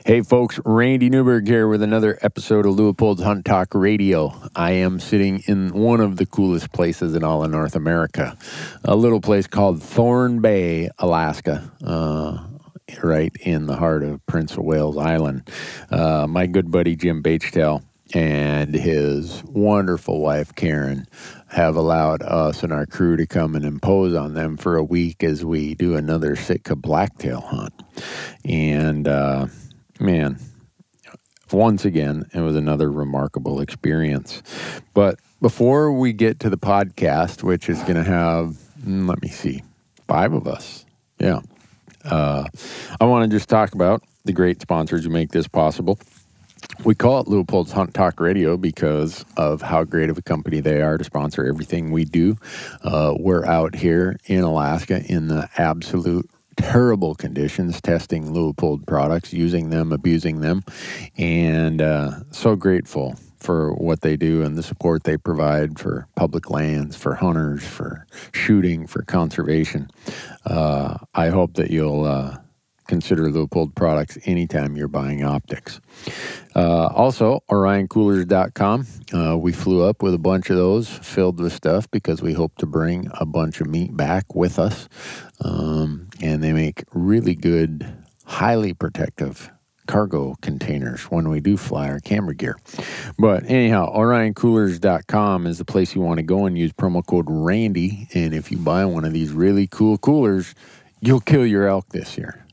Hey folks, Randy Newberg here with another episode of Leupold's Hunt Talk Radio. I am sitting in one of the coolest places in all of North America, a little place called Thorn Bay, Alaska, right in the heart of Prince of Wales Island. My good buddy Jim Baichtal and his wonderful wife Karen have allowed us and our crew to come and impose on them for a week as we do another Sitka Blacktail hunt. And man, once again, it was another remarkable experience. But before we get to the podcast, which is going to have, let me see, 5 of us. Yeah. I want to just talk about the great sponsors who make this possible. We call it Leupold's Hunt Talk Radio because of how great of a company they are to sponsor everything we do. We're out here in Alaska in the absolute terrible conditions, testing Leupold products, using them, abusing them, and so grateful for what they do and the support they provide for public lands, for hunters, for shooting, for conservation. I hope that you'll consider Leupold products anytime you're buying optics. Also, OrionCoolers.com. We flew up with a bunch of those filled with stuff because we hope to bring a bunch of meat back with us. And they make really good, highly protective cargo containers when we do fly our camera gear. But anyhow, OrionCoolers.com is the place you want to go and use promo code Randy. And if you buy one of these really cool coolers, you'll kill your elk this year.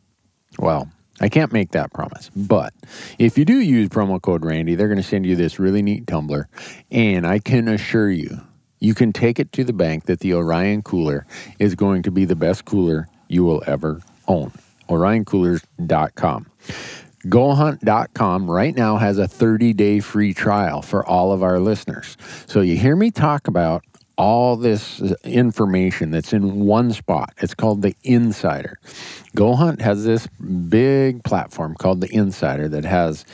Well, I can't make that promise, but if you do use promo code Randy, they're going to send you this really neat tumbler, and I can assure you, you can take it to the bank that the Orion cooler is going to be the best cooler you will ever own. OrionCoolers.com. GoHunt.com right now has a 30-day free trial for all of our listeners. So you hear me talk about all this information that's in one spot. It's called the Insider. GoHunt has this big platform called the Insider that has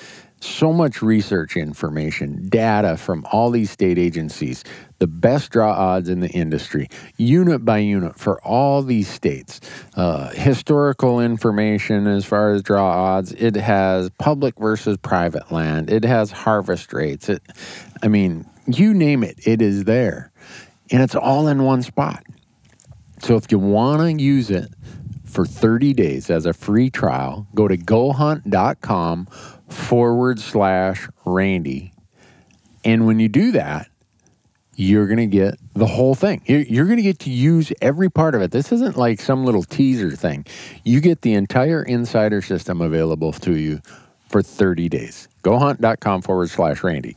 so much research information, data from all these state agencies, the best draw odds in the industry, unit by unit for all these states, historical information as far as draw odds. It has public versus private land. It has harvest rates. You name it, it is there. And it's all in one spot. So if you want to use it for 30 days as a free trial, go to gohunt.com/Randy. And when you do that, you're going to get the whole thing. You're going to get to use every part of it. This isn't like some little teaser thing. You get the entire Insider system available to you for 30 days. gohunt.com/Randy.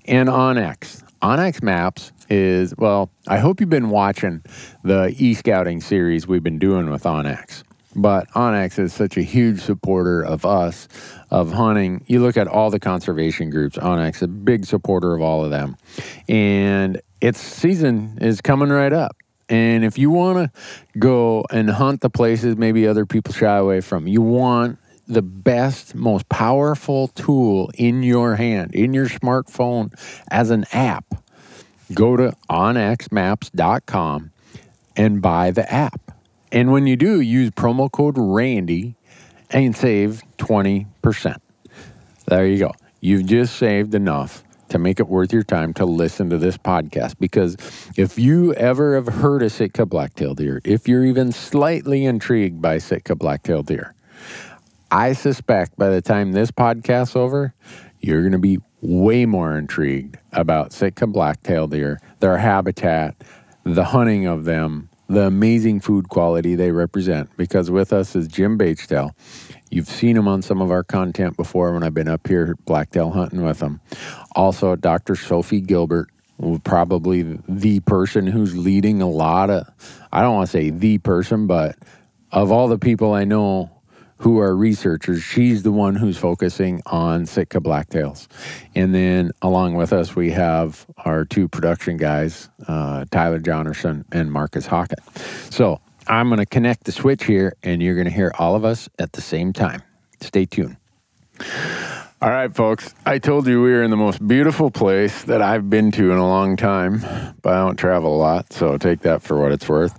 And OnX. OnX Maps is, well, I hope you've been watching the e-scouting series we've been doing with OnX. But OnX is such a huge supporter of us, of hunting. You look at all the conservation groups, OnX is a big supporter of all of them. And its season is coming right up. And if you want to go and hunt the places maybe other people shy away from, you want the best, most powerful tool in your hand, in your smartphone as an app, go to onxmaps.com and buy the app. And when you do, use promo code Randy and save 20%. There you go. You've just saved enough to make it worth your time to listen to this podcast. Because if you ever have heard of Sitka Blacktail deer, if you're even slightly intrigued by Sitka Blacktail deer, I suspect by the time this podcast's over, you're going to be way more intrigued about Sitka Blacktail deer, their habitat, the hunting of them, the amazing food quality they represent. Because with us is Jim Baichtal. You've seen him on some of our content before when I've been up here blacktail hunting with him. Also, Dr. Sophie Gilbert, probably the person who's leading a lot of, I don't want to say the person, but of all the people I know who are researchers, she's the one who's focusing on Sitka Blacktails. And then along with us, we have our 2 production guys, Tyler Johnerson and Marcus Hockett. So I'm going to connect the switch here, and you're going to hear all of us at the same time. Stay tuned. All right, folks, I told you we were in the most beautiful place that I've been to in a long time, but I don't travel a lot, so take that for what it's worth.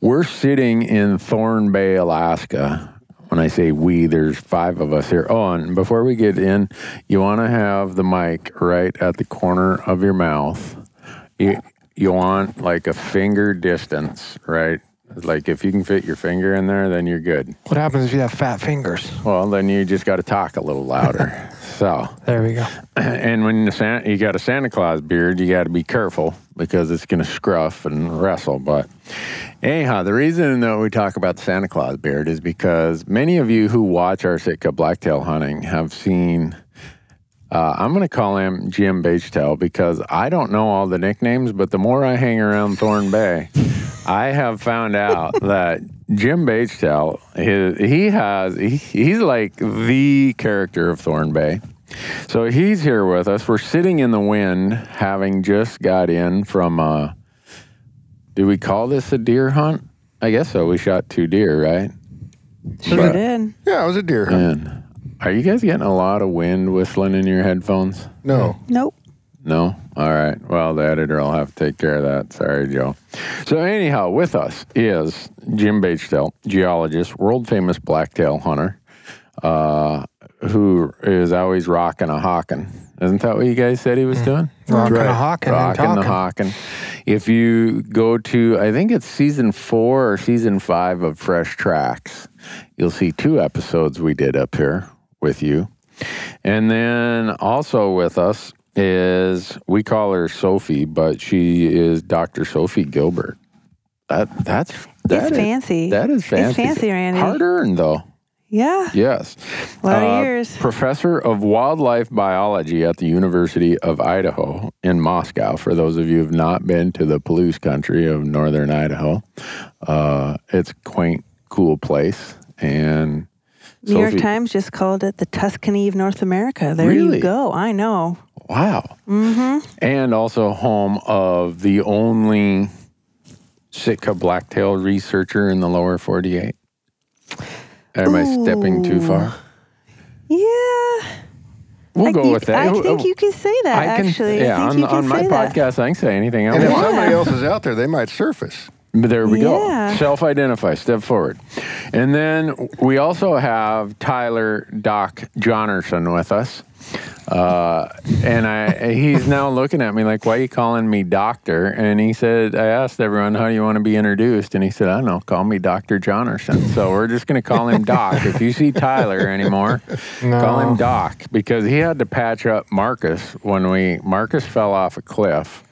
We're sitting in Thorn Bay, Alaska. When I say we, there's 5 of us here. Oh, and before we get in, you want to have the mic right at the corner of your mouth. You want like a finger distance, right? Like if you can fit your finger in there, then you're good. What happens if you have fat fingers? Well, then you just got to talk a little louder. So there we go. And when you got a Santa Claus beard, you got to be careful because it's going to scruff and wrestle. But anyhow, the reason that we talk about the Santa Claus beard is because many of you who watch our Sitka Blacktail hunting have seen, I'm going to call him Jim Baichtal because I don't know all the nicknames, but the more I hang around Thorn Bay, I have found out that Jim Baichtal, he's like the character of Thorn Bay. So he's here with us. We're sitting in the wind, having just got in from, do we call this a deer hunt? I guess so. We shot 2 deer, right? Sure did. Yeah, it was a deer hunt. Man, are you guys getting a lot of wind whistling in your headphones? No. Nope. No? All right. Well, the editor will have to take care of that. Sorry, Joe. So anyhow, with us is Jim Baichtal, geologist, world-famous blacktail hunter, who is always rocking a Hockett. Isn't that what you guys said he was doing? Rocking a Hockett. Rocking the Hockett. If you go to, I think it's season 4 or season 5 of Fresh Tracks, you'll see 2 episodes we did up here with you. And then also with us is, we call her Sophie, but she is Dr. Sophie Gilbert. That's fancy. That is fancy. It's fancy, Randy. Hard earned, though. Yeah. Yes. A lot of years. Professor of Wildlife Biology at the University of Idaho in Moscow. For those of you who have not been to the Palouse country of northern Idaho, it's a quaint, cool place. And New York Times just called it the Tuscany of North America. There you go. I know. Wow. Mm-hmm. And also home of the only Sitka Blacktail researcher in the lower 48. Am I stepping too far? Yeah. We'll go with that. I think you can say that, actually. Yeah, on my podcast, I can say anything I want. And if somebody else is out there, they might surface. There we go. Self-identify, step forward. And then we also have Tyler Doc Johnerson with us. And he's now looking at me like, why are you calling me doctor? And he said, I asked everyone, how do you want to be introduced? And he said, I don't know, call me Dr. Johnerson. So we're just going to call him Doc. If you see Tyler anymore, call him Doc, because he had to patch up Marcus when Marcus fell off a cliff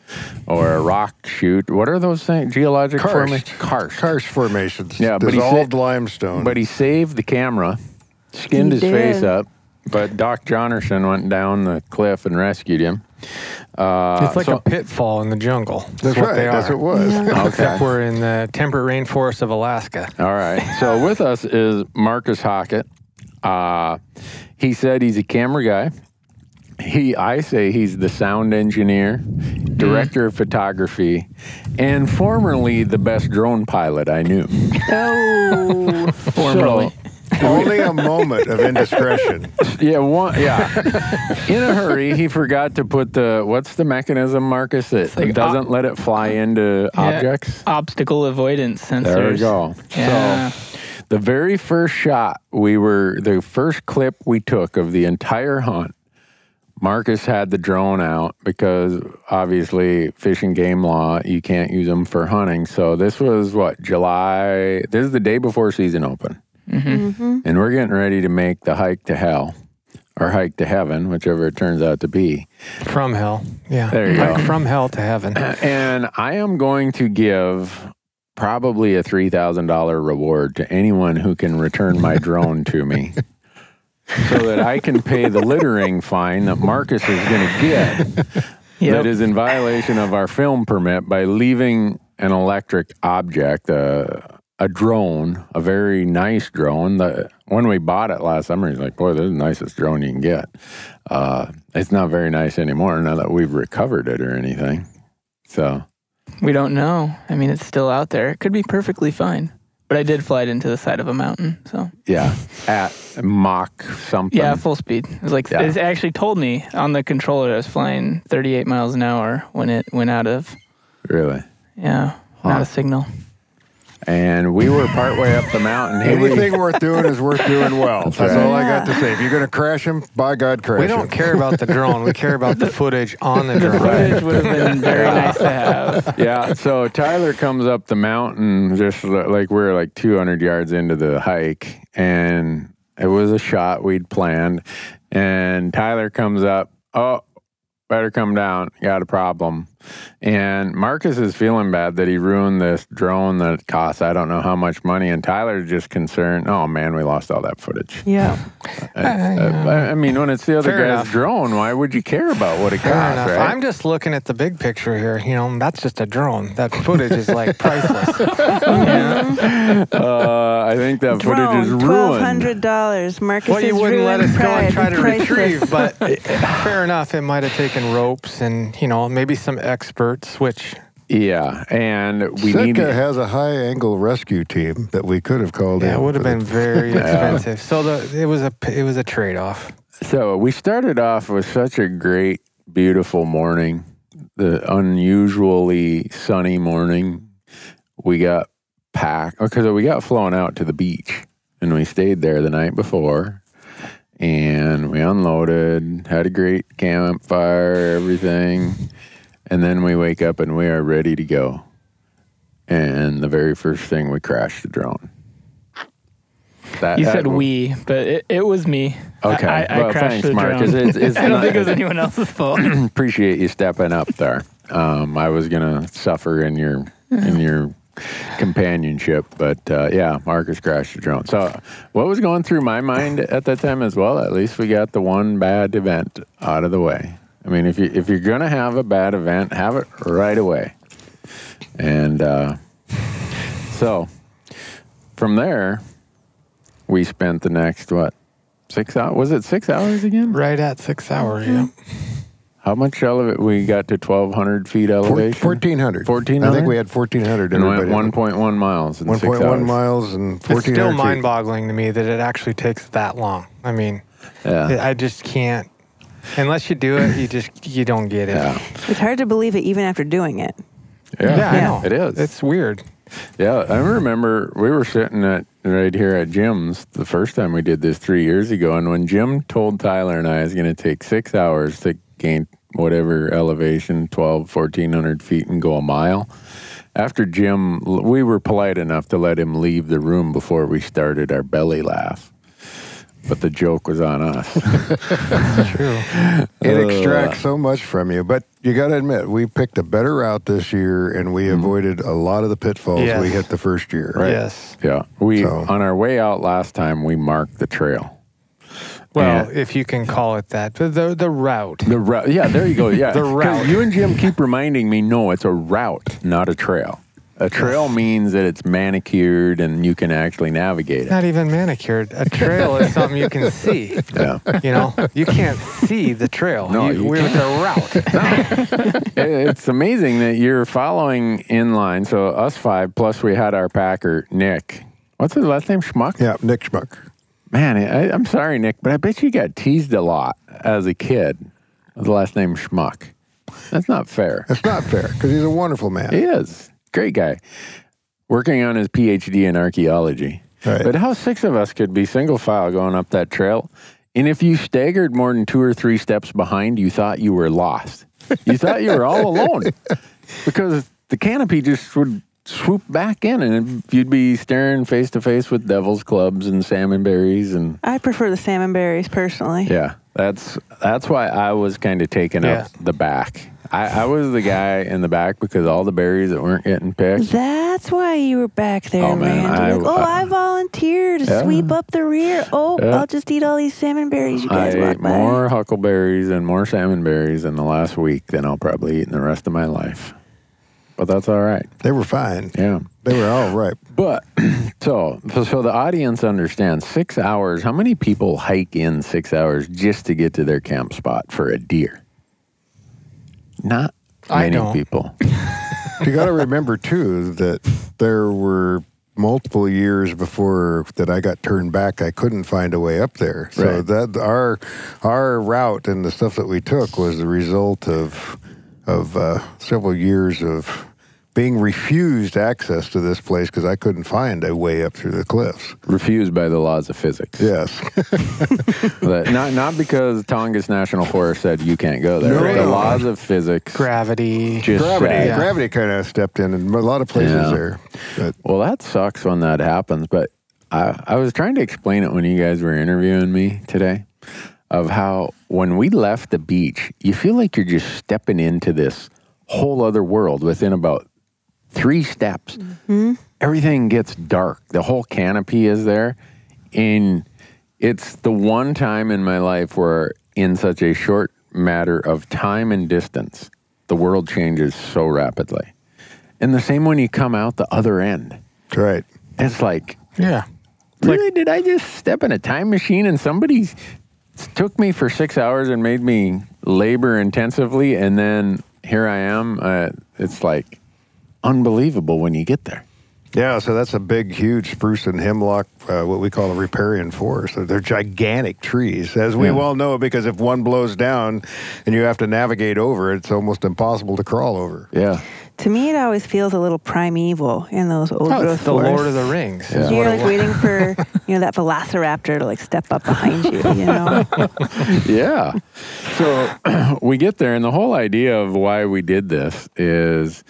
or a rock chute. What are those things? Geologic formations? Karst formations. Yeah, dissolved limestone. But he saved the camera, skinned his face up. But Doc Johnerson went down the cliff and rescued him. It's like a pitfall in the jungle. That's right. That's what it was. Yeah. Except we're in the temperate rainforest of Alaska. All right. So with us is Marcus Hockett. He said he's a camera guy. I say he's the sound engineer, director of photography, and formerly the best drone pilot I knew. Oh, formerly. Only a moment of indiscretion. Yeah. In a hurry, he forgot to put what's the mechanism, Marcus, that doesn't let it fly into objects? Obstacle avoidance sensors. There we go. Yeah. So the very first shot, the first clip we took of the entire hunt, Marcus had the drone out because obviously Fish and Game law, you can't use them for hunting. So this was July? This is the day before season open. Mm-hmm. And we're getting ready to make the hike to hell or hike to heaven, whichever it turns out to be. From hell. Yeah. There you go. From hell to heaven. And I am going to give probably a $3,000 reward to anyone who can return my drone to me so that I can pay the littering fine that Marcus is going to get that is in violation of our film permit by leaving an electric object, a drone, a very nice drone. When we bought it last summer, he's like, boy, this is the nicest drone you can get. It's not very nice anymore now that we've recovered it or anything. So we don't know. I mean, it's still out there. It could be perfectly fine. But I did fly it into the side of a mountain, so. Yeah, at Mach something. Yeah, full speed. It was like, it actually told me on the controller I was flying 38 miles an hour when it went out of. Really? Yeah, not a signal. And we were partway up the mountain. Anything worth doing is worth doing well. That's right. all I got to say. If you're going to crash him, by God, crash him. We don't care about the drone. We care about the footage on the The drone. footage would have been very nice to have. Yeah, so Tyler comes up the mountain just like we're like 200 yards into the hike, and it was a shot we'd planned. And Tyler comes up, oh, better come down, got a problem. And Marcus is feeling bad that he ruined this drone that costs I don't know how much money. And Tyler's just concerned, oh man, we lost all that footage. Yeah. I mean, when it's the other Fair guy's enough. drone, why would you care about what it Fair costs, enough. right? I'm just looking at the big picture here. You know, that's just a drone. That footage is like priceless. I think that footage is ruined. $1,200. Marcus Well, you is wouldn't let ruined us go and pride. try to Priceless. retrieve, but fair enough. It might have taken ropes and, you know, maybe some experts, which... Yeah, and we Sitka need has a high-angle rescue team that we could have called in. Yeah, it would have for been the- very expensive. So it was a trade-off. So we started off with such a great, beautiful morning, the unusually sunny morning. We got packed because we got flown out to the beach, and we stayed there the night before, and we unloaded, had a great campfire, everything. And then we wake up and we are ready to go. And the very first thing, we crashed the drone. You said we, but it was me. Okay. I Well, crashed thanks, the Mark. drone. It's I don't not- think it was anyone else's fault. Appreciate you stepping up there. I was gonna suffer in your companionship, but yeah, Marcus crashed the drone. So what was going through my mind at that time as well? At least we got the one bad event out of the way. I mean, if you're gonna have a bad event, have it right away. And so from there, we spent the next 6 hours? Was it 6 hours again? Right at 6 hours, yeah. How much we got to 1,200 feet elevation? 1,400. 1,400? I think we had 1,400. And went everybody. 1.1 miles in 6 hours. 1.1 miles and 1,400 It's still feet. mind-boggling to me that it actually takes that long. I mean, Yeah. I just can't. Unless you do it, you don't get it. Yeah. It's hard to believe it even after doing it. Yeah, I Yeah. know. It is. It's weird. Yeah, I remember we were sitting right here at Jim's the first time we did this 3 years ago, and when Jim told Tyler and I it was going to take 6 hours to gain whatever elevation, 1,400 feet, and go a mile, after Jim, we were polite enough to let him leave the room before we started our belly laugh. But the joke was on us. True. It extracts so much from you. But you got to admit, we picked a better route this year, and we avoided a lot of the pitfalls Yes. we hit the first year. Right. Yes. Yeah, on our way out last time, we marked the trail. Well, And- if you can call it that. The route. The route. Yeah, there you go. Yeah. The 'Cause route. You and Jim keep reminding me, no, it's a route, not a trail. A trail means that it's manicured and you can actually navigate it. Not even manicured. A trail is something you can see. Yeah. You know, you can't see the trail. No, you we're can't. the route. It's amazing that you're following in line. So us five, plus we had our packer, Nick. What's his last name? Schmuck? Yeah, Nick Schmuck. Man, I'm sorry, Nick, but I bet you got teased a lot as a kid with the last name Schmuck. That's not fair. That's not fair, because he's a wonderful man. He is. Great guy. Working on his PhD in archaeology. Right. But how six of us could be single file going up that trail, and if you staggered more than 2 or 3 steps behind, you thought you were lost. You thought you were all alone because the canopy just would swoop back in, and you'd be staring face to face with devil's clubs and salmon berries. And I prefer the salmon berries personally. yeah, that's why I was kind of taking up the back. I was the guy in the back because all the berries that weren't getting picked. That's why you were back there, Oh, man, Randy. I volunteered to Yeah. sweep up the rear. Oh, Yeah. I'll just eat all these salmon berries you I guys ate walk by. more huckleberries and more salmon berries in the last week than I'll probably eat in the rest of my life. But that's all right. They were fine. Yeah. They were all right. But so the audience understands 6 hours. How many people hike in 6 hours just to get to their camp spot for a deer? Not I many don't. people. You got to remember, too, that there were multiple years before that I got turned back. I couldn't find a way up there. So Right. that our route and the stuff that we took was the result of several years of being refused access to this place because I couldn't find a way up through the cliffs. Refused by the laws of physics. Yes. But not because Tongass National Forest said you can't go there. No, The no. laws of physics. Gravity. Just said- Gravity kind of stepped in a lot of places Yeah. there. But Well, that sucks when that happens, but I was trying to explain it when you guys were interviewing me today, of how when we left the beach, you feel like you're just stepping into this whole other world within about 3 steps. Everything gets dark. The whole canopy is there. And it's the one time in my life where in such a short matter of time and distance, the world changes so rapidly. And the same when you come out the other end. that's right. It's like, Yeah. really? Did I just step in a time machine and somebody took me for 6 hours and made me labor intensively, and then here I am? It's like unbelievable when you get there. Yeah, so that's a big, huge spruce and hemlock, what we call a riparian forest. They're gigantic trees, as we well know, because if one blows down and you have to navigate over it, it's almost impossible to crawl over. Yeah. To me, it always feels a little primeval in those old Oh, growth it's the forests. Lord of the Rings. Yeah. is You're what like it was. waiting for, that velociraptor to like step up behind you, Yeah. So we get there, and the whole idea of why we did this is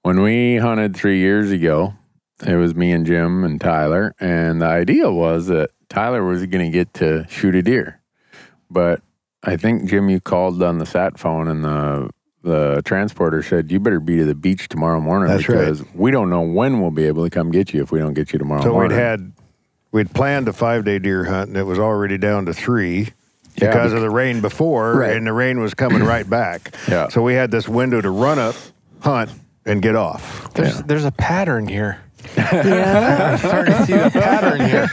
when we hunted 3 years ago, it was me and Jim and Tyler, and the idea was that Tyler was going to get to shoot a deer. But I think, Jim, you called on the sat phone, and the transporter said, you better be to the beach tomorrow morning. That's because we don't know when we'll be able to come get you if we don't get you tomorrow So morning. we'd planned a 5-day deer hunt, and it was already down to 3 Yeah, because of the rain before, Right. and the rain was coming right back. Yeah. So we had this window to run up, hunt, and get off. There's a pattern here. Yeah, I'm starting to see the pattern here.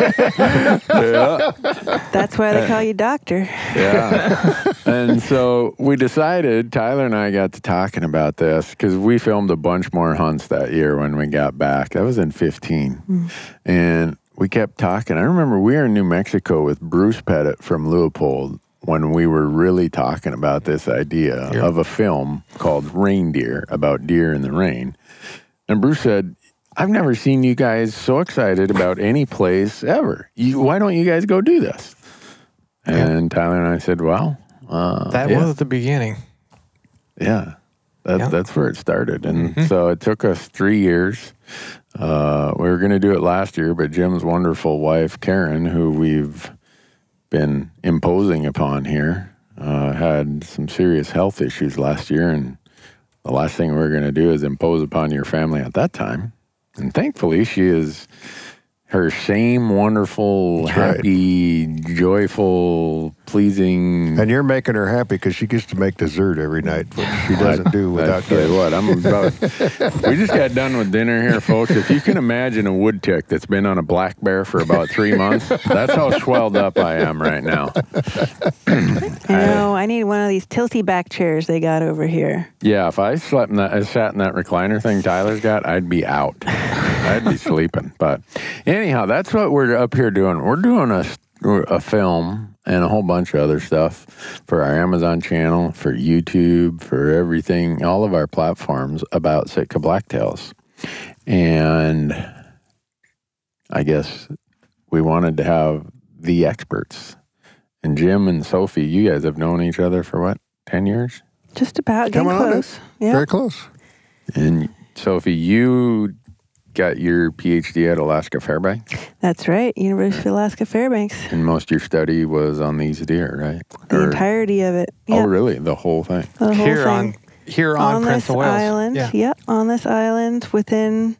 that's why they call you doctor. Yeah. And so we decided, Tyler and I got to talking about this because we filmed a bunch more hunts that year when we got back. That was in 15. And we kept talking. I remember we were in New Mexico with Bruce Pettit from Leupold when we were really talking about this idea of a film called Reindeer, about deer in the rain. And Bruce said, I've never seen you guys so excited about any place ever. Why don't you guys go do this? And Tyler and I said, well, That was the beginning. yeah, that's where it started. And so it took us 3 years. We were going to do it last year, but Jim's wonderful wife, Karen, who we've been imposing upon here, had some serious health issues last year. And the last thing we were going to do is impose upon your family at that time. And thankfully, she is her same wonderful, happy, joyful, pleasing. And you're making her happy because she gets to make dessert every night, which she doesn't do without tell you what, we just got done with dinner here, folks. If you can imagine a wood tick that's been on a black bear for about 3 months, that's how swelled up I am right now. I need one of these tilty back chairs they got over here. Yeah, if I sat in that recliner thing Tyler's got, I'd be out. I'd be sleeping. But anyhow, that's what we're up here doing. We're doing a film and a whole bunch of other stuff for our Amazon channel, for YouTube, for everything, all of our platforms about Sitka Blacktails. And I guess we wanted to have the experts. And Jim and Sophie, you guys have known each other for what, 10 years? Just about getting Coming on close. Yeah. Very close. And Sophie, you got your PhD at Alaska Fairbanks, That's right. University of Alaska Fairbanks. and most of your study was on these deer, right? The entirety of it. Oh, Yep. really? The whole thing? The whole Here thing. on Prince this of Wales. island. Yeah. Yep, on this island within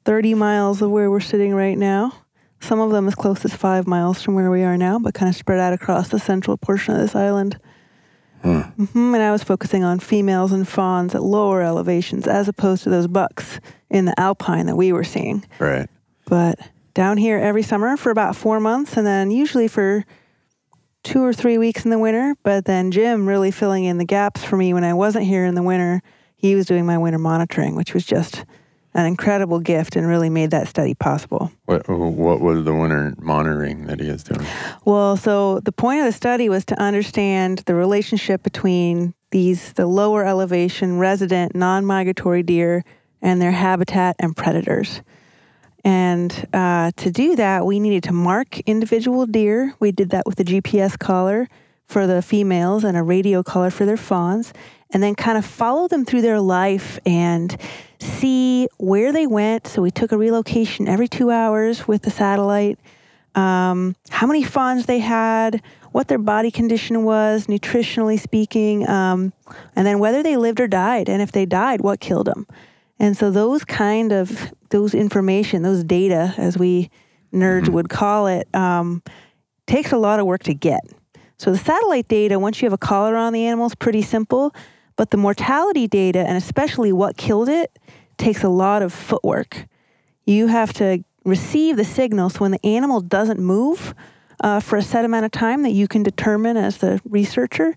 30 miles of where we're sitting right now. Some of them as close as 5 miles from where we are now, but kind of spread out across the central portion of this island. And I was focusing on females and fawns at lower elevations as opposed to those bucks in the alpine that we were seeing. Right. But down here every summer for about 4 months, and then usually for 2 or 3 weeks in the winter. But then Jim really filling in the gaps for me when I wasn't here in the winter. He was doing my winter monitoring, which was just an incredible gift and really made that study possible. What was the winter monitoring that he is doing? Well, so the point of the study was to understand the relationship between the lower elevation resident non-migratory deer and their habitat and predators. And to do that, we needed to mark individual deer. We did that with a GPS collar for the females and a radio collar for their fawns, and then kind of follow them through their life and see where they went. So we took a relocation every 2 hours with the satellite, how many fawns they had, what their body condition was, nutritionally speaking, and then whether they lived or died. And if they died, what killed them. And so those information, those data, as we nerds would call it, takes a lot of work to get. So the satellite data, once you have a collar on the animal, is pretty simple. But the mortality data, and especially what killed it, takes a lot of footwork. You have to receive the signal. So when the animal doesn't move for a set amount of time that you can determine as the researcher,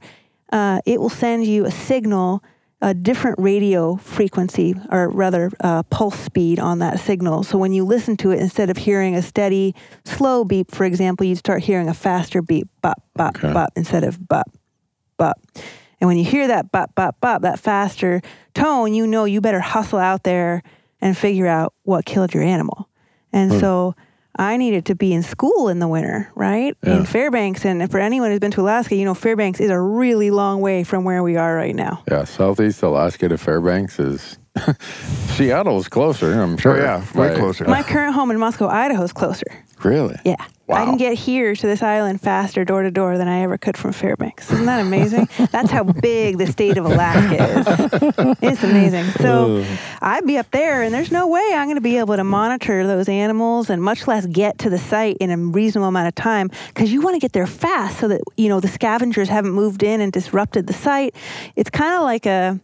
it will send you a signal, a different radio frequency, or rather pulse speed on that signal. So when you listen to it, instead of hearing a steady, slow beep, for example, you'd start hearing a faster beep, bop, bop, bop, instead of bop, bop. And when you hear that bop, bop, bop, that faster tone, you know you better hustle out there and figure out what killed your animal. And so I needed to be in school in the winter, right? Yeah. In Fairbanks, and for anyone who's been to Alaska, you know Fairbanks is a really long way from where we are right now. Yeah, southeast Alaska to Fairbanks is... Seattle is closer, I'm sure. Oh, yeah, way closer. My current home in Moscow, Idaho is closer. Really? Yeah. Wow. I can get here to this island faster door to door than I ever could from Fairbanks. Isn't that amazing? That's how big the state of Alaska is. It's amazing. So I'd be up there, and there's no way I'm going to be able to monitor those animals and much less get to the site in a reasonable amount of time, because you want to get there fast so that, you know, the scavengers haven't moved in and disrupted the site. It's kind of like a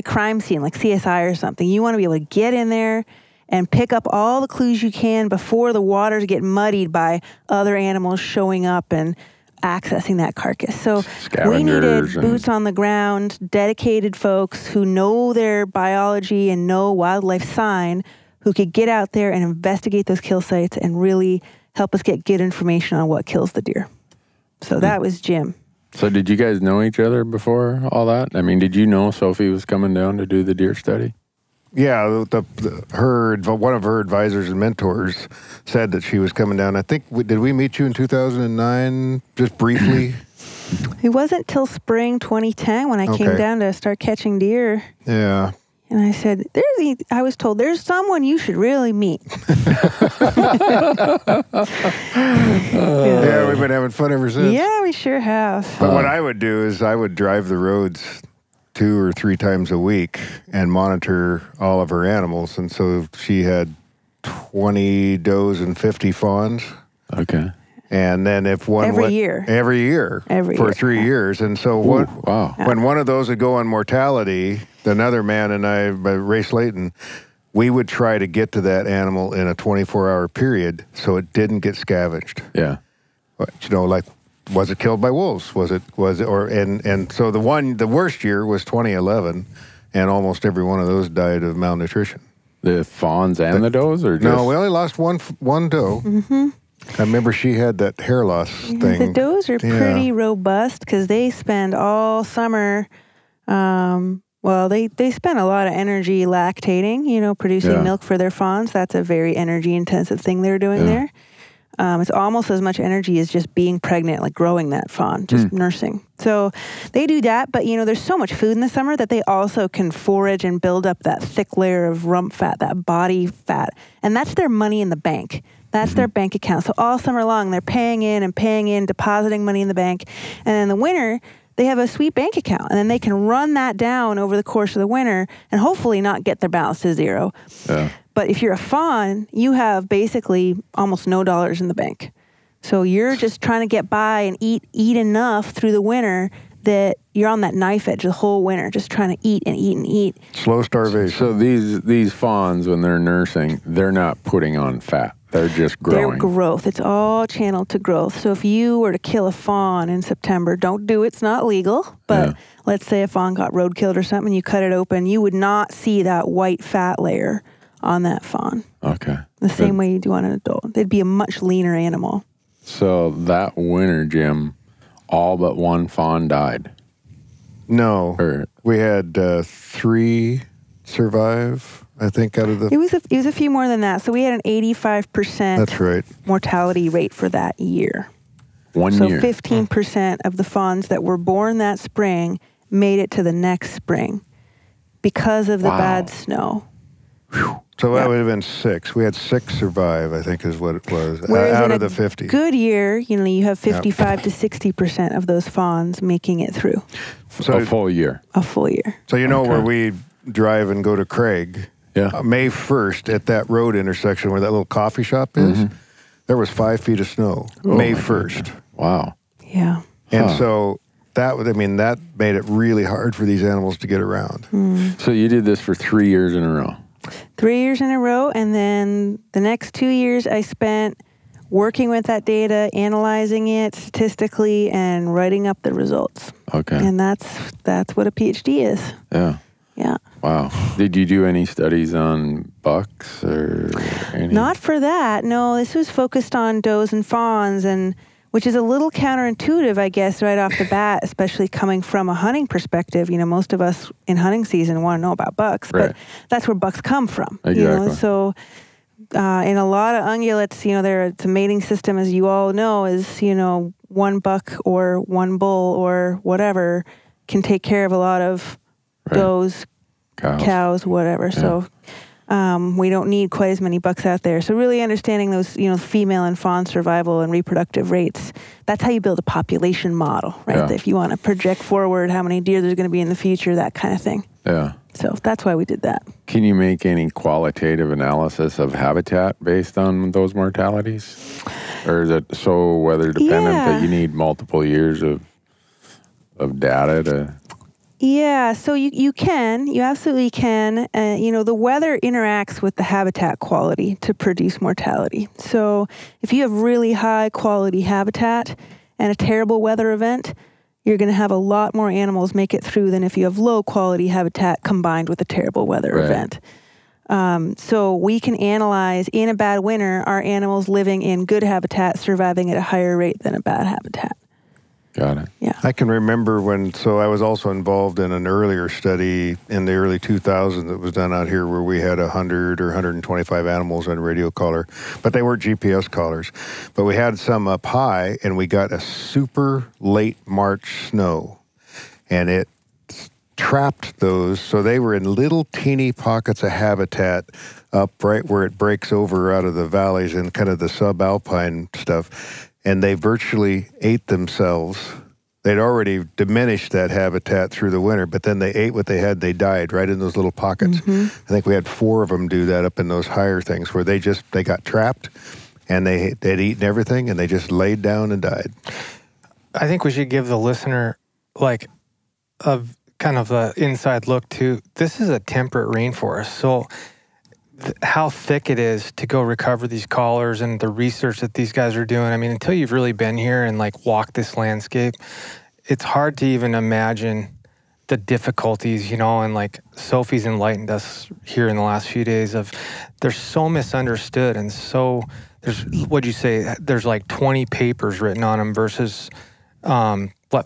crime scene, like CSI or something. You want to be able to get in there and pick up all the clues you can before the waters get muddied by other animals showing up and accessing that carcass. So we needed boots on the ground, dedicated folks who know their biology and know wildlife sign, who could get out there and investigate those kill sites and really help us get good information on what kills the deer. So that was Jim. So did you guys know each other before all that? I mean, did you know Sophie was coming down to do the deer study? Yeah, one of her advisors and mentors said that she was coming down. I think, did we meet you in 2009, just briefly? It wasn't till spring 2010 when I came down to start catching deer. Yeah. And I said, I was told, there's someone you should really meet. Yeah, we've been having fun ever since. Yeah, we sure have. But what I would do is I would drive the roads 2 or 3 times a week and monitor all of her animals. And so she had 20 does and 50 fawns. Okay. And then if one every year for 3 years. And so when one of those would go on mortality, another man and I, Ray Slayton, we would try to get to that animal in a 24-hour period so it didn't get scavenged. Yeah. But, you know, like, was it killed by wolves? And so the worst year was 2011, and almost every one of those died of malnutrition. The fawns and the does, or just... No, we only lost one doe. Mm-hmm. I remember she had that hair loss thing. The does are pretty robust because they spend all summer. They spend a lot of energy lactating, you know, producing milk for their fawns. That's a very energy-intensive thing they're doing there. It's almost as much energy as just being pregnant, like growing that fawn, just nursing. So they do that, but, you know, there's so much food in the summer that they also can forage and build up that thick layer of rump fat, that body fat. And that's their money in the bank. That's their bank account. So all summer long, they're paying in, depositing money in the bank. And in the winter, they have a sweet bank account. And then they can run that down over the course of the winter and hopefully not get their balance to zero. Yeah. But if you're a fawn, you have basically almost no dollars in the bank. So you're just trying to get by and eat enough through the winter that you're on that knife edge the whole winter, just trying to eat and eat and eat. Slow starvation. So these fawns, when they're nursing, they're not putting on fat. They're just growing. They're growth. It's all channeled to growth. So if you were to kill a fawn in September, don't do it. It's not legal. But let's say a fawn got road killed or something, you cut it open, you would not see that white fat layer on that fawn. Okay. The same way you do on an adult. They'd be a much leaner animal. So that winter, Jim, all but one fawn died. No. We had 3 survive. I think, out of the... It was a few more than that. So we had an 85% That's right. mortality rate for that year. One year. So 15% of the fawns that were born that spring made it to the next spring because of the bad snow. So that would have been 6. We had 6 survive, I think is what it was, Whereas out in of the a 50. good year, you have 55 to 60% of those fawns making it through So, a full year. a full year. so you know where we drive and go to Craig, Yeah. May 1st at that road intersection where that little coffee shop is, there was 5 feet of snow, May my 1st. Wow. Yeah. And so that made it really hard for these animals to get around. So you did this for 3 years in a row. 3 years in a row, and then the next 2 years I spent working with that data, analyzing it statistically, and writing up the results. Okay. And that's what a PhD is. Yeah. Yeah. Wow. Did you do any studies on bucks or any? Not for that. No, this was focused on does and fawns, and which is a little counterintuitive, I guess, right off the bat, especially coming from a hunting perspective. Most of us in hunting season want to know about bucks, but that's where bucks come from. Exactly. So in a lot of ungulates, the mating system, as you all know, is, one buck or one bull or whatever can take care of a lot of does, cows, whatever. Yeah. So we don't need quite as many bucks out there. So really understanding those, female and fawn survival and reproductive rates, that's how you build a population model, right? Yeah. If you want to project forward how many deer there's going to be in the future, that kind of thing. Yeah. So that's why we did that. Can you make any qualitative analysis of habitat based on those mortalities? Or is it so weather dependent that you need multiple years of data to... Yeah, so you absolutely can. The weather interacts with the habitat quality to produce mortality. So if you have really high quality habitat and a terrible weather event, you're going to have a lot more animals make it through than if you have low quality habitat combined with a terrible weather event. So we can analyze, in a bad winter, are animals living in good habitat surviving at a higher rate than a bad habitat. Got it. Yeah. I can remember so I was also involved in an earlier study in the early 2000s that was done out here where we had 100 or 125 animals on radio collar, but they weren't GPS collars. But we had some up high, and we got a super late March snow, and it trapped those. So they were in little teeny pockets of habitat up right where it breaks over out of the valleys and kind of the subalpine stuff. And they virtually ate themselves. They'd already diminished that habitat through the winter, but then they ate what they had. They died right in those little pockets. I think we had 4 of them do that up in those higher things where they got trapped, and they'd eaten everything, and they just laid down and died. I think we should give the listener like a kind of an inside look to, this is a temperate rainforest. So how thick it is to go recover these collars and the research that these guys are doing. I mean, until you've really been here and walked this landscape, it's hard to even imagine the difficulties, and Sophie's enlightened us here in the last few days of they're so misunderstood, and so what'd you say, there's 20 papers written on them versus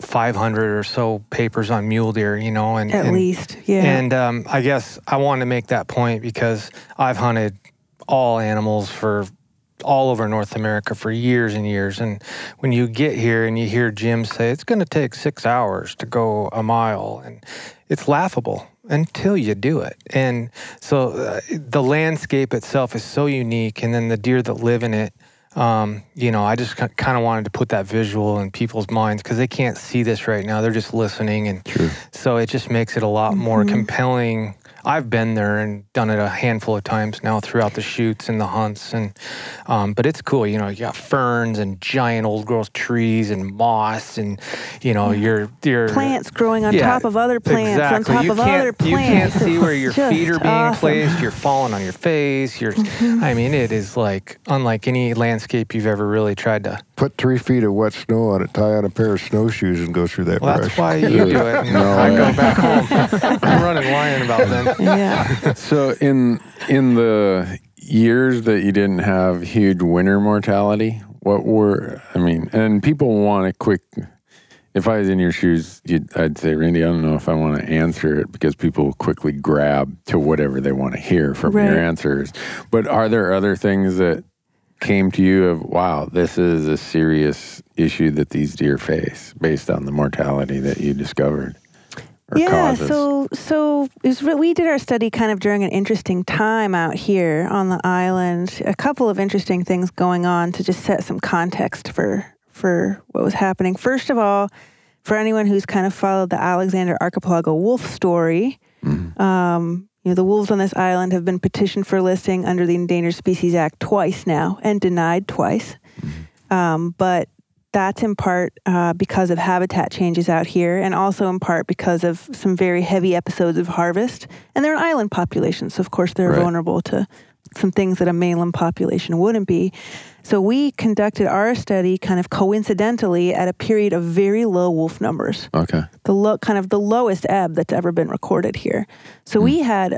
500 or so papers on mule deer, and at least, yeah. And I guess I want to make that point because I've hunted all animals for all over North America for years and years. And when you get here and you hear Jim say it's going to take 6 hours to go a mile, and it's laughable until you do it. And so the landscape itself is so unique, and then the deer that live in it. I just kind of wanted to put that visual in people's minds because they can't see this right now. They're just listening. And so it just makes it a lot more compelling. I've been there and done it a handful of times now throughout the shoots and the hunts. But it's cool. You got ferns and giant old growth trees and moss and, your plants growing on top of other plants, on top of other plants. You can't see where your feet are being awesome. placed. You're falling on your face. I mean, it is unlike any landscape you've ever really tried to. Put 3 feet of wet snow on it, tie on a pair of snowshoes, and go through that brush. That's why you do it. I go back home. I'm running lion about then. Yeah. So in the years that you didn't have huge winter mortality, and people want a quick, If I was in your shoes, I'd say, Randy, I don't know if I want to answer it because people will quickly grab to whatever they want to hear from your answers. But are there other things that came to you of, wow, this is a serious issue that these deer face based on the mortality that you discovered? Causes? So we did our study kind of during an interesting time out here on the island. A couple of interesting things going on to just set some context for what was happening. First of all, for anyone who's kind of followed the Alexander Archipelago wolf story, the wolves on this island have been petitioned for listing under the Endangered Species Act twice now and denied twice. But that's in part because of habitat changes out here, and also in part because of some very heavy episodes of harvest. And they're an island population, so of course they're vulnerable to some things that a mainland population wouldn't be. So we conducted our study kind of coincidentally at a period of very low wolf numbers. Okay. The lowest ebb that's ever been recorded here. So we had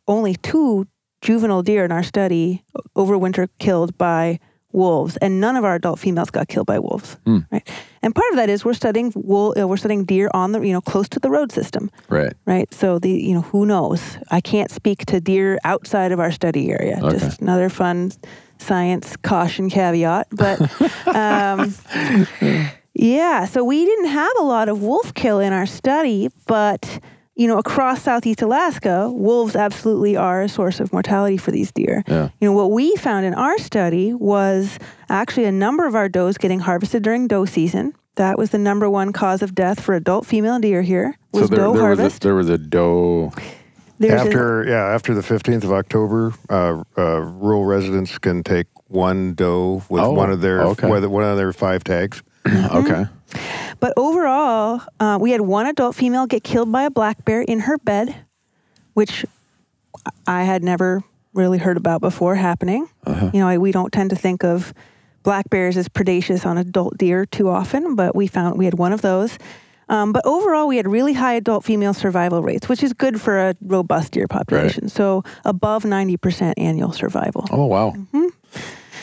only 2 juvenile deer in our study over winter killed by wolves, and none of our adult females got killed by wolves. Right. And part of that is we're studying deer on the close to the road system. Right. So who knows? I can't speak to deer outside of our study area. Okay. Just another fun science caution caveat. But so we didn't have a lot of wolf kill in our study, but across Southeast Alaska, wolves absolutely are a source of mortality for these deer. Yeah. What we found in our study was actually a number of our does getting harvested during doe season. That was the number one cause of death for adult female deer here. Was doe harvest. There was a doe. After the 15th of October, rural residents can take one doe with one of their 5 tags. Okay. But overall, we had one adult female get killed by a black bear in her bed, which I had never really heard about before happening. We don't tend to think of black bears as predaceous on adult deer too often, but we had one of those. But overall, we had really high adult female survival rates, which is good for a robust deer population. Right. So above 90% annual survival. Oh, wow.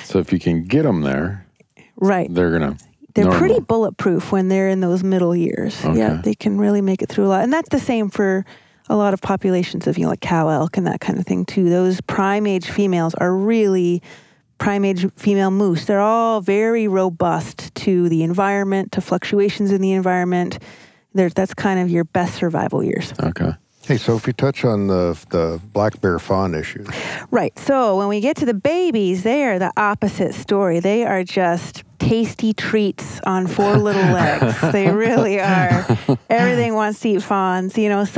So if you can get them there, they're pretty bulletproof when they're in those middle years. Okay. Yeah, they can really make it through a lot. And that's the same for a lot of populations of, like cow elk and that kind of thing too. Those prime age females are really prime age female moose. They're all very robust to the environment, to fluctuations in the environment. That's kind of your best survival years. Okay. Hey, Sophie, touch on the black bear fawn issue. Right. So when we get to the babies, they are the opposite story. They are just tasty treats on 4 little legs. They really are. Everything wants to eat fawns, So it's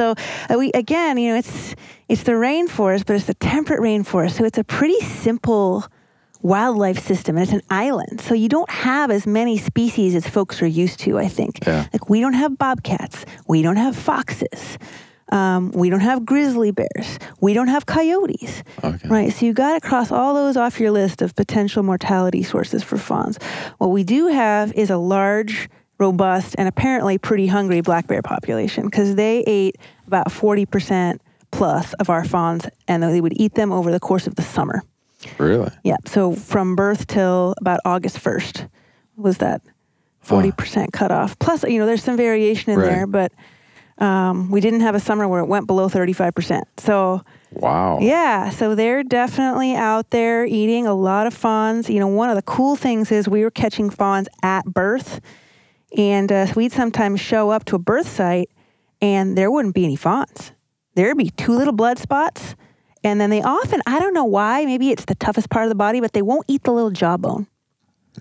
the rainforest, but it's the temperate rainforest. So it's a pretty simple wildlife system, and it's an island. So you don't have as many species as folks are used to, I think. Yeah. Like we don't have bobcats. We don't have foxes. We don't have grizzly bears. We don't have coyotes. Okay. Right? So you got to cross all those off your list of potential mortality sources for fawns. What we do have is a large, robust, and apparently pretty hungry black bear population, because they ate about 40% plus of our fawns, and they would eat them over the course of the summer. Really? Yeah. So from birth till about August 1st was that 40% cutoff. Plus, there's some variation in there, but we didn't have a summer where it went below 35%. So, wow. Yeah. So they're definitely out there eating a lot of fawns. One of the cool things is we were catching fawns at birth, and we'd sometimes show up to a birth site and there wouldn't be any fawns. There'd be 2 little blood spots. And then they often, I don't know why, maybe it's the toughest part of the body, but they won't eat the little jawbone.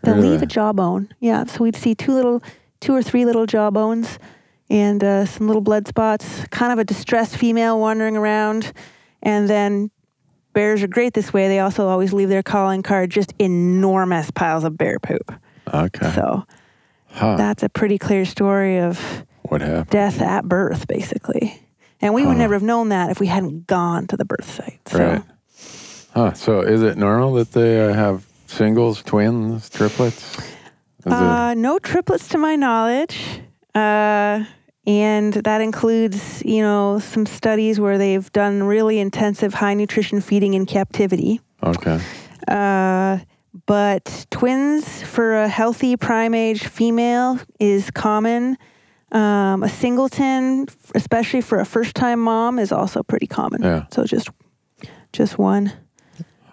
They'll leave a jawbone. Yeah. So we'd see 2 or 3 little jawbones and some little blood spots, kind of a distressed female wandering around. And then bears are great this way. They also always leave their calling card just enormous piles of bear poop. Okay. So that's a pretty clear story of what happened? Death at birth, basically. And we would never have known that if we hadn't gone to the birth site. So. Right. So is it normal that they have singles, twins, triplets? No triplets to my knowledge. And that includes, some studies where they've done really intensive high nutrition feeding in captivity. Okay. but twins for a healthy prime age female is common. A singleton, especially for a first-time mom, is also pretty common. Yeah. So just one.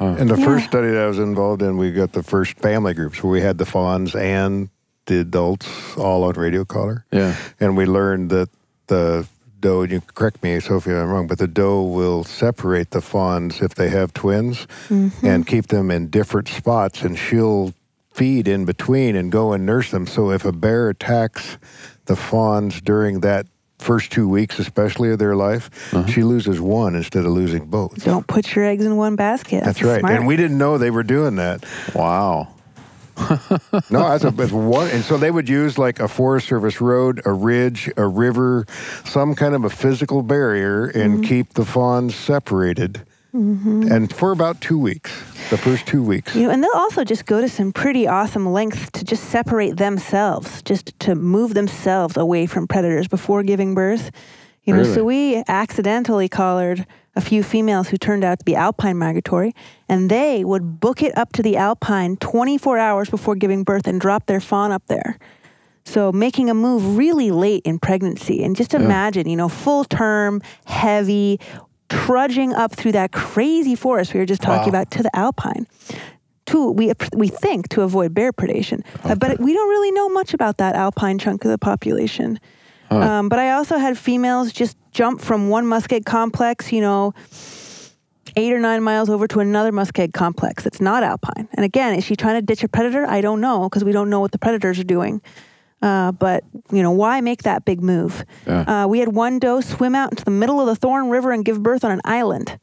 In the first study that I was involved in, we got the first family groups where we had the fawns and the adults all on radio collar. Yeah. And we learned that the doe, you can correct me, Sophie, if I'm wrong, but the doe will separate the fawns if they have twins and keep them in different spots, and she'll feed in between and go and nurse them. So if a bear attacks the fawns during that first 2 weeks, especially of their life, she loses one instead of losing both. Don't put your eggs in one basket. That's right. Smart. And we didn't know they were doing that. Wow. No, that's one. And so they would use like a Forest Service road, a ridge, a river, some kind of a physical barrier, and keep the fawns separated. And for about 2 weeks, the first 2 weeks. And they'll also just go to some pretty awesome lengths to just separate themselves, just to move themselves away from predators before giving birth. Really? So we accidentally collared a few females who turned out to be alpine migratory, and they would book it up to the alpine 24 hours before giving birth and drop their fawn up there. So making a move really late in pregnancy. And just imagine, full term, heavy, trudging up through that crazy forest we were just talking about to the alpine. We think to avoid bear predation. But we don't really know much about that alpine chunk of the population. But I also had females just jump from one muskeg complex, 8 or 9 miles over to another muskeg complex that's not alpine. And again, is she trying to ditch a predator? I don't know, because we don't know what the predators are doing. But, why make that big move? Yeah. We had one doe swim out into the middle of the Thorn River and give birth on an island.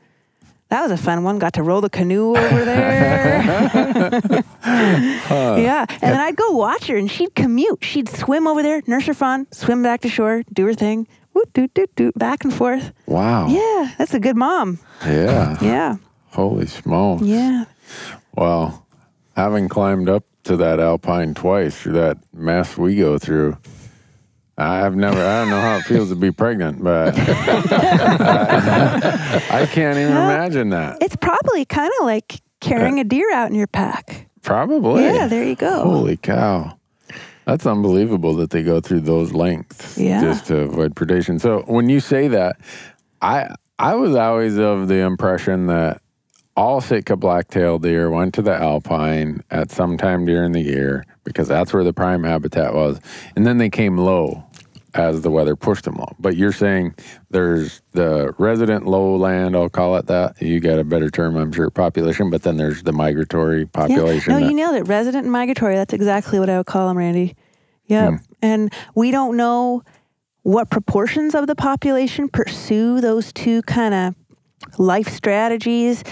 That was a fun one. Got to row the canoe over there. Yeah. And then I'd go watch her, and she'd commute. She'd swim over there, nurse her fawn, swim back to shore, do her thing, back and forth. Wow. Yeah, that's a good mom. Yeah. Yeah. Holy smokes. Yeah. Well, having climbed up to that alpine twice through that mess we go through, I don't know how it feels to be pregnant, but I can't even imagine that. It's probably kind of like carrying a deer out in your pack. Probably. Yeah, there you go. Holy cow. That's unbelievable that they go through those lengths just to avoid predation. So when you say that, I was always of the impression that all Sitka Blacktail deer went to the alpine at some time during the year because that's where the prime habitat was. And then they came low as the weather pushed them low. But you're saying there's the resident lowland, I'll call it that. You got a better term, I'm sure, population, but then there's the migratory population. Yeah. No, you nailed it. Resident and migratory, that's exactly what I would call them, Randy. Yep. And we don't know what proportions of the population pursue those two kind of life strategies.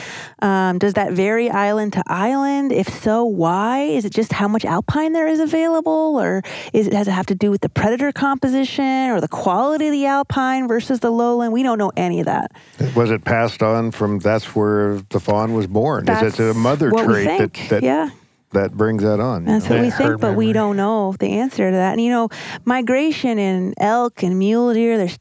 Does that vary island to island? If so, why? Is it just how much alpine there is available? Or does it have to do with the predator composition or the quality of the alpine versus the lowland? We don't know any of that. Was it passed on from that's where the fawn was born? Is it a mother trait that brings that on? That's what we think, but we don't know the answer to that. And, migration in elk and mule deer, there's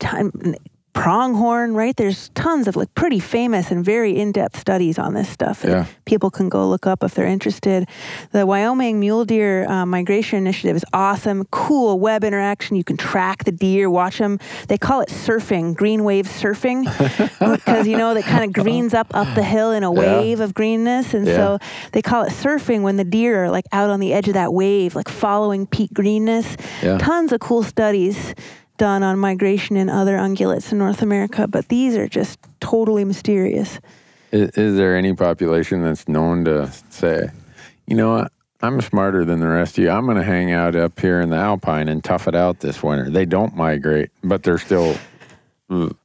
pronghorn, right? There's tons of pretty famous and very in-depth studies on this stuff that people can go look up if they're interested. The Wyoming Mule Deer Migration Initiative is awesome, cool web interaction. You can track the deer, watch them. They call it surfing, green wave surfing, because, that kind of greens up the hill in a wave of greenness. And so they call it surfing when the deer are out on the edge of that wave, following peak greenness. Yeah. Tons of cool studies done on migration and other ungulates in North America, but these are just totally mysterious. Is there any population that's known to say, you know what, I'm smarter than the rest of you. I'm going to hang out up here in the alpine and tough it out this winter. They don't migrate, but they're still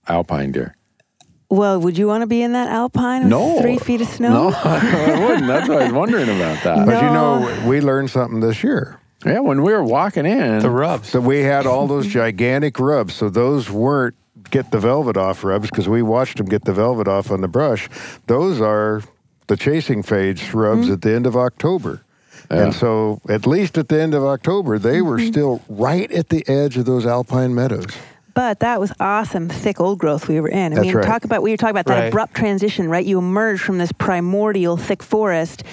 alpine deer. Well, would you want to be in that alpine with 3 feet of snow? No, I wouldn't. That's why I was wondering about that. But we learned something this year. Yeah, when we were walking in. The rubs. So we had all those gigantic rubs. So those weren't get the velvet off rubs because we watched them get the velvet off on the brush. Those are the chasing phase rubs at the end of October. Yeah. And so at least at the end of October, they were still right at the edge of those alpine meadows. But that was awesome, thick old growth we were in. I mean, we were talking about that abrupt transition, right? You emerge from this primordial thick forest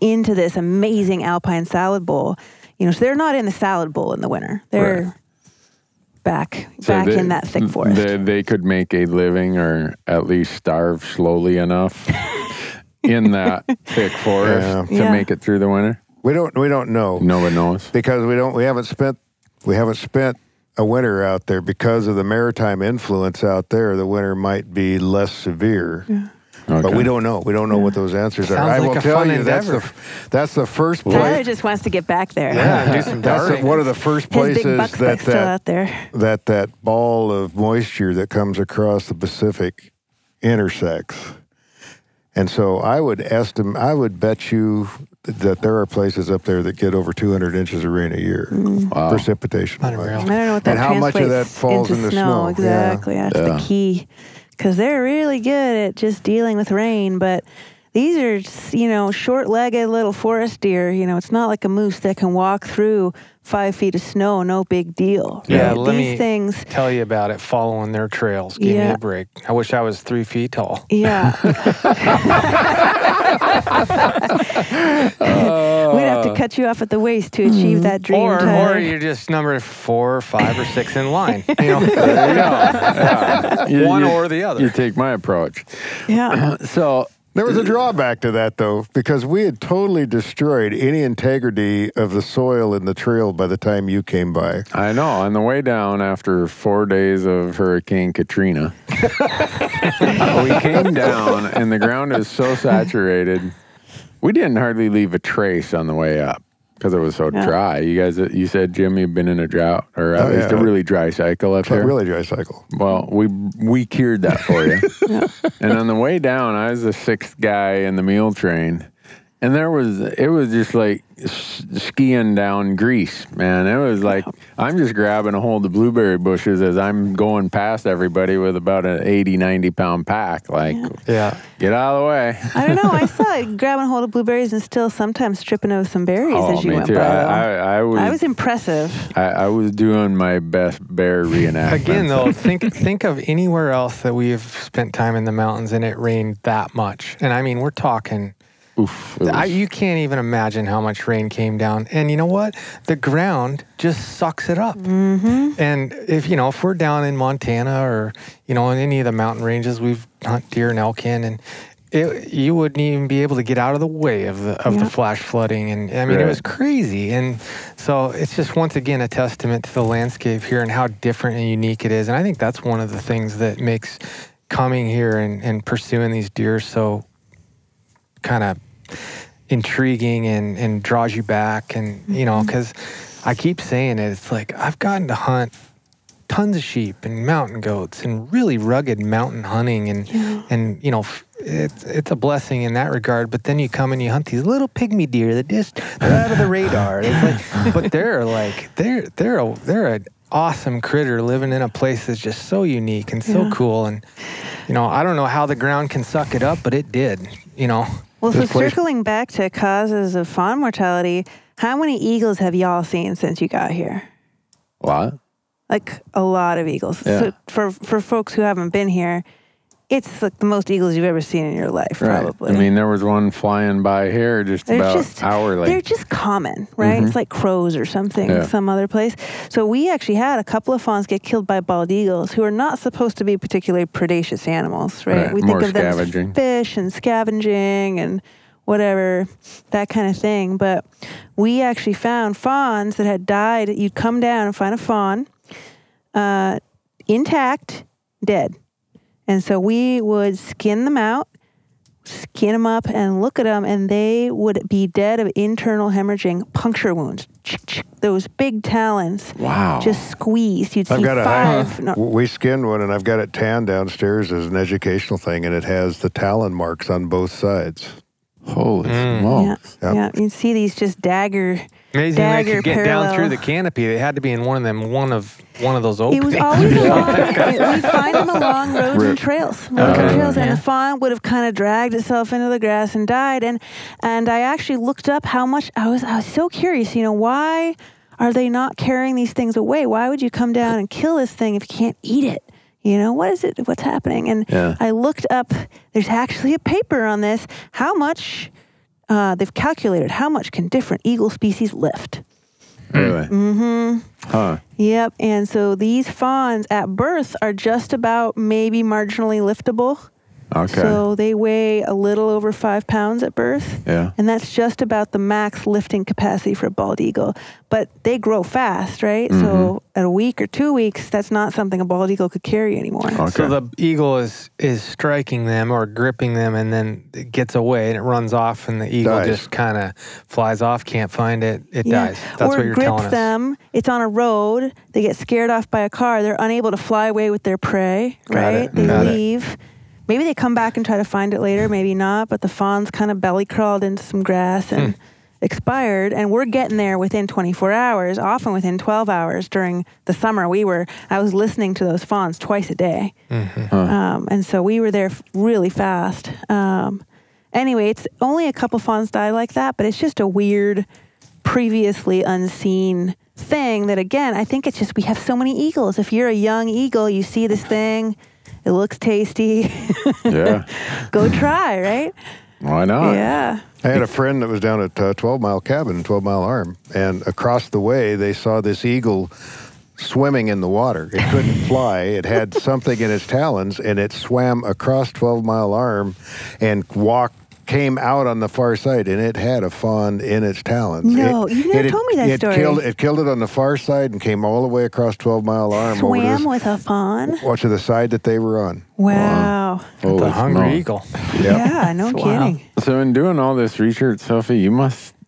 into this amazing alpine salad bowl. So they're not in the salad bowl in the winter. They're back in that thick forest. They could make a living or at least starve slowly enough in that thick forest to make it through the winter. We don't know. No one knows because we haven't spent a winter out there because of the maritime influence out there. The winter might be less severe. Yeah. Okay. But we don't know. We don't know what those answers are. I will tell you that's the first place. Tyler just wants to get back there. Yeah, do some that's one of the first places that ball of moisture that comes across the Pacific intersects. And so I would bet you that there are places up there that get over 200 inches of rain a year, precipitation. I don't know what that and how much of that falls into snow. Exactly, that's the key. Because they're really good at just dealing with rain, but these are, short-legged little forest deer. It's not like a moose that can walk through 5 feet of snow, no big deal. Yeah, right? let me tell you about it, following their trails. Give me a break. I wish I was 3 feet tall. Yeah. We'd have to cut you off at the waist to achieve that dream. Or you're just number 4, 5, or 6 in line. There you go. Yeah. One or the other. You take my approach. Yeah. So there was a drawback to that, though, because we had totally destroyed any integrity of the soil in the trail by the time you came by. I know. On the way down after 4 days of Hurricane Katrina, we came down and the ground is so saturated. We didn't hardly leave a trace on the way up because it was so dry. You said, Jim, you've been in a drought or at least a really dry cycle up here. A really dry cycle. Well, we cured that for you. And on the way down, I was the 6th guy in the mule train. And it was just like skiing down grease, man. It was like I'm just grabbing a hold of blueberry bushes as I'm going past everybody with about an 80, 90-pound pack. Like, get out of the way. I don't know. I saw it grabbing a hold of blueberries and still sometimes tripping over some berries as you went by. I was impressive. I was doing my best bear reenactment. Again, though, think of anywhere else that we've spent time in the mountains and it rained that much. And I mean, we're talking... Oof, you can't even imagine how much rain came down. And you know what? The ground just sucks it up. Mm-hmm. And if we're down in Montana or, in any of the mountain ranges, we've hunt deer and elk in, and you wouldn't even be able to get out of the way of the flash flooding. And I mean, it was crazy. And so it's just, once again, a testament to the landscape here and how different and unique it is. And I think that's one of the things that makes coming here and pursuing these deer so kind of intriguing and draws you back. And because I keep saying it, it's like I've gotten to hunt tons of sheep and mountain goats and really rugged mountain hunting, and it's a blessing in that regard. But then you come and you hunt these little pygmy deer that they're out of the radar. It's like, but they're an awesome critter living in a place that's just so unique and so cool. And I don't know how the ground can suck it up, but it did. Well, so circling back to causes of fawn mortality, how many eagles have y'all seen since you got here? What? Like a lot of eagles. Yeah. So for folks who haven't been here, it's like the most eagles you've ever seen in your life, probably. I mean, there was one flying by here about hourly. They're just common, right? Mm-hmm. It's like crows or something, some other place. So we actually had a couple of fawns get killed by bald eagles, who are not supposed to be particularly predaceous animals, right? We think of them as fish and scavenging and whatever, that kind of thing. But we actually found fawns that had died. You'd come down and find a fawn intact, dead. And so we would skin them up, and look at them, and they would be dead of internal hemorrhaging puncture wounds. Those big talons. Wow. Just squeezed. You'd see 5. We skinned one, and I've got it tanned downstairs as an educational thing, and it has the talon marks on both sides. Holy smokes. Yeah, you'd see these just dagger Amazing they could get down through the canopy. They had to be in one of those openings. It was always along. We'd find them along roads and trails. And the fawn would have kind of dragged itself into the grass and died. And I actually looked up how much. I was so curious. Why are they not carrying these things away? Why would you come down and kill this thing if you can't eat it? What is it? What's happening? And I looked up. There's actually a paper on this. How much they've calculated how much can different eagle species lift. Really? Mm-hmm. Huh. Yep. And so these fawns at birth are just about maybe marginally liftable. Okay. So they weigh a little over 5 pounds at birth. Yeah. And that's just about the max lifting capacity for a bald eagle. But they grow fast, right? So at a week or 2 weeks, that's not something a bald eagle could carry anymore. Okay. So the eagle is striking them or gripping them, and then it gets away and it runs off, and the eagle Dies. just kind of flies off, can't find it, it dies. That's or what you're grips telling us. them. It's on a road. They get scared off by a car. They're unable to fly away with their prey, right? They Got it. leave. Maybe they come back and try to find it later, maybe not, but the fawns kind of belly crawled into some grass and expired, and we're getting there within 24 hours, often within 12 hours. During the summer, I was listening to those fawns twice a day. And so we were there really fast. Anyway, it's only a couple fawns die like that, but it's just a weird, previously unseen thing that, again, I think it's just we have so many eagles. If you're a young eagle, you see this thing, it looks tasty. Yeah. Go try, right? Why not? Yeah. I had a friend that was down at 12 Mile Cabin, 12 Mile Arm, and across the way they saw this eagle swimming in the water. It couldn't fly. It had something in its talons, and it swam across 12 Mile Arm and came out on the far side, and it had a fawn in its talons. No, you never told me that story. It killed it on the far side and came all the way across 12 Mile Arm. Swam with a fawn? To the side that they were on. Wow. Holy The hungry smokes. eagle. Yeah, no Wow. kidding. So in doing all this research, Sophie,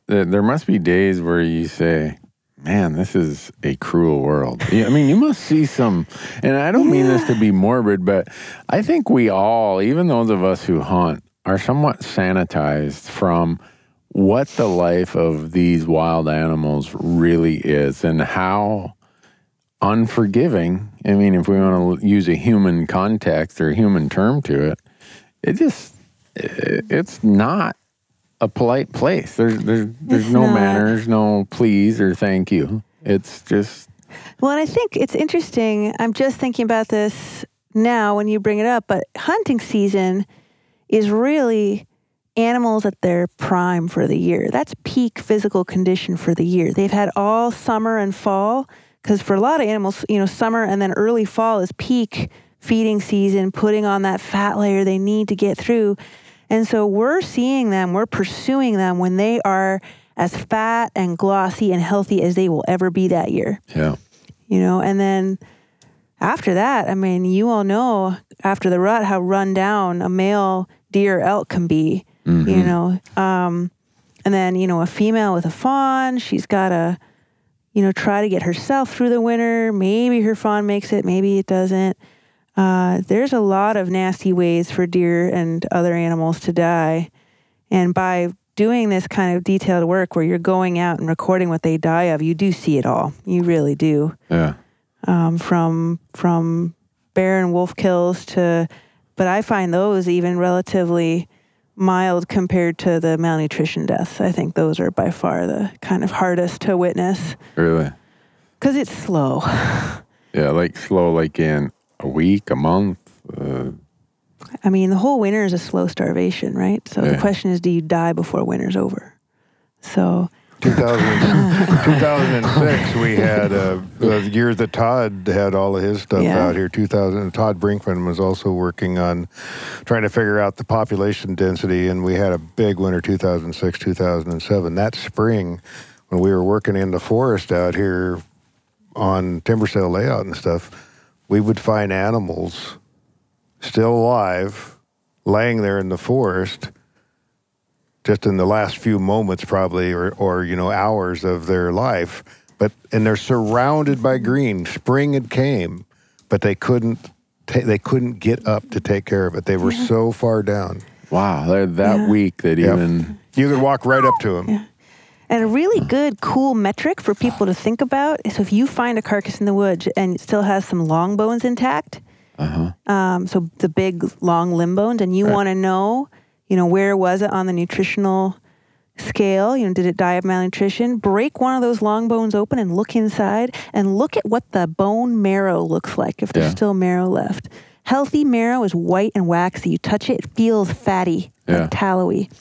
there must be days where you say, man, this is a cruel world. I mean, you must see some, and I don't mean this to be morbid, but I think we all, even those of us who hunt, are somewhat sanitized from what the life of these wild animals really is and how unforgiving. I mean, if we want to use a human context or a human term to it, it's not a polite place. There's no not. manners, no please or thank you. It's just... Well, and I think it's interesting. I'm just thinking about this now when you bring it up, but hunting season is really animals at their prime for the year. That's peak physical condition for the year. They've had all summer and fall, because for a lot of animals, summer and then early fall is peak feeding season, putting on that fat layer they need to get through. And so we're seeing them, we're pursuing them when they are as fat and glossy and healthy as they will ever be that year. Yeah. And then after that, I mean, you all know after the rut how run down a male deer or elk can be, and then, a female with a fawn, she's got to, try to get herself through the winter. Maybe her fawn makes it, maybe it doesn't. There's a lot of nasty ways for deer and other animals to die. And by doing this kind of detailed work where you're going out and recording what they die of, you do see it all. You really do. Yeah. From bear and wolf kills but I find those even relatively mild compared to the malnutrition deaths. I think those are by far the kind of hardest to witness. Really? Because it's slow. Yeah, like slow, like in a week, a month. I mean, the whole winter is a slow starvation, right? So the question is, do you die before winter's over? So 2006, we had a year that Todd had all of his stuff out here. Todd Brinkman was also working on trying to figure out the population density, and we had a big winter 2006, 2007. That spring, when we were working in the forest out here on timber sale layout and stuff, we would find animals still alive, laying there in the forest, just in the last few moments probably, or hours of their life. And they're surrounded by green. Spring had came, but they couldn't get up to take care of it. They were so far down. Wow, that weak that even... You could walk right up to them. Yeah. And a really good, cool metric for people to think about is if you find a carcass in the woods and it still has some long bones intact, so the big, long limb bones, and you want to know, where was it on the nutritional scale? Did it die of malnutrition? Break one of those long bones open and look inside and look at what the bone marrow looks like if there's still marrow left. Healthy marrow is white and waxy. You touch it, it feels fatty, like tallowy.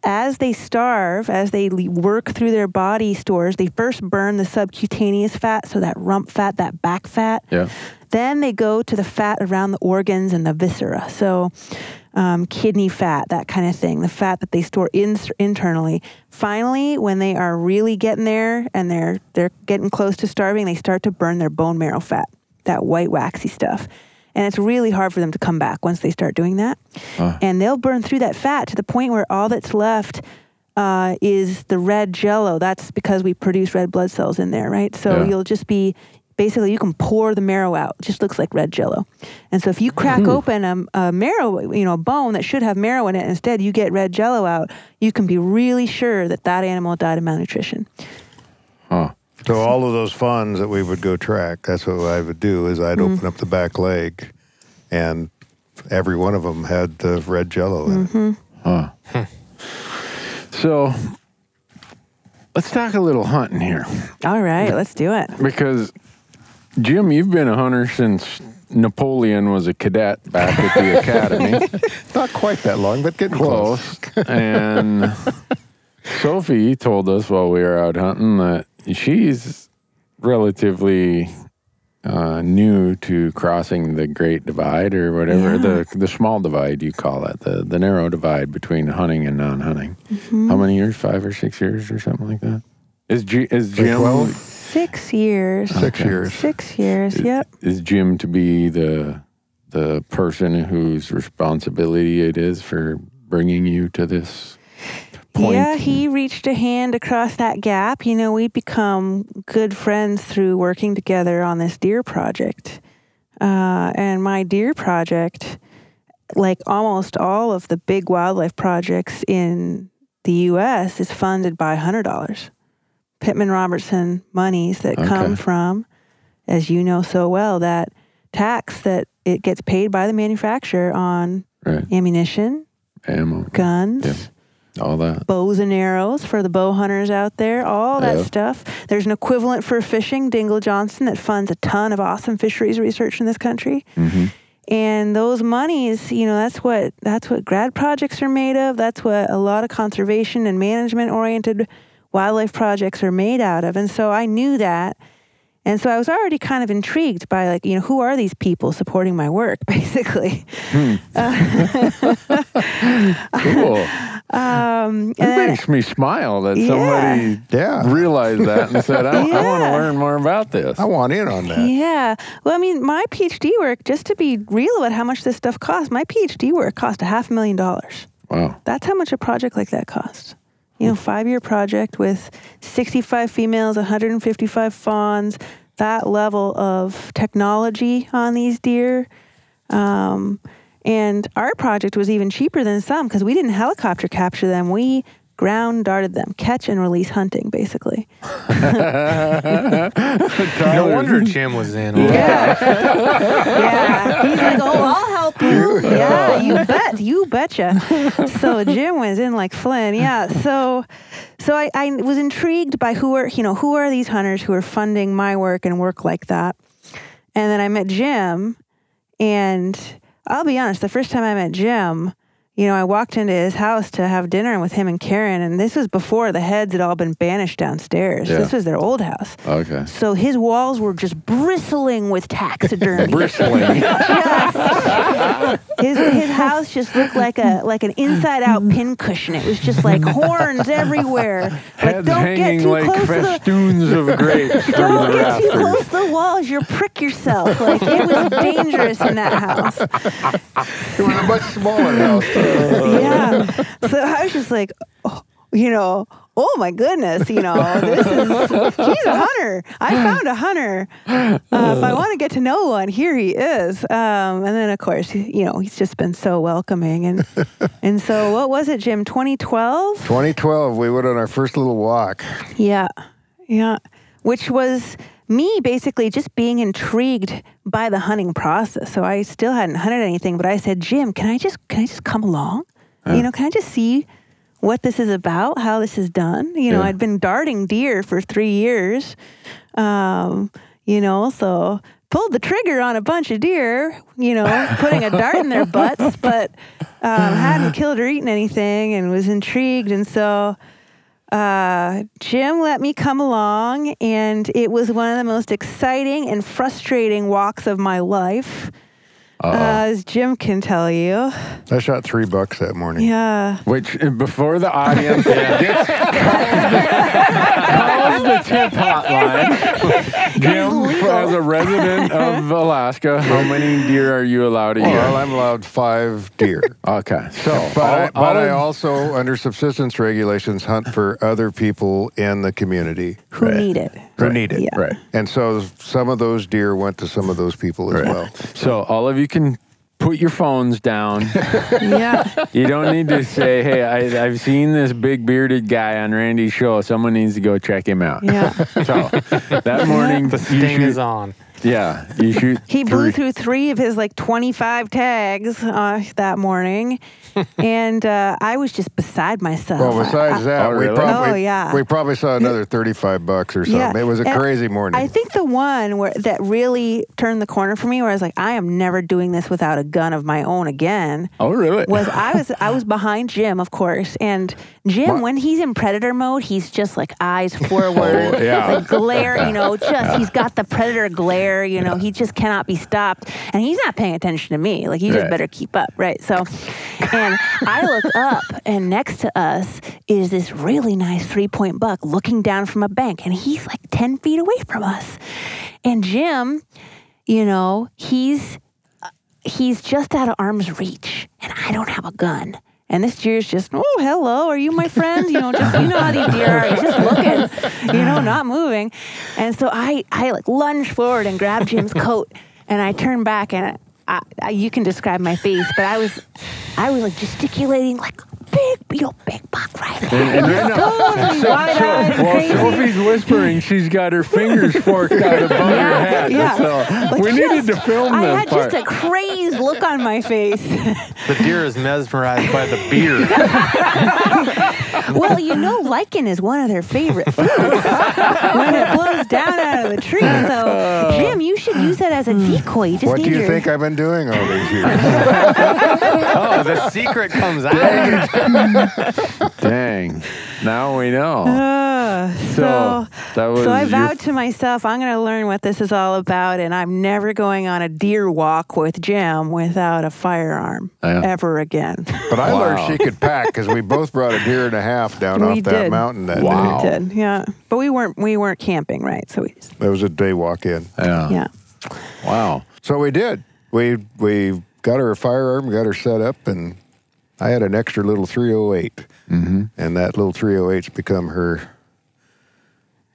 As they starve, as they work through their body stores, they first burn the subcutaneous fat, so that rump fat, that back fat. Yeah. Then they go to the fat around the organs and the viscera. So kidney fat, that kind of thing, the fat that they store internally. Finally, when they are really getting there and they're getting close to starving, they start to burn their bone marrow fat, that white waxy stuff. And it's really hard for them to come back once they start doing that. And they'll burn through that fat to the point where all that's left is the red jello. That's because we produce red blood cells in there, right? So you'll just be, basically you can pour the marrow out. It just looks like red jello. And so if you crack open a marrow, a bone that should have marrow in it, instead you get red jello out, you can be really sure that that animal died of malnutrition. So all of those fawns that we would go track, that's what I would do, is I'd open up the back leg, and every one of them had the red jello in it. So let's talk a little hunting here. All right, let's do it. Because, Jim, you've been a hunter since Napoleon was a cadet back at the academy. Not quite that long, but getting close. And Sophie told us while we were out hunting that she's relatively new to crossing the Great Divide or whatever, the small divide you call it, the narrow divide between hunting and non-hunting. How many years? 5 or 6 years or something like that? Is Jim 12? 6 years. 6 years. 6 years, yep. Is Jim to be the person whose responsibility it is for bringing you to this point? Yeah, he reached a hand across that gap. We've become good friends through working together on this deer project. And my deer project, like almost all of the big wildlife projects in the U.S., is funded by $100. Pittman-Robertson monies that come from, as you know so well, that tax that it gets paid by the manufacturer on ammunition, ammo, guns, all that. Bows and arrows for the bow hunters out there, all that stuff. There's an equivalent for fishing, Dingle Johnson, that funds a ton of awesome fisheries research in this country. And those monies, that's what grad projects are made of. That's what a lot of conservation and management-oriented wildlife projects are made out of. And so I knew that. And so I was already kind of intrigued by, who are these people supporting my work, basically. Cool. It makes me smile that somebody realized that and said, I want to learn more about this. I want in on that. Yeah. Well, my PhD work, just to be real about how much this stuff costs, my PhD work cost $500,000. Wow. That's how much a project like that costs. 5-year project with 65 females, 155 fawns, that level of technology on these deer. And our project was even cheaper than some because we didn't helicopter capture them. We ground darted them, catch and release hunting, basically. No wonder Jim was in. Yeah. He's like, I'll help you. Yeah, you betcha. So Jim was in like Flynn. Yeah. So I was intrigued by who are these hunters who are funding my work and work like that. And then I met Jim, and I'll be honest, the first time I met Jim, I walked into his house to have dinner with him and Karen, and this was before the heads had all been banished downstairs. Yeah. This was their old house. Okay. So his walls were just bristling with taxidermy. Bristling. His house just looked like an inside-out pincushion. It was just like horns everywhere. Heads hanging like festoons of grapes. Don't get too close to the walls. You'll prick yourself. It was dangerous in that house. It was a much smaller house. Yeah. So I was just like, oh my goodness, he's a hunter. I found a hunter. If I want to get to know one, here he is. And then, of course, he's just been so welcoming. And so what was it, Jim, 2012? 2012, we went on our first little walk. Yeah. Which was me basically just being intrigued by the hunting process. So I still hadn't hunted anything, but I said, Jim, can I just come along? Can I just see what this is about, how this is done? I'd been darting deer for 3 years, so pulled the trigger on a bunch of deer, putting a dart in their butts, but hadn't killed or eaten anything and was intrigued. And so Jim let me come along, and it was one of the most exciting and frustrating walks of my life. As Jim can tell you. I shot $3 that morning. Yeah. Which, before the audience calls the tip hotline. Jim, as a resident of Alaska, how many deer are you allowed a year? Well, I'm allowed 5 deer. Okay. So, but I also, under subsistence regulations, hunt for other people in the community. Who need it. Who need it. Yeah. Right. And so some of those deer went to some of those people as well. So all of you can put your phones down. Yeah. You don't need to say, hey, I've seen this big bearded guy on Randy's show. Someone needs to go check him out. Yeah. So that morning, The sting is on. Yeah, you shoot. He blew through 3 of his 25 tags that morning, and I was just beside myself. Well, besides that, really? we probably saw another $35 or something. Yeah. It was a crazy morning. I think the one that really turned the corner for me, where I was like, I am never doing this without a gun of my own again. Oh, really? Was I was behind Jim, of course, and Jim, when he's in predator mode, he's just eyes forward, glare. He's got the predator glare. He just cannot be stopped, and he's not paying attention to me. He just better keep up, right? So, and I look up, and next to us is this really nice 3-point buck looking down from a bank, and he's 10 feet away from us. And Jim, he's just out of arm's reach, and I don't have a gun. And this deer's just, oh, hello, are you my friend? How these deer are. He's just looking, not moving. And so I lunge forward and grab Jim's coat, and I turn back, and you can describe my face, but I was gesticulating big buck right there. And totally wide-eyed and crazy. Sophie's whispering, she's got her fingers forked out above her head. Yeah. So we needed to film this I had part. just a crazed look on my face. The deer is mesmerized by the beard. Well, lichen is one of their favorite foods when it blows down out of the tree. So, Jim, you should use that as a decoy. You just What do you think I've been doing all these years? Oh, the secret comes out. Dang. Now we know. So that was I vowed to myself, I'm going to learn what this is all about, and I'm never going on a deer walk with Jim without a firearm ever again. But I learned she could pack because we both brought a deer and a half down off that mountain that We day. did, yeah. But we weren't camping, right? So we just... It was a day walk in. Yeah. Wow. So we did. We got her a firearm, got her set up, and I had an extra little 308. Mm-hmm. And that little 308's become her...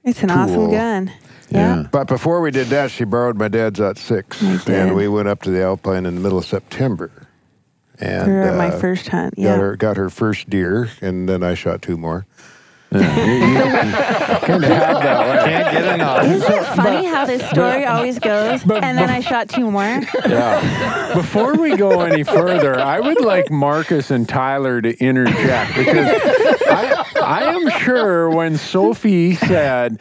It's an awesome gun. Yeah. But before we did that, she borrowed my dad's .6, and we went up to the Alpine in the middle of September. And for my first hunt, got her first deer, and then I shot 2 more. Kind of had that. Can't get enough. Isn't it funny how this story always goes? And then I shot 2 more. Yeah. Before we go any further, I would like Marcus and Tyler to interject, because I am sure when Sophie said,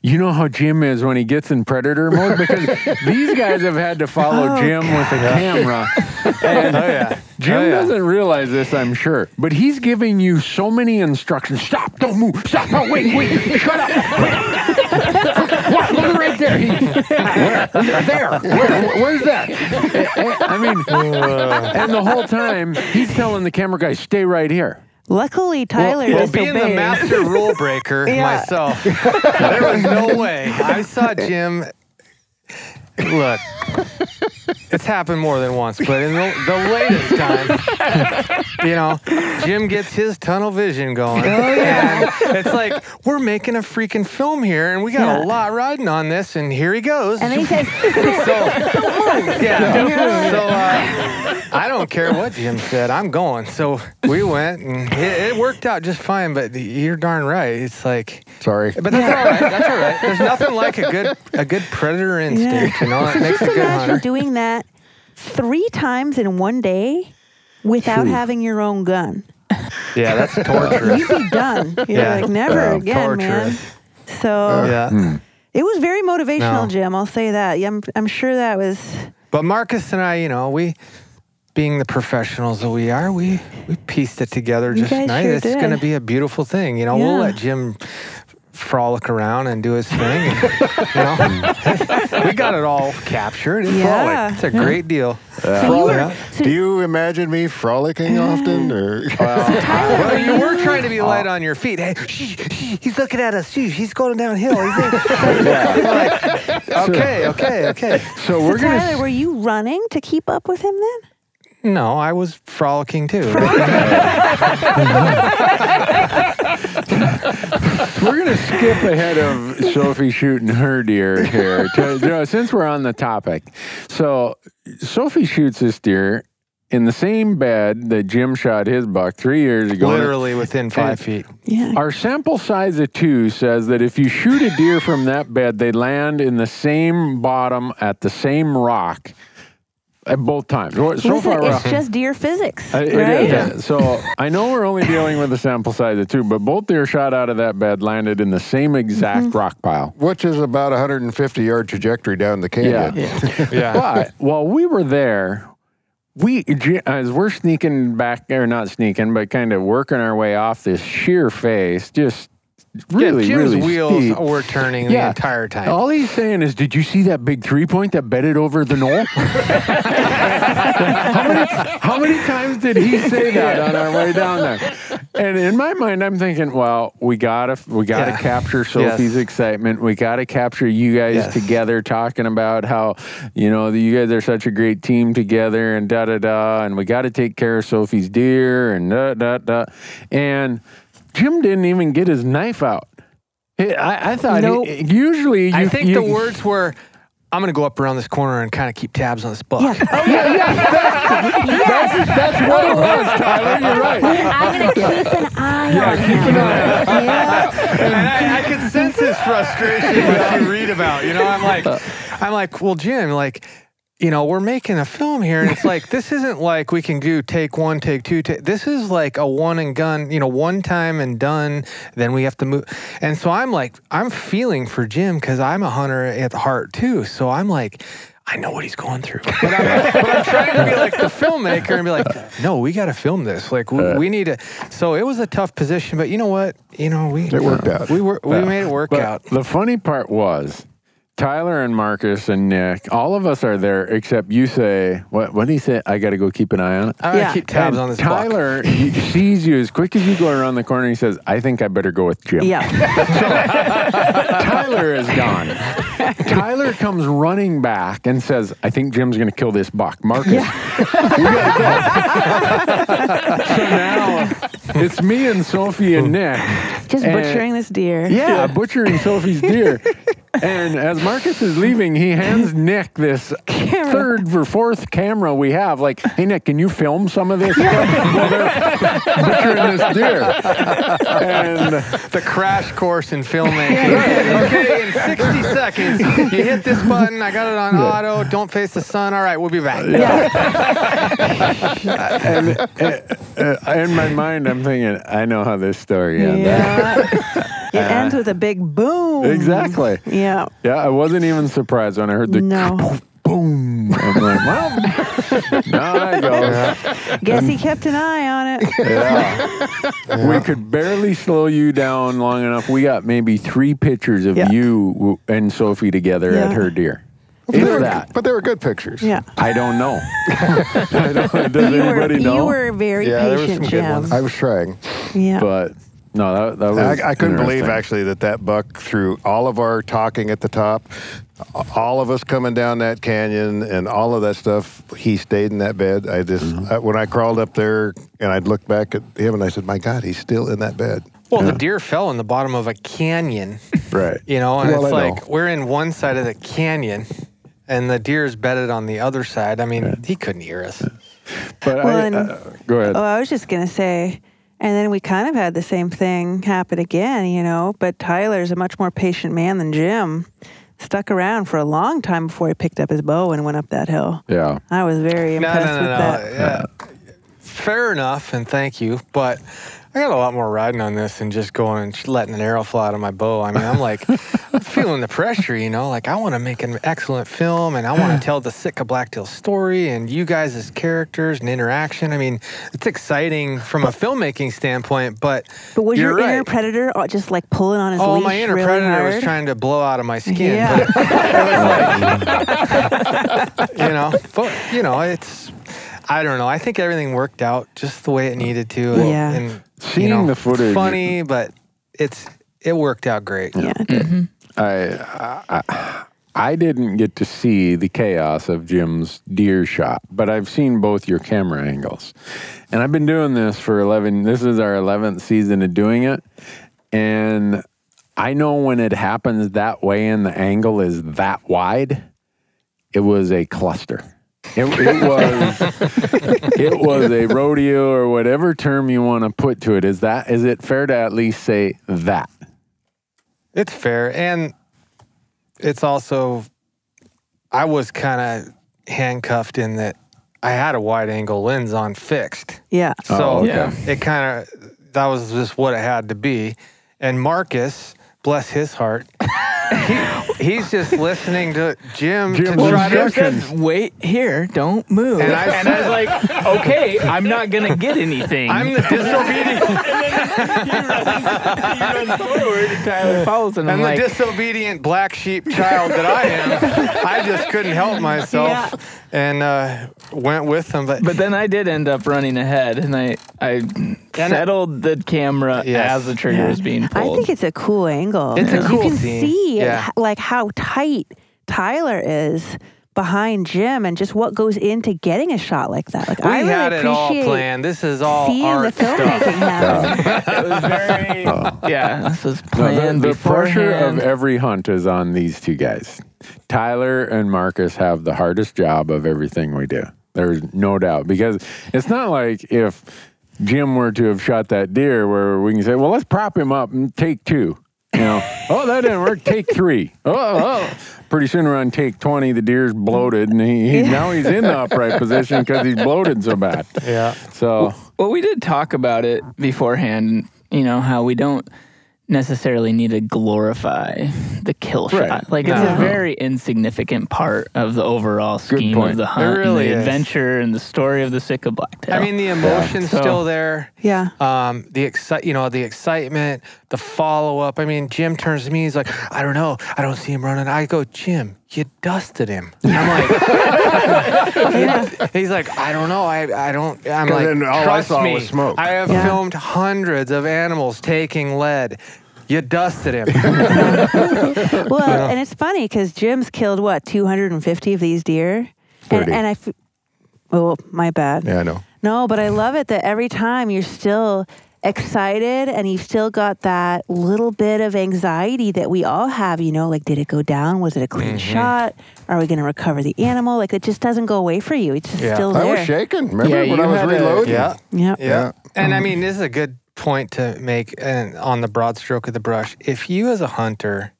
you know how Jim is when he gets in predator mode, because these guys have had to follow Jim with a camera. And Jim doesn't realize this, I'm sure, but he's giving you so many instructions. Stop, don't move, stop, no, wait, shut up. What? Look right there. Where's that? I mean, and the whole time, he's telling the camera guy, stay right here. Luckily, Tyler Well, being the master rule breaker myself, there was no way. I saw Jim. Look, it's happened more than once, but in the latest time, Jim gets his tunnel vision going. Oh, yeah. And it's like, we're making a freaking film here, and we got a lot riding on this, and here he goes. And then he says, I don't care what Jim said, I'm going. So we went, and it worked out just fine, but you're darn right. It's like... Sorry. But that's all right. That's all right. There's nothing like a good predator instinct, It makes a good hunter. Imagine doing that 3 times in one day without having your own gun. Yeah, that's torturous. You'd be done. You're never again, torturous. man. So it was very motivational, Jim. I'll say that. I'm sure that was... But Marcus and I, being the professionals that we are, we pieced it together just nice. Sure it's going to be a beautiful thing. You know, we'll let Jim frolic around and do his thing. And, you know, we got it all captured. It's a great deal. Do you imagine me frolicking often? Or? Well, you were trying to be light on your feet. Hey, he's looking at us. He's going downhill. Okay. So we're going to... Tyler, were you running to keep up with him then? No, I was frolicking too. We're going to skip ahead of Sophie shooting her deer here, since we're on the topic. So Sophie shoots this deer in the same bed that Jim shot his buck 3 years ago. Literally within 5 feet. Yeah. Our sample size of 2 says that if you shoot a deer from that bed, they land in the same bottom at the same rock. At both times. So far, it's just deer physics, right? It is. So I know we're only dealing with a sample size of 2, but both deer shot out of that bed landed in the same exact rock pile. Which is about 150-yard trajectory down the canyon. Yeah. But while we were there, as we're sneaking back, or not sneaking, but kind of working our way off this sheer face, just Jim's wheels steep. were turning the entire time. All he's saying is, did you see that big 3-point that bedded over the knoll? how many times did he say that on our way down there? And in my mind, I'm thinking, well, we gotta capture Sophie's excitement. We gotta capture you guys together talking about how, you guys are such a great team together and da-da-da, and we gotta take care of Sophie's deer and da-da-da. And Jim didn't even get his knife out. I thought usually I think the words were, I'm going to go up around this corner and kind of keep tabs on this buck. That's what it was, Tyler. You're right. I'm going to keep an eye on him. Keep an eye on him. And I can sense his frustration that you read about. I'm like, well, Jim, we're making a film here, and it's like, this isn't like we can do take 1, take 2. This is like a one and gun, one time and done, then we have to move. And so I'm feeling for Jim because I'm a hunter at heart too. So I'm like, I know what he's going through. But I'm trying to be like the filmmaker and be like, no, we got to film this. We need to. So it was a tough position, but you know what? It worked out. We made it work out. The funny part was, Tyler and Marcus and Nick, all of us are there except you say, what do you say? I got to go keep an eye on it. I'm going to keep tabs on this Tyler he sees you as quick as you go around the corner. He says, I think I better go with Jim. Yeah. So, Tyler is gone. Tyler comes running back and says, I think Jim's going to kill this buck. Marcus, we got to go. So now it's me and Sophie and Nick. Just butchering this deer. Yeah, butchering Sophie's deer. And as Marcus is leaving, he hands Nick this third or fourth camera we have. Like, hey, Nick, can you film some of this stuff while they're butchering this deer? And the crash course in filmmaking. Okay, in 60 seconds, you hit this button. I got it on auto. Don't face the sun. All right, we'll be back. And in my mind, I'm thinking, I know how this story ends. It ends with a big boom. Exactly. Yeah. Yeah, I wasn't even surprised when I heard the boom. I'm like, well, now I go. Guess he kept an eye on it. Yeah. We could barely slow you down long enough. We got maybe 3 pictures of you and Sophie together at her deer. But they were good pictures. Yeah. I don't know. Does anybody know? You were very patient, Jim. I was trying. Yeah. But no, that was I couldn't believe actually that buck, through all of our talking at the top, all of us coming down that canyon and all of that stuff, he stayed in that bed. I just when I crawled up there and I'd look back at him and I said, my God, he's still in that bed. Well, the deer fell in the bottom of a canyon. Right. And it's like we're in one side of the canyon and the deer is bedded on the other side. I mean, he couldn't hear us. But go ahead. Oh, I was just going to say, and then we kind of had the same thing happen again, but Tyler's a much more patient man than Jim. Stuck around for a long time before he picked up his bow and went up that hill. Yeah. I was very impressed with that. Yeah. Fair enough, and thank you. But I got a lot more riding on this than just going and letting an arrow fly out of my bow. I mean, I'm like feeling the pressure, you know, like I want to make an excellent film and I want to tell the Sitka Blacktail story and you guys as characters and interaction. I mean, it's exciting from a filmmaking standpoint, but was your right. inner predator just like pulling on his leash? Oh, my inner really predator hard? was trying to blow out of my skin. Yeah. But it was like, it's, I don't know. I think everything worked out just the way it needed to. Yeah. And Seeing the footage, funny, but it worked out great. Yeah, it did. Mm-hmm. I didn't get to see the chaos of Jim's deer shot, but I've seen both your camera angles. And I've been doing this for this is our 11th season of doing it. And I know when it happens that way and the angle is that wide, it was a cluster. It was a rodeo or whatever term you want to put to it. Is it fair to at least say that? It's fair. And it's also, I was kind of handcuffed in that I had a wide angle lens on fixed. Yeah. So okay. it kind of, that was just what it had to be. And Marcus, bless his heart, he's just listening to Jim to try to says, wait here, don't move. And I was like, okay, I'm not going to get anything. I'm the disobedient. He runs forward and Tyler follows him. And I'm the like, disobedient black sheep child that I am, I just couldn't help myself and went with him. But then I did end up running ahead, and I settled the camera as the trigger was being pulled. I think it's a cool angle. It's a cool You can scene. see Yeah. like how tight Tyler is behind Jim and just what goes into getting a shot like that. Like we I really had it all appreciate planned. This is all seeing art the stuff. filmmaking happen. It was very, this was No, planned the pressure of beforehand. every hunt is on these two guys. Tyler and Marcus have the hardest job of everything we do. There's no doubt. Because it's not like if Jim were to have shot that deer where we can say, well, let's prop him up and take 2. You know, oh, that didn't work. Take 3. Oh. Pretty soon we're on take 20. The deer's bloated, and now he's in the upright position because he's bloated so bad. Yeah. So, Well, we did talk about it beforehand, you know, how we don't necessarily need to glorify the kill shot. Right. Like, it's a very insignificant part of the overall scheme point. of the hunt, It really and the is. adventure, and the story of the Sitka Blacktail. I mean, the emotion's So- still there. Yeah. The excitement, the follow up. I mean, Jim turns to me. He's like, I don't know. I don't see him running. I go, Jim, you dusted him. And I'm like, he's like, I don't know. I don't. I'm like, then all I trust saw me. was smoke. I have filmed hundreds of animals taking lead. You dusted him. Well, and it's funny because Jim's killed 250 of these deer, 30. and oh, my bad. Yeah, I know. No, but I love it that every time you're still excited and you've still got that little bit of anxiety that we all have, you know, like, did it go down? Was it a clean shot? Are we going to recover the animal? Like, it just doesn't go away for you. It's just still there. I was shaking. Remember Yeah, when you I was had a- reloading? Yeah. And I mean, this is a good point to make on the broad stroke of the brush. If you as a hunter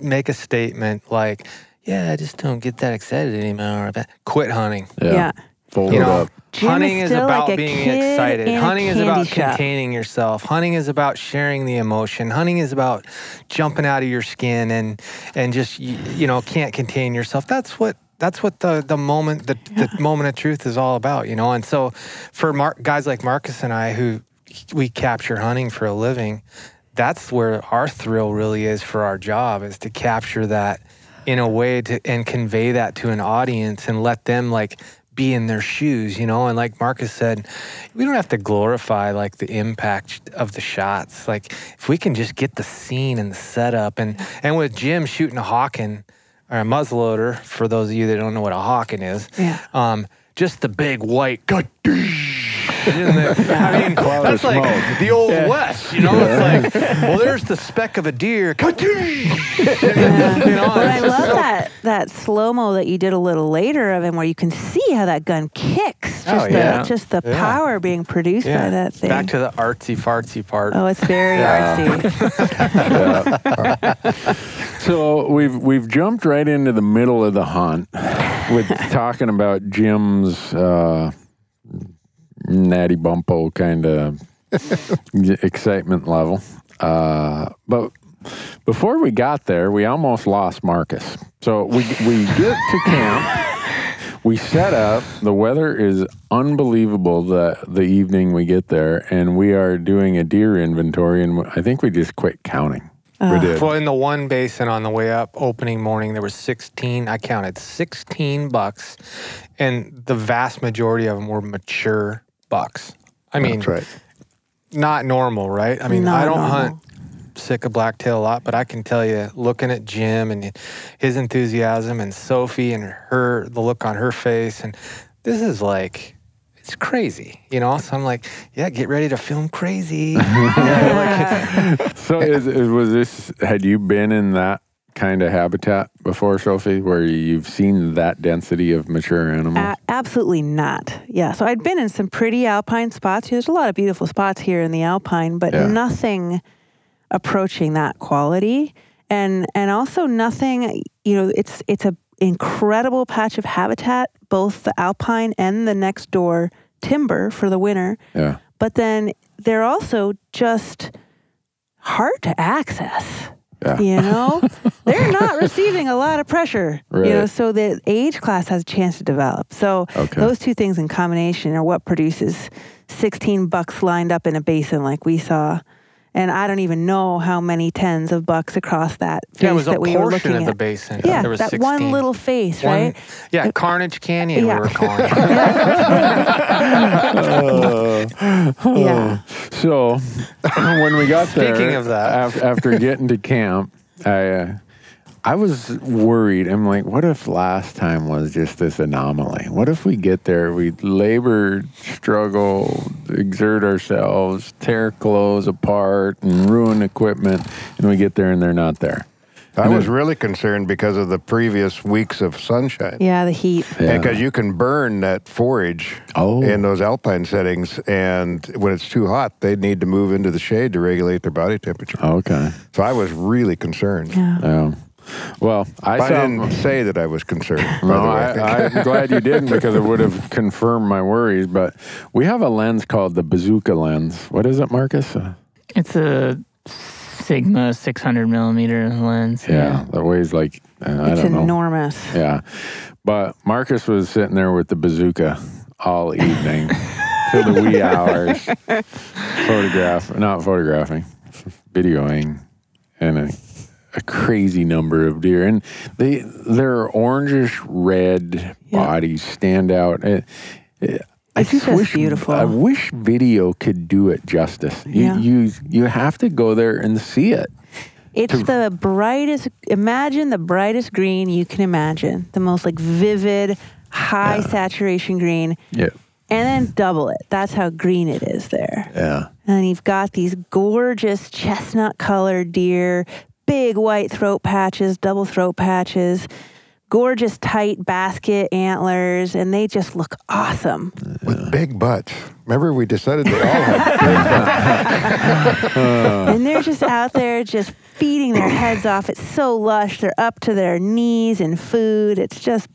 make a statement like, yeah, I just don't get that excited anymore, quit hunting. Yeah. Fold You it know, up. Jim hunting is still about like a being kid excited. in a Hunting is candy about shop. containing yourself. Hunting is about sharing the emotion. Hunting is about jumping out of your skin and just can't contain yourself. That's what the moment the moment of truth is all about, you know. And so for guys like Marcus and I who we capture hunting for a living, that's where our thrill really is for our job, is to capture that in a way and convey that to an audience and let them like be in their shoes, you know. And like Marcus said, we don't have to glorify like the impact of the shots. Like if we can just get the scene and the setup, and with Jim shooting a Hockett or a muzzleloader, for those of you that don't know what a Hockett is, just the big white I mean, that's like the old West, you know. It's like, well, there's the speck of a deer. But I love that slow-mo that you did a little later of him, where you can see how that gun kicks. Just the power being produced by that thing. Back to the artsy-fartsy part. Oh, it's very artsy. So we've jumped right into the middle of the hunt with talking about Jim's natty bumpo kind of excitement level. But before we got there, we almost lost Marcus. So we get to camp. We set up. The weather is unbelievable the evening we get there, and we are doing a deer inventory, and I think we just quit counting. We did. Well, in the one basin on the way up, opening morning, there was 16. I counted 16 bucks, and the vast majority of them were mature bucks. I mean, That's right. not normal, right? I mean, Not I don't normal. hunt Sitka Blacktail a lot, but I can tell you, looking at Jim and his enthusiasm, and Sophie and the look on her face, and this is like, it's crazy, you know? So I'm like, yeah, get ready to film crazy. So was this, had you been in that kind of habitat before, Sophie, where you've seen that density of mature animals? Absolutely not. Yeah, so I'd been in some pretty alpine spots. There's a lot of beautiful spots here in the alpine, but nothing approaching that quality. And also nothing, it's a incredible patch of habitat, both the alpine and the next door timber for the winter. Yeah. But then they're also just hard to access. Yeah. They're not receiving a lot of pressure. Right. So the age class has a chance to develop. So those two things in combination are what produces 16 bucks lined up in a basin like we saw. And I don't even know how many tens of bucks across that face that we were looking at. It was a portion of the basin. Yeah, there was that 16. one little face, right? Yeah, Carnage Canyon, we were calling it. Yeah. So when we got there, Speaking of that. after getting to camp, I was worried. I'm like, what if last time was just this anomaly? What if we get there, we labor, struggle, exert ourselves, tear clothes apart, and ruin equipment, and we get there and they're not there? I was really concerned because of the previous weeks of sunshine. Yeah, the heat. Yeah. Because you can burn that forage in those alpine settings, and when it's too hot, they need to move into the shade to regulate their body temperature. Okay. So I was really concerned. Yeah. Well, I didn't say that I was concerned. By No, the way. I'm glad you didn't, because it would have confirmed my worries. But we have a lens called the Bazooka Lens. What is it, Marcus? It's a Sigma 600 millimeter lens. Yeah, that weighs like, I It's don't know. enormous. Yeah. But Marcus was sitting there with the bazooka all evening till the wee hours, videoing, and a crazy number of deer. And their orangish red bodies stand out. It's just beautiful. I wish video could do it justice. You have to go there and see it. It's the brightest, imagine the brightest green you can imagine. The most vivid, high saturation green. Yeah. And then double it. That's how green it is there. Yeah. And then you've got these gorgeous chestnut colored deer, big white throat patches, double throat patches, gorgeous tight basket antlers, and they just look awesome. With big butts. Remember, we decided they all had big butts. And they're just out there just feeding their heads off. It's so lush. They're up to their knees in food. It's just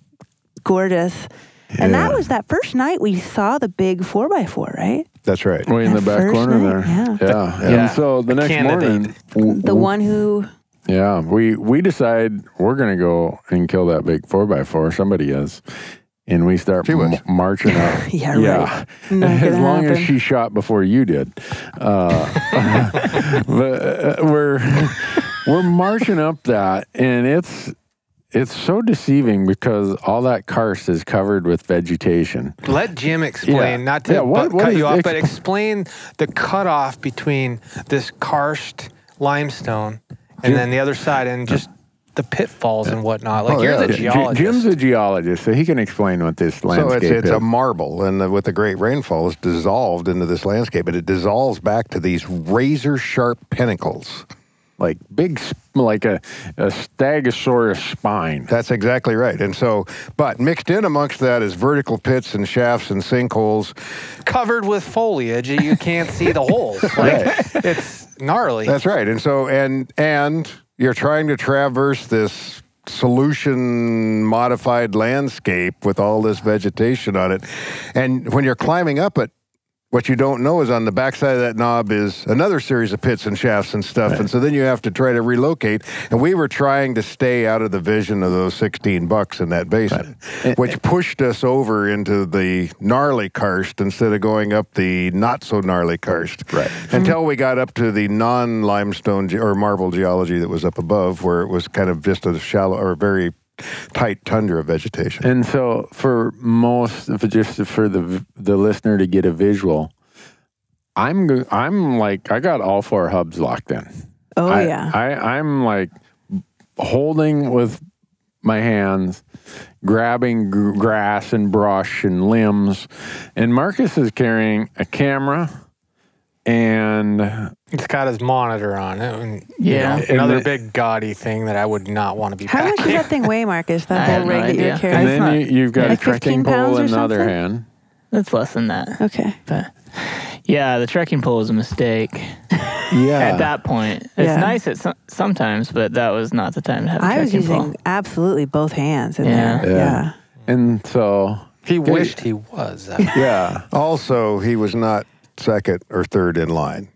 gorgeous. Yeah. And that was that first night we saw the big 4x4, right? That's right. Way in the back corner there. Yeah. And so the next morning, the one who... Yeah, we decide we're going to go and kill that big 4x4. Somebody is. And we start marching up. Right. As long as she shot before you did. But we're marching up that, and it's so deceiving because all that karst is covered with vegetation. Let Jim explain, not to cut you off, but explain the cutoff between this karst limestone and then the other side, and just the pitfalls and whatnot. You're the geologist. Jim's a geologist, so he can explain what this landscape is. So it's a marble, and with the great rainfall, it's dissolved into this landscape, and it dissolves back to these razor-sharp pinnacles. Like a stegosaurus spine. That's exactly right. And so, but mixed in amongst that is vertical pits and shafts and sinkholes. Covered with foliage, you can't see the holes. It's gnarly. That's right. And so, and you're trying to traverse this solution modified landscape with all this vegetation on it. And when you're climbing up it, what you don't know is on the backside of that knob is another series of pits and shafts and stuff. Right. And so then you have to try to relocate. And we were trying to stay out of the vision of those 16 bucks in that basin, which pushed us over into the gnarly karst instead of going up the not so gnarly karst. Right. Until we got up to the non-limestone or marble geology that was up above, where it was kind of just a shallow or very tight tundra vegetation. And so for the listener to get a visual, I'm like, I got all 4 hubs locked in. Oh, I'm like holding with my hands, grabbing grass and brush and limbs, and Marcus is carrying a camera and It's got his monitor on it. And, Yeah. another big gaudy thing that I would not want to be How much packing. does that thing weigh, Marcus? That I whole have no rig that you're idea. carrying? and then you've got like a trekking 15 pounds pole or in the other something? hand. It's less than that. Okay. But yeah, the trekking pole was a mistake Yeah. at that point. It's Yeah. nice at sometimes, but that was not the time to have a I was trekking using pole. absolutely both hands in Yeah. there. Yeah. And so He wished he was. yeah. Also, he was not second or third in line.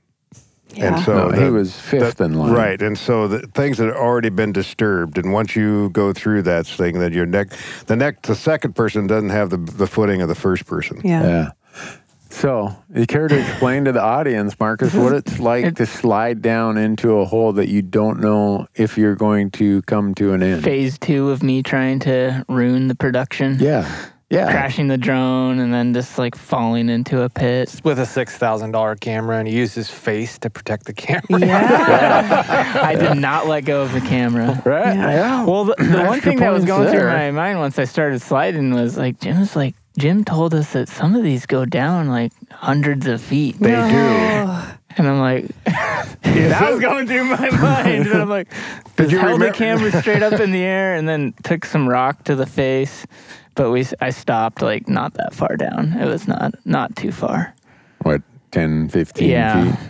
Yeah. And so No, he was fifth in line. Right. And so the things that had already been disturbed, and once you go through that thing, then the second person doesn't have the footing of the first person. Yeah. Yeah. So, you care to explain to the audience, Marcus, what it's like to slide down into a hole that you don't know if you're going to come to an end? Phase 2 of me trying to ruin the production. Yeah. Yeah. Crashing the drone and then just like falling into a pit. With a $6,000 camera, and he used his face to protect the camera. Yeah. I did not let go of the camera. Right? Yeah. Well, the one thing that was points going through there. my mind once I started sliding was like, Jim told us that some of these go down like hundreds of feet. They do. And I'm like, that was going through my mind. And I'm like, Did you held the remember- camera straight up in the air and then took some rock to the face. But I stopped like not that far down. It was not too far. What, 10, 15 Yeah. feet?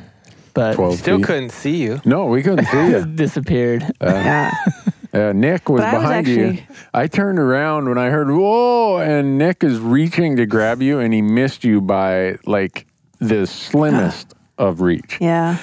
But 12 Still feet? couldn't see you. No, we couldn't see you. disappeared. Yeah. Nick was But I was behind you. actually- I turned around when I heard, whoa, and Nick is reaching to grab you, and he missed you by like the slimmest of reach. Yeah.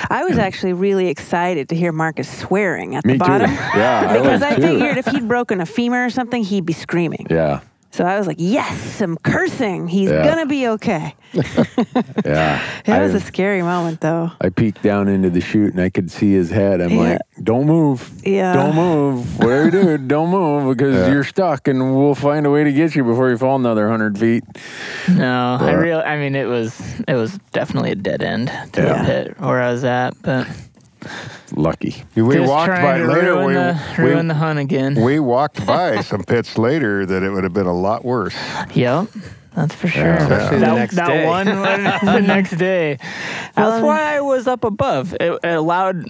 I was actually really excited to hear Marcus swearing at the Me too. bottom. Yeah, Because I I was too. figured if he'd broken a femur or something, he'd be screaming. Yeah. So I was like, yes, some cursing. He's Yeah. going to be okay. Yeah. It was a scary moment, though. I peeked down into the chute and I could see his head. I'm Yeah. like, don't move. Yeah. Don't move. Whatever you do, don't move because you're stuck and we'll find a way to get you before you fall another 100 feet. No, I mean, it was definitely a dead end to Yeah. the pit where I was at, but Lucky. We just walked trying by to later. ruin the hunt again. We walked by some pits later that it would have been a lot worse. Yep, that's for sure. Especially the next that day. one the next day. That's Well, why I was up above. It allowed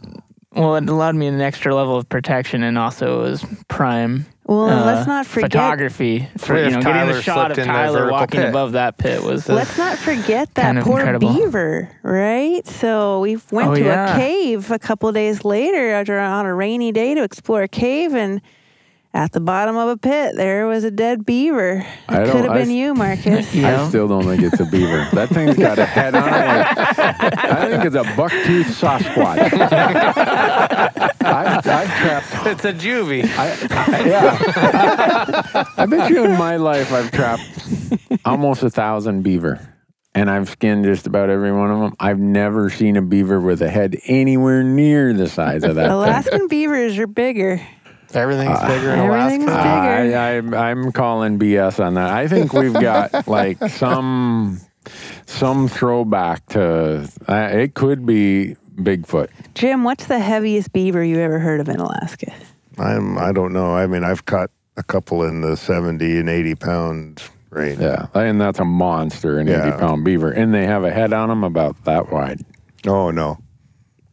me an extra level of protection, and also it was prime. Well, let's not forget. photography for If getting Tyler the shot of slipped in the Tyler vertical walking pit. above that pit was. Let's not forget that kind of poor incredible. beaver, right? So we went Oh, to yeah. a cave a couple days later on a rainy day to explore a cave, and at the bottom of a pit, there was a dead beaver. I It don't- could have I been s- you, Marcus. Yeah. I still don't think it's a beaver. That thing's got a head on it. I think it's a buck-toothed Sasquatch. I've trapped. It's a juvie. Yeah. I bet you in my life I've trapped almost 1,000 beaver. And I've skinned just about every one of them. I've never seen a beaver with a head anywhere near the size of that thing. Alaskan beavers are bigger. Everything's bigger in everything's Alaska. bigger. I'm calling BS on that. I think we've got like some throwback to. It could be Bigfoot. Jim, what's the heaviest beaver you ever heard of in Alaska? I don't know. I mean, I've caught a couple in the 70 and 80 pound range. Yeah, and that's a monster, an Yeah. 80-pound beaver, and they have a head on them about that wide. Oh, no.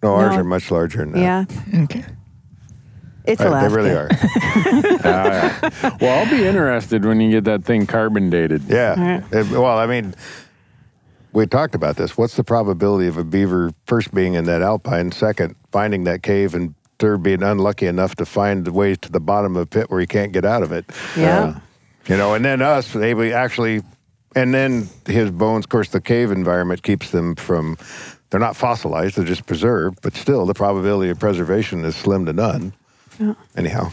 No, ours No. are much larger than that. Yeah, Okay. it's They Alaska. really are. Yeah. Well, I'll be interested when you get that thing carbon dated. Yeah. Well, I mean, we talked about this. What's the probability of a beaver first being in that alpine, second finding that cave, and third being unlucky enough to find the way to the bottom of the pit where he can't get out of it? Yeah. You know, and then us, we actually And then his bones, of course, the cave environment keeps them from, they're not fossilized, they're just preserved, but still the probability of preservation is slim to none. Yeah. Anyhow,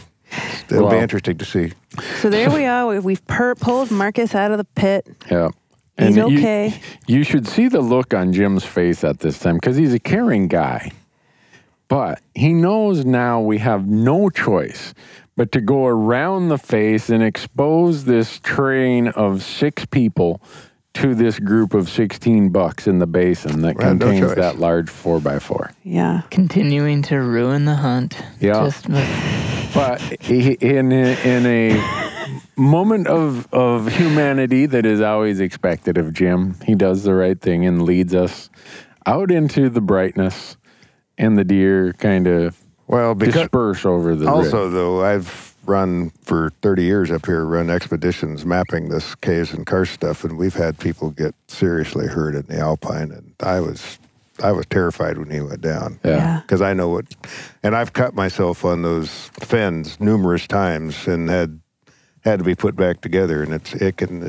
it'll be interesting to see. So there we are. We've pulled Marcus out of the pit. Yeah. He's okay. You should see the look on Jim's face at this time because he's a caring guy. But he knows now we have no choice but to go around the face and expose this train of 6 people to this group of 16 bucks in the basin that contains that large 4x4. Yeah. Continuing to ruin the hunt. Yeah. But in a moment of humanity that is always expected of Jim, he does the right thing and leads us out into the brightness, and the deer kind of disperse over the Also, though, I've run for 30 years up here, run expeditions mapping this caves and karst stuff, and we've had people get seriously hurt in the alpine, and I was terrified when he went down. Yeah. Because I know and I've cut myself on those fens numerous times and had to be put back together, and it's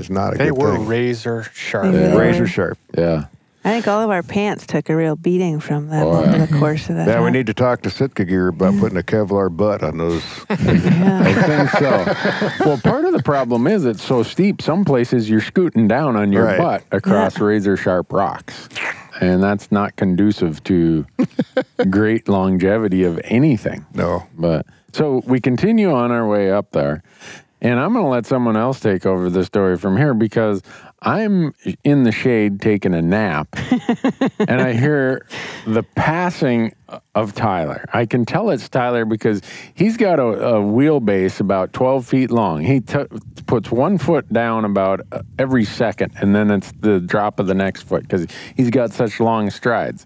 not a good thing. They were razor sharp. Razor sharp. Yeah. I think all of our pants took a real beating from that over the course of that. Yeah, we need to talk to Sitka Gear about putting a Kevlar butt on those. I think so. Well, part of the problem is it's so steep. Some places you're scooting down on your butt across razor sharp rocks. And that's not conducive to great longevity of anything. No. But so we continue on our way up there. And I'm going to let someone else take over the story from here because I'm in the shade taking a nap and I hear the passing of Tyler. I can tell it's Tyler because he's got a wheelbase about 12 feet long. He puts 1 foot down about every second, and then it's the drop of the next foot because he's got such long strides.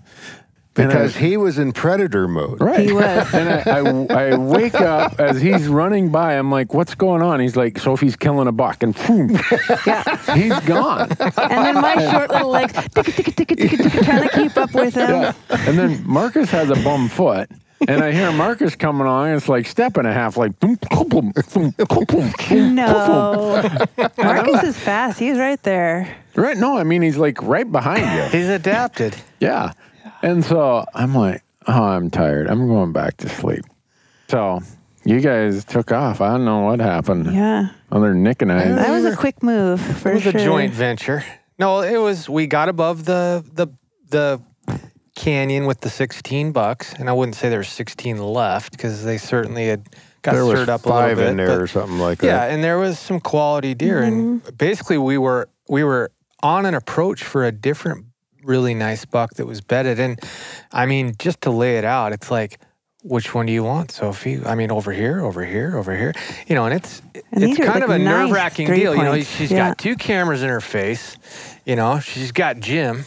Because he was in predator mode. Right. He was. And I wake up as he's running by. I'm like, what's going on? He's like, Sophie's killing a buck. And boom, he's gone. And then my short little legs, trying to keep up with him. Yeah. And then Marcus has a bum foot. And I hear Marcus coming on, and it's like step and a half, like boom, boom, boom, boom, boom. No. Marcus is fast. He's right there. Right? No, I mean, he's like right behind you. He's adapted. Yeah. And so I'm like, oh, I'm tired. I'm going back to sleep. So you guys took off. I don't know what happened. Yeah. Other than Nick and I. That was a quick move, for sure. It was a joint venture. No, we got above the canyon with the 16 bucks, and I wouldn't say there were 16 left because they certainly had got stirred up a little bit. There was 5 in there or something like that. Yeah, and there was some quality deer, and basically we were on an approach for a different really nice buck that was bedded. And I mean, just to lay it out, it's like, which one do you want, Sophie? I mean, over here, over here, over here. You know, and it's kind of a nerve-wracking deal. You know, she's got 2 cameras in her face. You know, she's got Jim.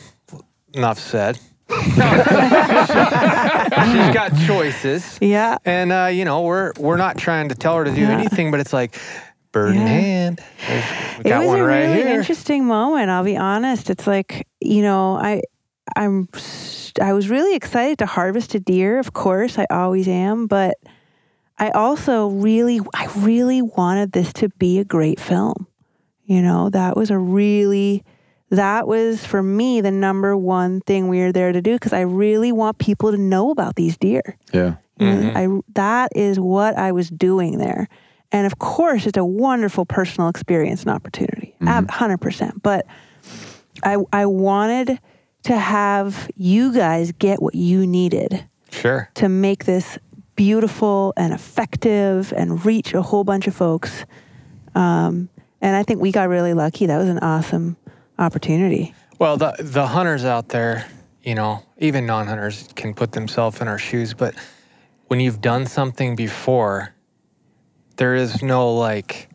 Enough said. She's got choices. Yeah. And you know, we're not trying to tell her to do anything, but it's like, bird in hand. We got one right here. It was a really interesting moment, I'll be honest. It's like, you know, I was really excited to harvest a deer, of course. I always am, but I also really wanted this to be a great film. You know, that was for me the number one thing we were there to do because I really want people to know about these deer. Yeah. That is what I was doing there. And of course, it's a wonderful personal experience and opportunity, 100%. But I wanted to have you guys get what you needed. Sure. To make this beautiful and effective and reach a whole bunch of folks. And I think we got really lucky. That was an awesome opportunity. Well, the hunters out there, you know, even non-hunters can put themselves in our shoes. But when you've done something before, there is no, like,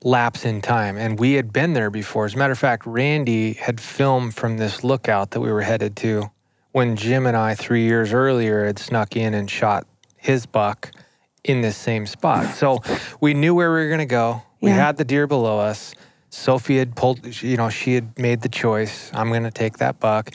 lapse in time. And we had been there before. As a matter of fact, Randy had filmed from this lookout that we were headed to when Jim and I, 3 years earlier, had snuck in and shot his buck in this same spot. So we knew where we were going to go. We had the deer below us. Sophie had pulled, you know, she had made the choice. I'm going to take that buck.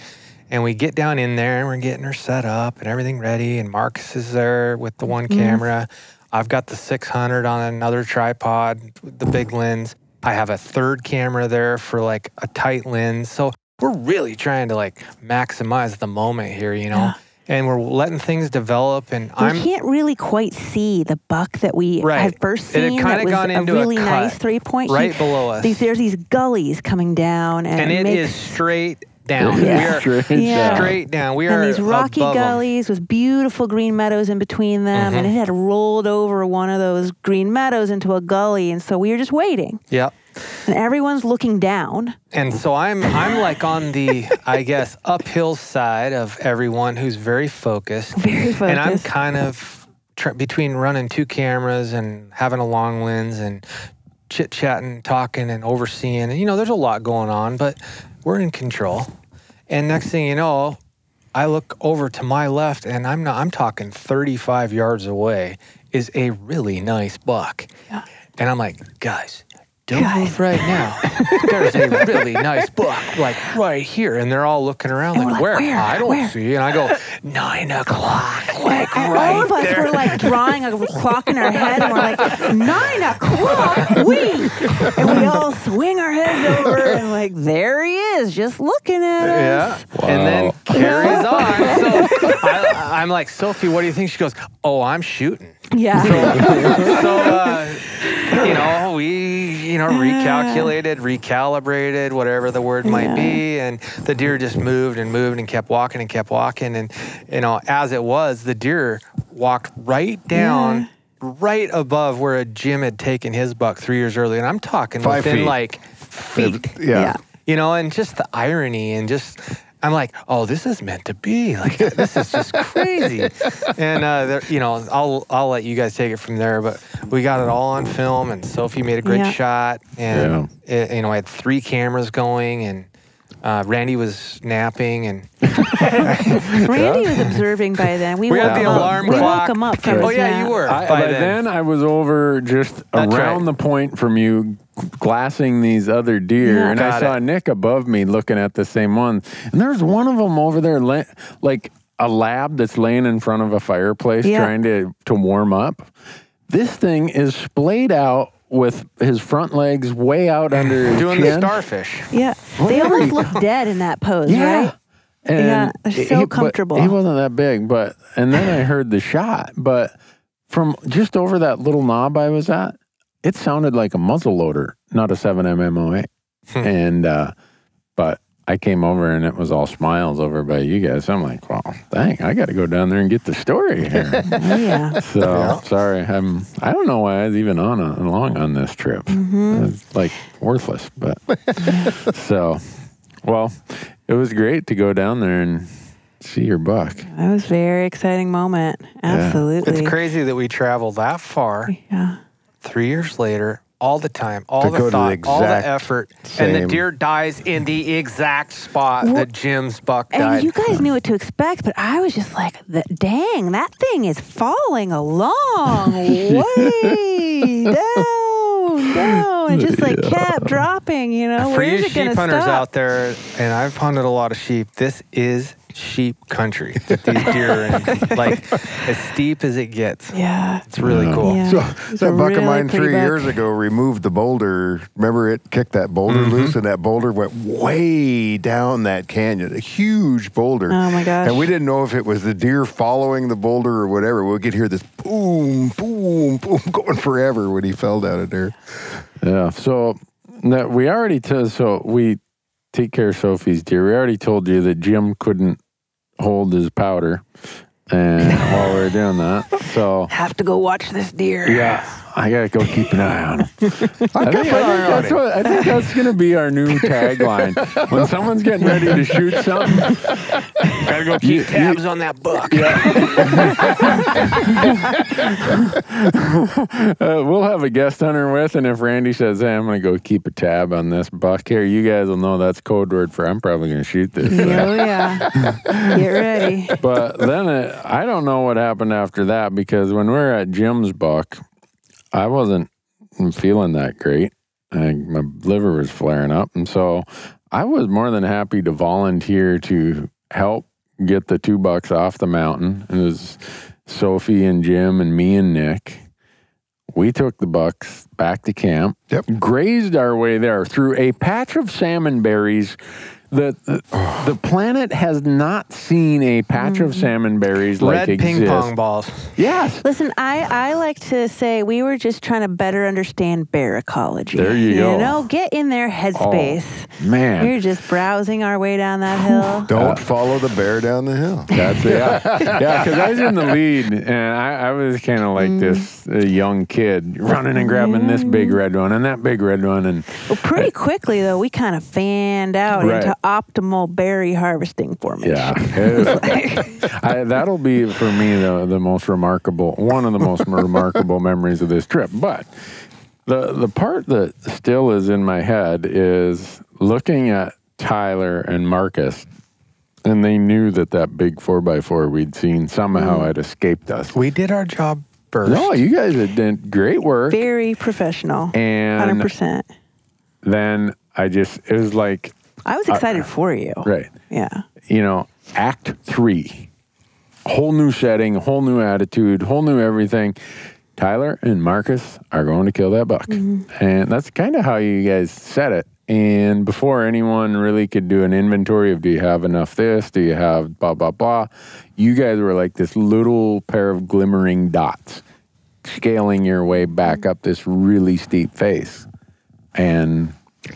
And we get down in there and we're getting her set up and everything ready. And Marcus is there with the one camera. I've got the 600 on another tripod, the big lens. I have a third camera there for like a tight lens. So we're really trying to like maximize the moment here, you know? Yeah. And we're letting things develop, and We can't really quite see the buck that we had first It had seen. kinda That was gone into a a really cut nice 3-point. right below us. There's these gullies coming down, and it is straight down. Yeah. We are straight down. We are and these rocky above 'em. gullies with beautiful green meadows in between them, and it had rolled over one of those green meadows into a gully, and so we were just waiting. Yep. And everyone's looking down. And so I'm like on the, I guess, uphill side of everyone who's very focused. Very focused. And I'm kind of between running 2 cameras and having a long lens and chit-chatting, talking, and overseeing. And, you know, there's a lot going on, but we're in control. And next thing you know, I look over to my left, and I'm talking 35 yards away is a really nice buck. Yeah. And I'm like, guys, don't move right now. There's a really nice buck, like right here. And they're all looking around like, where? I don't see. And I go, 9 o'clock, like right all of us there. were like drawing a clock in our head, and we're like, 9 o'clock, and we all swing our heads over, and like, there he is, just looking at us. Yeah. And then carries on. So I'm like, Sophie, what do you think? She goes, oh, I'm shooting. Yeah. So, you know, we, recalculated, recalibrated, whatever the word might be. And the deer just moved and kept walking and kept walking. And, you know, as it was, the deer walked right down, right above where Jim had taken his buck 3 years earlier. And I'm talking 5 within feet. like feet. Yeah. You know, and just the irony and just... I'm like, oh, this is meant to be. Like, this is just crazy. And, you know, I'll let you guys take it from there. But we got it all on film, and Sophie made a great shot. And, you know, I had 3 cameras going, and Randy was napping. And Randy was observing by then. We had the alarm clock. We woke him up from his nap. You were. By then, I was over just around the point from you, glassing these other deer, and I saw Nick above me looking at the same one. And there's one of them over there, like a lab that's laying in front of a fireplace trying to warm up. This thing is splayed out with his front legs way out under his doing chin. the starfish. Yeah. They almost look dead in that pose, right? And they're so comfortable. He wasn't that big, and then I heard the shot, but from just over that little knob I was at, it sounded like a muzzle loader, not a 7mm 08. And, but I came over and it was all smiles over by you guys. I'm like, well, dang, I got to go down there and get the story here. So sorry, I don't know why I was even along on this trip. It's like worthless, but so, well, it was great to go down there and see your buck. That was a very exciting moment. Absolutely. It's crazy that we traveled that far. Yeah. 3 years later, all the time, all the go to thought, the all the exact effort, and the same- deer dies in the exact spot that Jim's buck died. And you guys knew what to expect, but I was just like, dang, that thing is falling along way down. It just like kept dropping, you know. For Where's you it gonna sheep hunters stop? out there, and I've hunted a lot of sheep, this is sheep country that these deer are in. Like, as steep as it gets. Yeah. It's really cool. Yeah. So It's a that buck really of mine pretty 3 buck. years ago removed the boulder. Remember it kicked that boulder loose, and that boulder went way down that canyon. A huge boulder. Oh my gosh. And we didn't know if it was the deer following the boulder or whatever. We could hear this boom, boom, boom going forever when he fell down in there. Yeah. So we already we take care of Sophie's deer. We already told you that Jim couldn't hold his powder, and while we were doing that, so Have to go watch this deer. yeah, I gotta go keep an eye on him. I think that's gonna be our new tagline. When someone's getting ready to shoot something, Gotta go keep tabs on that buck. we'll have a guest hunter with, and if Randy says, "Hey, I'm gonna go keep a tab on this buck here," you guys will know that's code word for I'm probably gonna shoot this. Oh yeah. Get ready. But then I don't know what happened after that, because when we were at Jim's buck, I wasn't feeling that great. My liver was flaring up. And so I was more than happy to volunteer to help get the 2 bucks off the mountain. It was Sophie and Jim and me and Nick. we took the bucks back to camp, grazed our way there through a patch of salmon berries. The planet has not seen a patch of salmon berries like Red exist. ping pong balls. Yes. Listen, I like to say we were just trying to better understand bear ecology. There you go. You know, get in their headspace. Oh, man. We're just browsing our way down that hill. Don't follow the bear down the hill. That's it. Yeah, because I was in the lead, and I was kind of like this young kid running and grabbing this big red one and that big red one. And well, pretty quickly, though, we kind of fanned out Right. into optimal berry harvesting formation. Yeah. That'll be, for me, the most remarkable, one of the most remarkable memories of this trip. But the part that still is in my head is looking at Tyler and Marcus, and they knew that big 4x4 we'd seen somehow had escaped us. We did our job first. No, you guys had done great work. Very professional. And 100%. then it was like... I was excited for you. Right. Yeah. You know, Act 3. Whole new setting, whole new attitude, whole new everything. Tyler and Marcus are going to kill that buck. And that's kind of how you guys said it. And before anyone really could do an inventory of, do you have enough this? Do you have blah, blah, blah? You guys were like this little pair of glimmering dots, scaling your way back up this really steep face. And...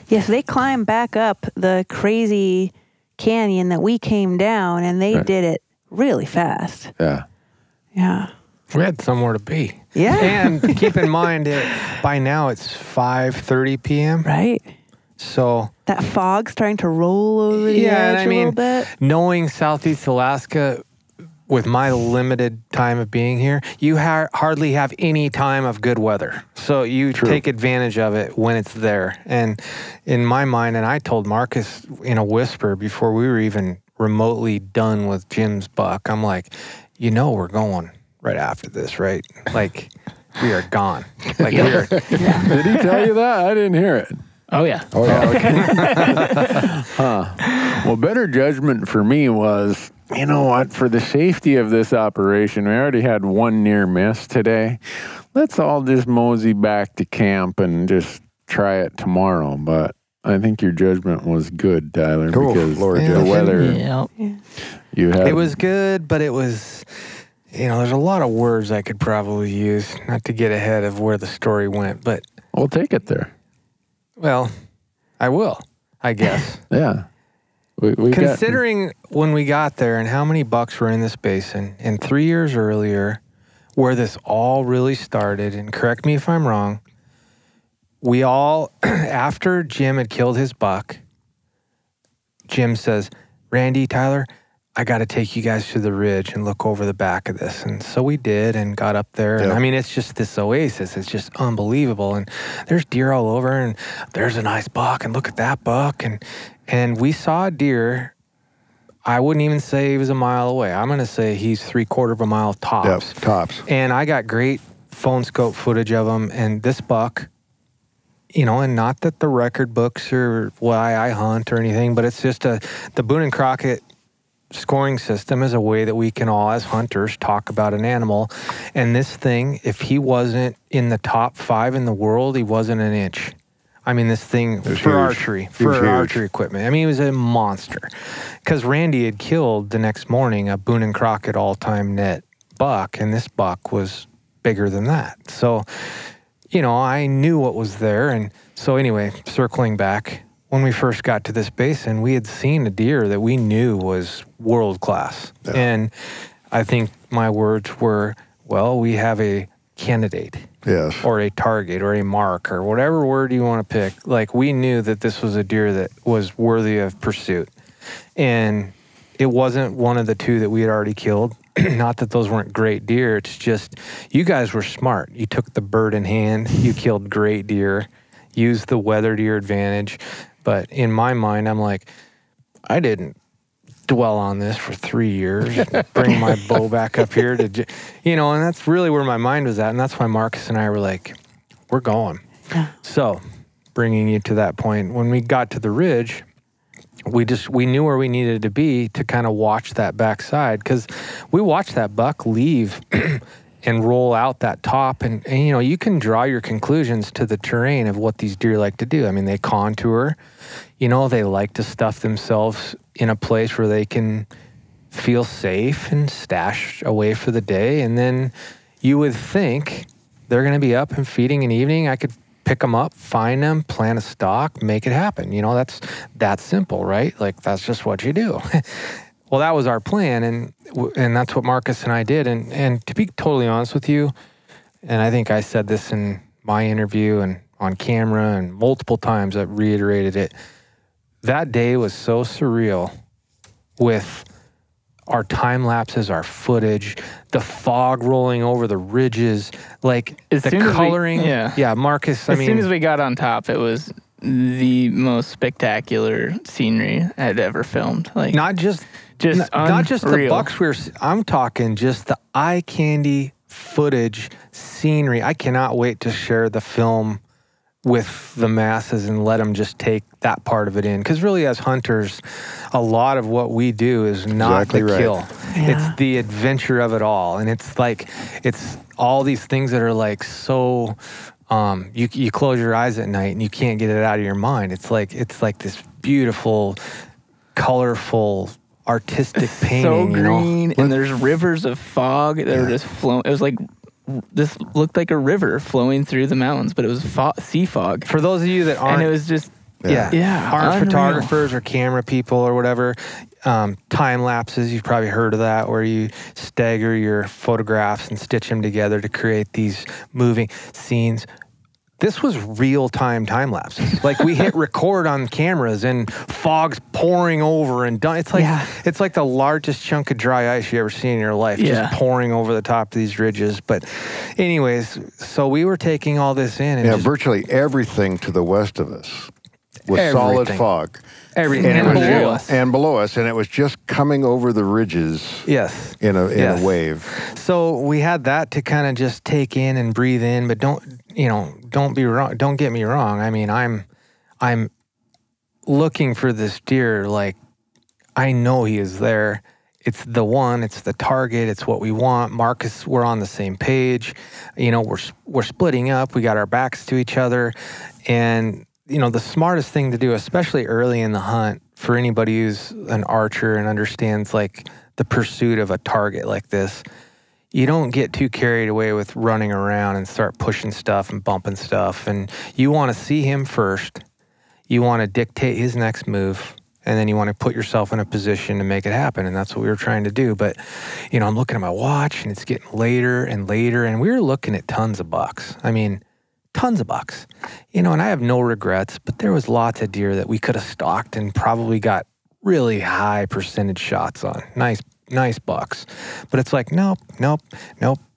Yes, they climbed back up the crazy canyon that we came down, and they did it really fast. Yeah. Yeah. We had somewhere to be. Yeah. And keep in mind, by now it's 5:30 p.m. Right. So that fog's starting to roll over the edge a little bit. Knowing Southeast Alaska, with my limited time of being here, you hardly have any time of good weather. So you take advantage of it when it's there. And in my mind, and I told Marcus in a whisper before we were even remotely done with Jim's buck, I'm like, we're going right after this, right? Like, we are gone. Like, we are. Did he tell you that? I didn't hear it. Oh, yeah. Oh, yeah. Okay. Well, better judgment for me was, you know what, for the safety of this operation, we already had one near miss today. Let's all just mosey back to camp and just try it tomorrow. But I think your judgment was good, Tyler, because the weather, you had. It was good, but it was, there's a lot of words I could probably use, not to get ahead of where the story went, but. We'll take it there. Well, I will, I guess. Yeah. Considering when we got there and how many bucks were in this basin, and 3 years earlier, where this all really started, and correct me if I'm wrong, we all, after Jim had killed his buck, Jim says, Randy, Tyler, I got to take you guys to the ridge and look over the back of this. And so we did and got up there. And I mean, it's just this oasis. It's just unbelievable. And there's deer all over, and there's a nice buck, and look at that buck. And we saw a deer. I wouldn't even say he was a mile away. I'm going to say he's 3/4 of a mile tops. Yep, tops. And I got great phone scope footage of him. And this buck, and not that the record books are why I hunt or anything, but it's just the Boone and Crockett scoring system is a way that we can all, as hunters, talk about an animal. And this thing, if he wasn't in the top 5 in the world, he wasn't an inch. I mean, this thing for archery equipment. I mean, he was a monster. Because Randy had killed the next morning a Boone and Crockett all-time net buck, and this buck was bigger than that. So, I knew what was there. And so anyway, circling back, when we first got to this basin, we had seen a deer that we knew was world class. Yeah. And I think my words were, well, we have a candidate. Yes. Or a target or a mark or whatever word you want to pick. Like, we knew that this was a deer that was worthy of pursuit. And it wasn't one of the 2 that we had already killed. Not that those weren't great deer. It's just, you guys were smart. You took the bird in hand. You killed great deer. Used the weather to your advantage. But in my mind, I'm like, I didn't dwell on this for 3 years, bring my bow back up here to, and that's really where my mind was at. And that's why Marcus and I were like, we're going. Yeah. So bringing you to that point, when we got to the ridge, we knew where we needed to be to kind of watch that backside, because we watched that buck leave and roll out that top. And, you know, you can draw your conclusions to the terrain of what these deer like to do. I mean, they contour, you know, they like to stuff themselves in a place where they can feel safe and stash away for the day. And then you would think they're going to be up and feeding in the evening. I could pick them up, find them, plant a stock, make it happen. You know, that's simple, right? Like, that's just what you do. Well, that was our plan, and that's what Marcus and I did. And to be totally honest with you, and I think I said this in my interview and on camera and multiple times I reiterated it, that day was so surreal with our time lapses, our footage, the fog rolling over the ridges, like the coloring. Marcus, as soon as we got on top, it was the most spectacular scenery I'd ever filmed. Like, not just the bucks. I'm talking just the eye candy footage, scenery. I cannot wait to share the film with the masses and let them just take that part of it in. Because really, as hunters, a lot of what we do is not the kill. Yeah. It's the adventure of it all. And it's like, it's all these things that are like so, you close your eyes at night and you can't get it out of your mind. It's like this beautiful, colorful, artistic painting. So green, you know? And there's rivers of fog that were just flowing. It was like, this looked like a river flowing through the mountains, but it was sea fog. For those of you that aren't, and it was just aren't unreal. Photographers or camera people or whatever, time lapses, you've probably heard of that, where you stagger your photographs and stitch them together to create these moving scenes. This was real-time time lapses. Like, we hit record on cameras and fog's pouring over and done. It's like the largest chunk of dry ice you ever seen in your life, just pouring over the top of these ridges. But anyways, so we were taking all this in. And virtually everything to the west of us was solid fog. Everything. And below us, and it was just coming over the ridges. Yes. In a wave. So we had that to kind of just take in and breathe in, but don't be wrong. Don't get me wrong. I mean, I'm looking for this deer. Like, I know he is there. It's the one. It's the target. It's what we want. Marcus, we're on the same page. You know, we're splitting up. We got our backs to each other, and you know, the smartest thing to do, especially early in the hunt, for anybody who's an archer and understands like the pursuit of a target like this, you don't get too carried away with running around and start pushing stuff and bumping stuff. And you want to see him first. You want to dictate his next move. And then you want to put yourself in a position to make it happen. And that's what we were trying to do. But, you know, I'm looking at my watch and it's getting later and later. And we were looking at tons of bucks. I mean, tons of bucks. You know, and I have no regrets, but there was lots of deer that we could have stalked and probably got really high percentage shots on. Nice bucks. But it's like, nope.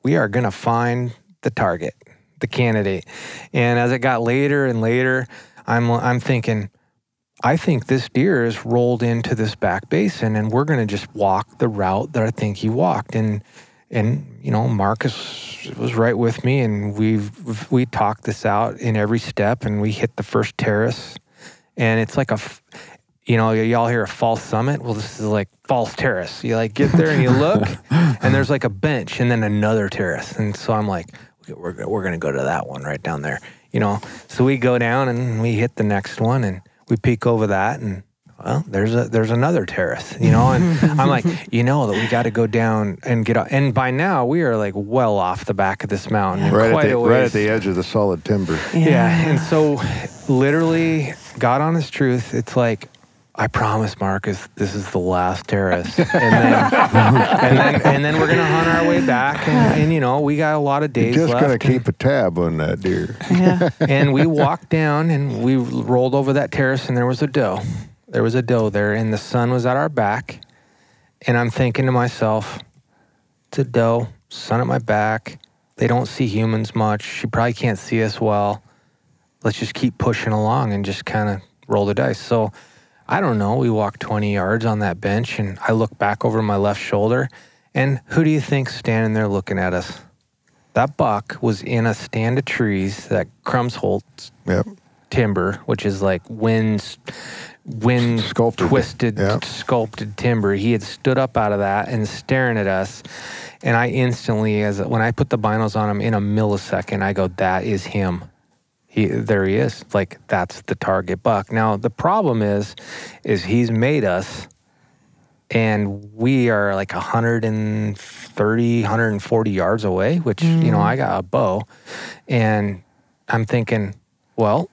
We are going to find the target, the candidate. And as it got later and later, I'm thinking, I think this deer is rolled into this back basin and we're going to just walk the route that I think he walked. And you know, Marcus was right with me, and we talked this out in every step, and we hit the first terrace, and it's like you know, y'all hear a false summit. Well, this is like false terrace. You like get there and you look, and there's like a bench, and then another terrace, and so I'm like, we're gonna go to that one right down there, you know. So we go down and we hit the next one, and we peek over that, and well, there's another terrace, you know, and I'm like, you know, that we got to go down and get up. And by now we are like well off the back of this mountain, right at the edge of the solid timber. Yeah. And so literally, God honest truth, it's like, I promise, Marcus, this is the last terrace, and then we're gonna hunt our way back, and you know, we got a lot of days left. Just gotta left, keep a tab on that deer. Yeah. And we walked down and we rolled over that terrace, and there was a doe. There was a doe there, and the sun was at our back. And I'm thinking to myself, it's a doe, sun at my back. They don't see humans much. She probably can't see us well. Let's just keep pushing along and just kind of roll the dice. So I don't know. We walked 20 yards on that bench, and I look back over my left shoulder, and who do you think's standing there looking at us? That buck was in a stand of trees that Crumbs holds. Yep. timber, which is like wind Sculpted. twisted, Yeah. sculpted timber. He had stood up out of that and staring at us. And I instantly, when I put the binos on him in a millisecond, I go, that is him. There he is. Like, that's the target buck. Now, the problem is he's made us, and we are like 130, 140 yards away, which, I got a bow. And I'm thinking, well,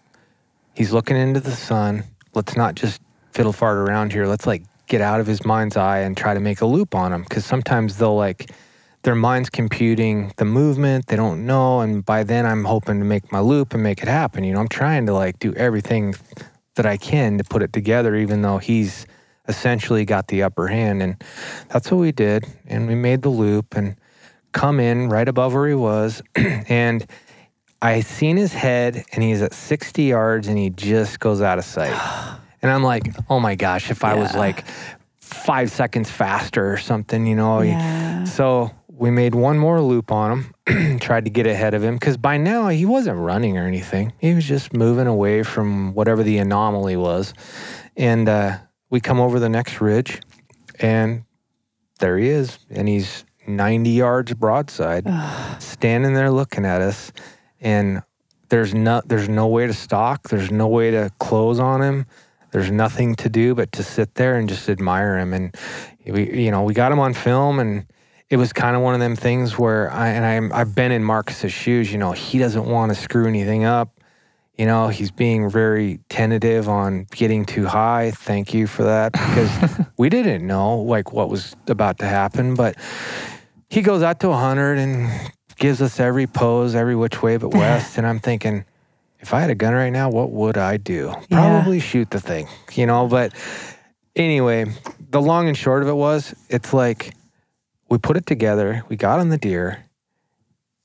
he's looking into the sun. Let's not just fiddle fart around here. Let's like get out of his mind's eye and try to make a loop on him. Because sometimes their mind's computing the movement. They don't know. And by then I'm hoping to make my loop and make it happen. I'm trying to like do everything that I can to put it together, even though he's essentially got the upper hand. And that's what we did. And we made the loop and come in right above where he was. And I seen his head, and he's at 60 yards, and he just goes out of sight. And I'm like, oh my gosh, if I was like 5 seconds faster or something, Yeah. So we made one more loop on him, tried to get ahead of him, because by now he wasn't running or anything. He was just moving away from whatever the anomaly was. And we come over the next ridge, and there he is, and he's 90 yards broadside, standing there looking at us. And there's no way to stalk. There's no way to close on him. There's nothing to do but to sit there and just admire him. And we got him on film, and it was kind of one of them things where I've been in Marcus's shoes. He doesn't want to screw anything up. He's being very tentative on getting too high. Thank you for that, because we didn't know like what was about to happen. But he goes out to 100 and gives us every pose, every which way but west. And I'm thinking, if I had a gun right now, what would I do? Probably shoot the thing, But anyway, the long and short of it was, it's like we put it together. We got on the deer.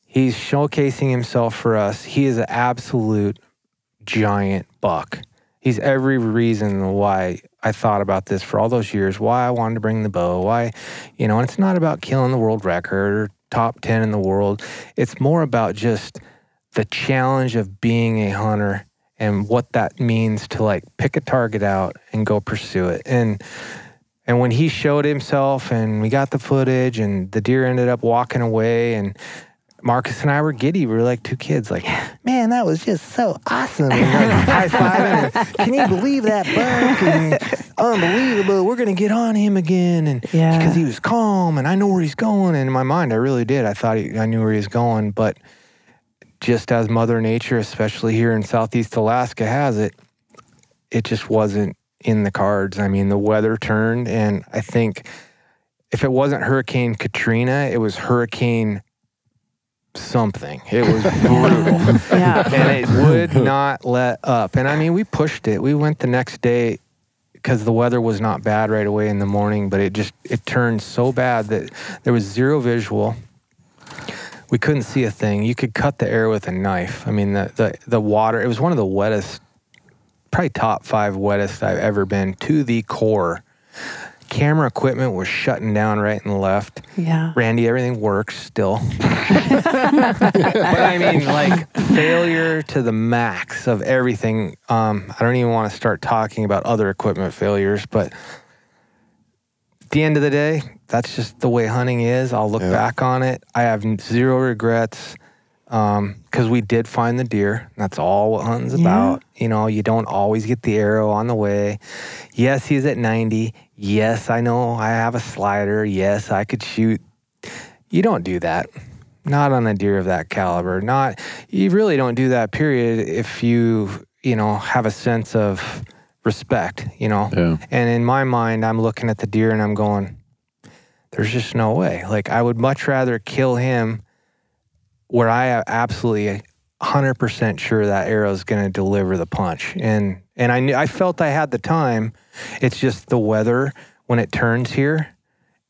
He's showcasing himself for us. He is an absolute giant buck. He's every reason why I thought about this for all those years, why I wanted to bring the bow, why, and it's not about killing the world record or top 10 in the world. It's more about just the challenge of being a hunter and what that means to like pick a target out and go pursue it. And when he showed himself and we got the footage and the deer ended up walking away, and Marcus and I were giddy. We were like two kids, like, man, that was just so awesome. And like, high-fiving. Can you believe that buck? And unbelievable. We're going to get on him again. And because he was calm, and I know where he's going. And in my mind, I really did. I thought I knew where he was going. But just as Mother Nature, especially here in Southeast Alaska, has it, it just wasn't in the cards. I mean, the weather turned, and I think if it wasn't Hurricane Katrina, it was Hurricane something. It was brutal. And it would not let up. And I mean, we pushed it. We went the next day because the weather was not bad right away in the morning, but it turned so bad that there was zero visual. We couldn't see a thing. You could cut the air with a knife. I mean, the water, it was one of the wettest, probably top 5 wettest I've ever been, to the core. Camera equipment was shutting down right and left. Yeah. Randy, everything works still. But I mean, like, failure to the max of everything. I don't even want to start talking about other equipment failures, but at the end of the day, that's just the way hunting is. I'll look back on it. I have zero regrets because we did find the deer. That's all what hunting's about. You don't always get the arrow on the way. Yes, he's at 90. Yes, I know I have a slider. Yes, I could shoot. You don't do that. Not on a deer of that caliber. You really don't do that, period, if you have a sense of respect, Yeah. And in my mind, I'm looking at the deer and I'm going, there's just no way. Like, I would much rather kill him where I am absolutely 100% sure that arrow is going to deliver the punch. And I felt I had the time. It's just the weather when it turns here,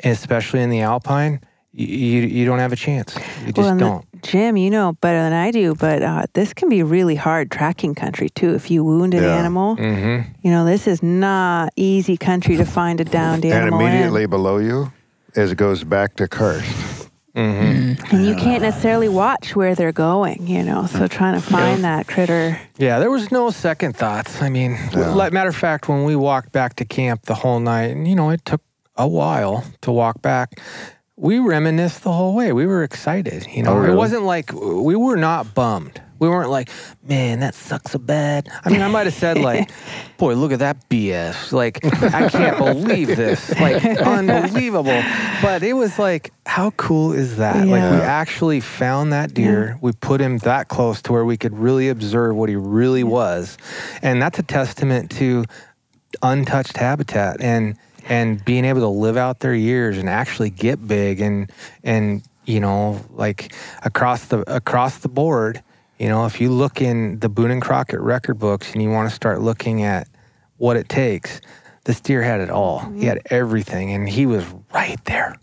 especially in the Alpine, you don't have a chance. You just don't. Jim, you know better than I do, but this can be really hard tracking country too. If you wound an animal, this is not easy country to find a downed animal. And immediately below you, as it goes back to karst. Mm-hmm. And you can't necessarily watch where they're going, so trying to find that critter. Yeah, there was no second thoughts. I mean, matter of fact, when we walked back to camp the whole night, and, it took a while to walk back, we reminisced the whole way. We were excited, Oh, really? It wasn't like, we were not bummed. We weren't like, man, that sucks so bad. I mean, I might have said like, boy, look at that BS. Like, I can't believe this. Like, unbelievable. But it was like, how cool is that? Yeah. Like, we actually found that deer. Yeah. We put him that close to where we could really observe what he really was. And that's a testament to untouched habitat and being able to live out their years and actually get big and like across the board. If you look in the Boone and Crockett record books and you want to start looking at what it takes, this deer had it all. Mm-hmm. He had everything, and he was right there.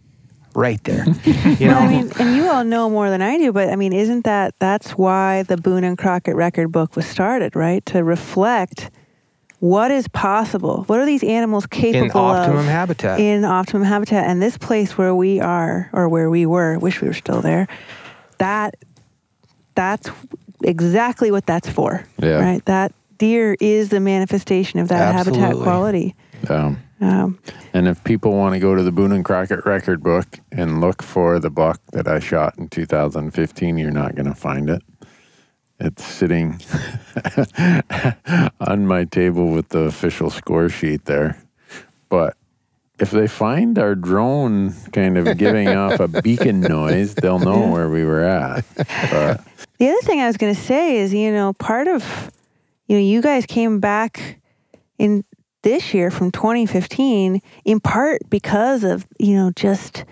Well, I mean, and you all know more than I do, but I mean, isn't that's why the Boone and Crockett record book was started, right? To reflect what is possible. What are these animals capable of? In optimum habitat. In optimum habitat. And this place where we are, or where we were, wish we were still there, that's exactly what that's for. Yeah. Right? That deer is the manifestation of that Absolutely. habitat quality. And if people want to go to the Boone and Crockett record book and look for the buck that I shot in 2015, you're not going to find it. It's sitting on my table with the official score sheet there. But if they find our drone kind of giving off a beacon noise, they'll know where we were at. But the other thing I was going to say is, part of, you guys came back in this year from 2015 in part because of, just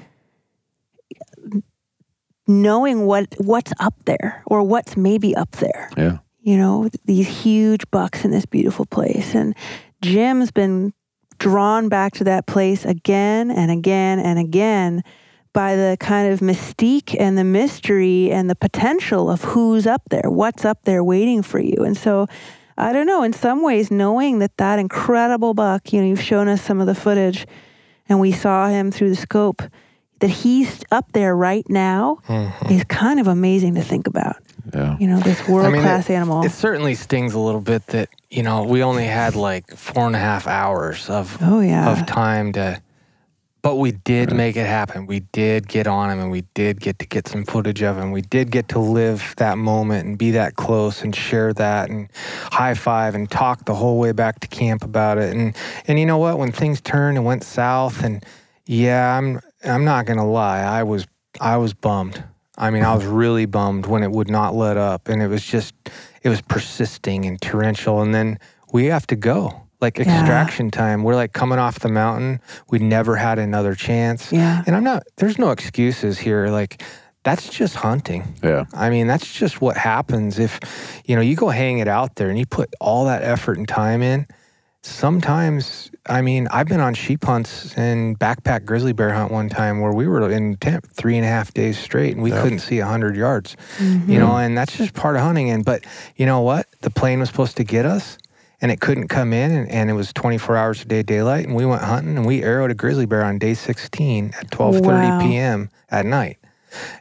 knowing what's up there or what's maybe up there. Yeah. These huge bucks in this beautiful place. And Jim's been drawn back to that place again and again and again by the kind of mystique and the mystery and the potential of who's up there, what's up there waiting for you. And so, I don't know, in some ways, knowing that incredible buck, you've shown us some of the footage and we saw him through the scope, that he's up there right now is kind of amazing to think about. Yeah. This world-class animal. It certainly stings a little bit that, we only had like 4.5 hours of time to, but we did make it happen. We did get on him and we did get some footage of him. We did get to live that moment and be that close and share that and high five and talk the whole way back to camp about it. And you know what? When things turned and went south and I'm not going to lie. I was bummed. I mean, I was really bummed when it would not let up. And it was persisting and torrential. And then we have to go. Like extraction time. We're like coming off the mountain. We never had another chance. Yeah. And there's no excuses here. Like, that's just hunting. Yeah. I mean, that's just what happens if, you go hang it out there and you put all that effort and time in. Sometimes, I mean, I've been on sheep hunts and backpack grizzly bear hunt one time where we were in tent 3.5 days straight and we couldn't see 100 yards, and that's just part of hunting. But you know what? The plane was supposed to get us and it couldn't come in and it was 24 hours a day daylight and we went hunting and we arrowed a grizzly bear on day 16 at 12:30 p.m. at night.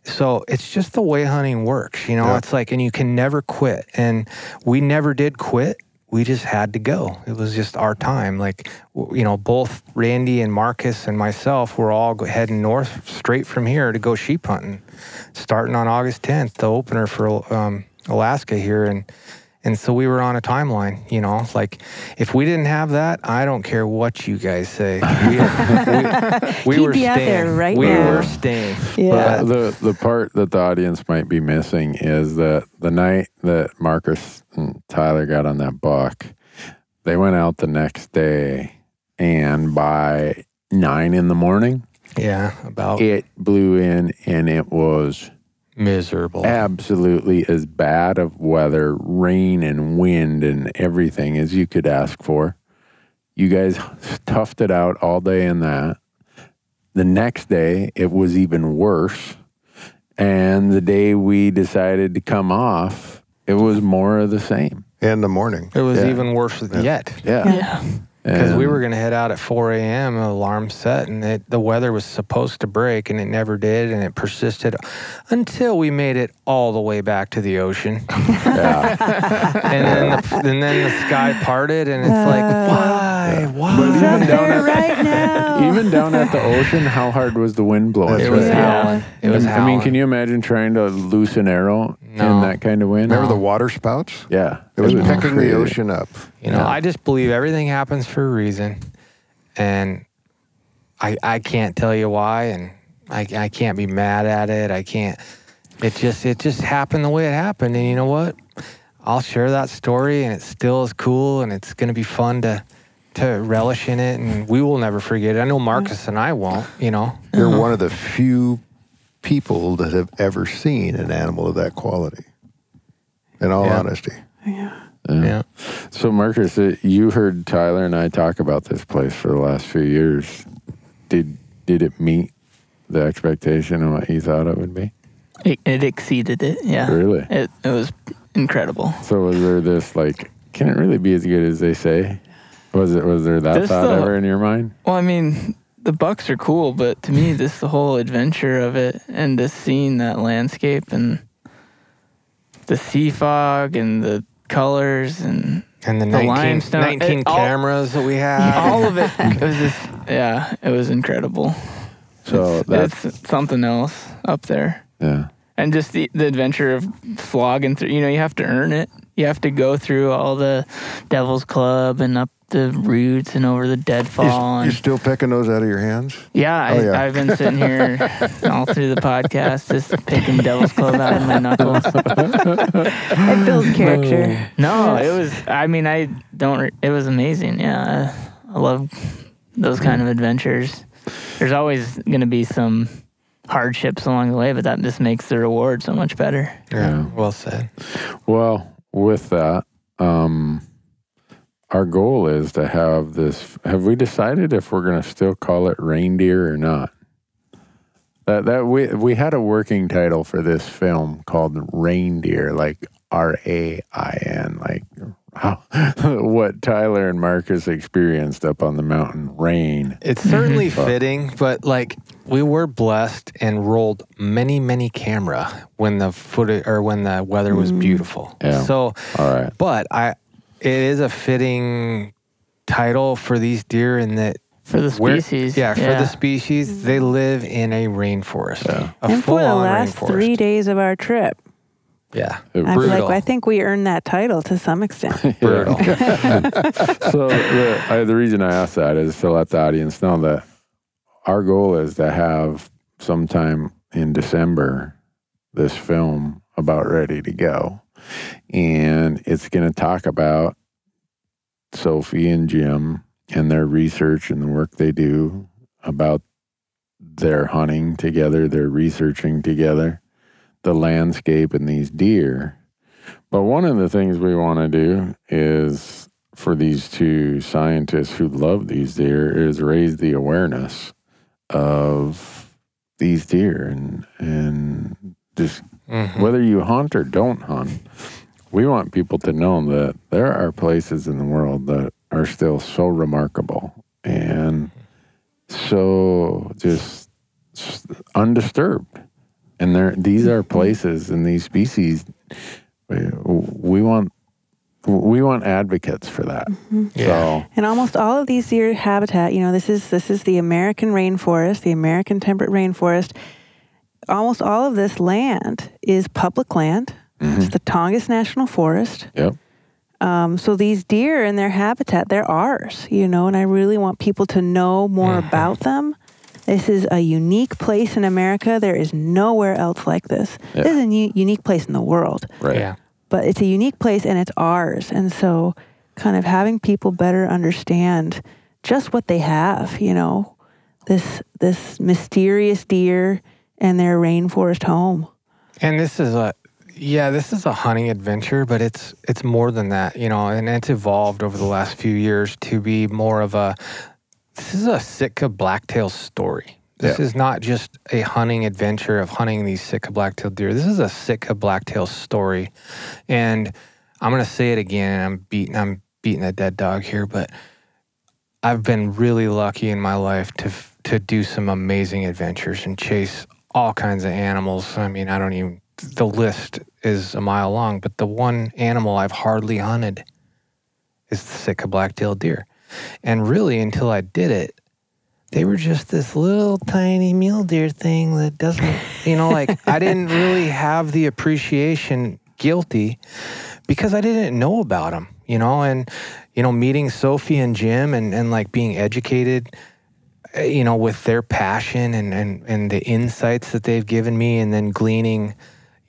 So it's just the way hunting works, It's like, and you can never quit. And we never did quit. We just had to go. It was just our time. Like, both Randy and Marcus and myself were all heading north straight from here to go sheep hunting, starting on August 10th, the opener for Alaska here. And so we were on a timeline, like if we didn't have that, I don't care what you guys say. We were staying. Out there right we now. Were staying. Yeah. But the part that the audience might be missing is that the night that Marcus and Tyler got on that buck, they went out the next day, and by 9 a.m, it blew in, and it was miserable. Absolutely as bad of weather, rain and wind and everything as you could ask for. You guys toughed it out all day in that. The next day, it was even worse. And the day we decided to come off, it was more of the same. In the morning. It was even worse yet. Yeah. Because we were going to head out at 4 a.m., alarm set, and the weather was supposed to break, and it never did, and it persisted until we made it all the way back to the ocean. and then the sky parted, and it's like, why? But even down right now. even down at the ocean, how hard was the wind blowing? It was howling. It was howling. I mean, can you imagine trying to loose an arrow in that kind of wind? Remember the water spouts? Yeah. It was picking crazy. the ocean up. You know, I just believe everything happens for a reason, and I can't tell you why, and I can't be mad at it. I can't. It just happened the way it happened, and you know what? I'll share that story, and it still is cool, and it's going to be fun to relish in it, and we will never forget it. I know Marcus and I won't. You know, You're one of the few people that have ever seen an animal of that quality. In all honesty. Yeah. So, Marcus, you heard Tyler and I talk about this place for the last few years. Did it meet the expectation of what you thought it would be? It exceeded it, yeah. Really? It was incredible. So was there this, like, can it really be as good as they say? Was there that thought ever in your mind? Well, I mean, the bucks are cool, but to me, the whole adventure of it, and just seeing that landscape and the sea fog and the colors and the limestone, 19 cameras that we had. all of it. It was just, it was incredible. So it's something else up there. Yeah. And just the adventure of slogging through, you have to earn it. You have to go through all the Devil's Club and up the roots and over the deadfall. You're still picking those out of your hands? Yeah, I've been sitting here all through the podcast just picking Devil's Club out of my knuckles. It builds character. No, it was amazing. Yeah, I love those kind of adventures. There's always going to be some hardships along the way, but that just makes the reward so much better. Yeah, well said. Well, with that, our goal is to have this. Have we decided if we're going to still call it reindeer or not? That we had a working title for this film called Reindeer, like RAIN, like what Tyler and Marcus experienced up on the mountain. Rain. It's certainly fitting, but like we were blessed and rolled many camera when the footage or when the weather was beautiful. Yeah. So, all right. But it is a fitting title for these deer in that for the species. For the species, they live in a rainforest. Yeah. And for the last 3 days of our trip. Yeah. Brutal. I think we earned that title to some extent. Brutal. So the reason I asked that is to let the audience know that our goal is to have sometime in December this film about ready to go. And it's going to talk about Sophie and Jim and their research and the work they do about their hunting together, their researching together, the landscape and these deer. But one of the things we want to do is for these two scientists who love these deer is raise the awareness of these deer and just whether you hunt or don't hunt, we want people to know that there are places in the world that are still so remarkable and so just undisturbed. And these are places and these species, we want advocates for that. Yeah. So, and almost all of these deer habitat, this is the American rainforest, the American temperate rainforest. Almost all of this land is public land. It's the Tongass National Forest. Yep. So these deer and their habitat, they're ours, and I really want people to know more about them. This is a unique place in America. There is nowhere else like this. Yeah. This is a unique place in the world. Right. Yeah. But it's a unique place and it's ours. And so kind of having people better understand just what they have, this mysterious deer and their rainforest home. And this is a hunting adventure, but it's more than that, and it's evolved over the last few years to be more of this is a Sitka Blacktail story. This is not just a hunting adventure of hunting these Sitka Blacktail deer. This is a Sitka Blacktail story. And I'm going to say it again, and I'm beating a dead dog here, but I've been really lucky in my life to do some amazing adventures and chase all kinds of animals. I mean, the list is a mile long, but the one animal I've hardly hunted is the Sitka Blacktail deer. And really, until I did it, they were just this little tiny mule deer thing that doesn't, I didn't really have the appreciation, guilty, because I didn't know about them, and, meeting Sophie and Jim and like being educated, with their passion and the insights that they've given me, and then gleaning,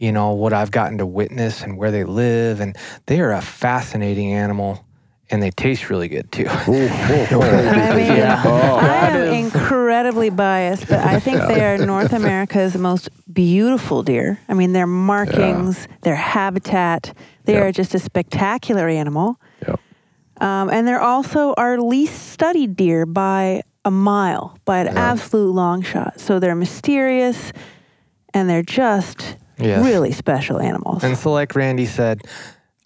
what I've gotten to witness and where they live. And they are a fascinating animal. And they taste really good, too. I am incredibly biased, but I think they are North America's most beautiful deer. I mean, their markings, their habitat, they are just a spectacular animal. Yep. And they're also our least studied deer by a mile, by an absolute long shot. So they're mysterious, and they're just really special animals. And so like Randy said,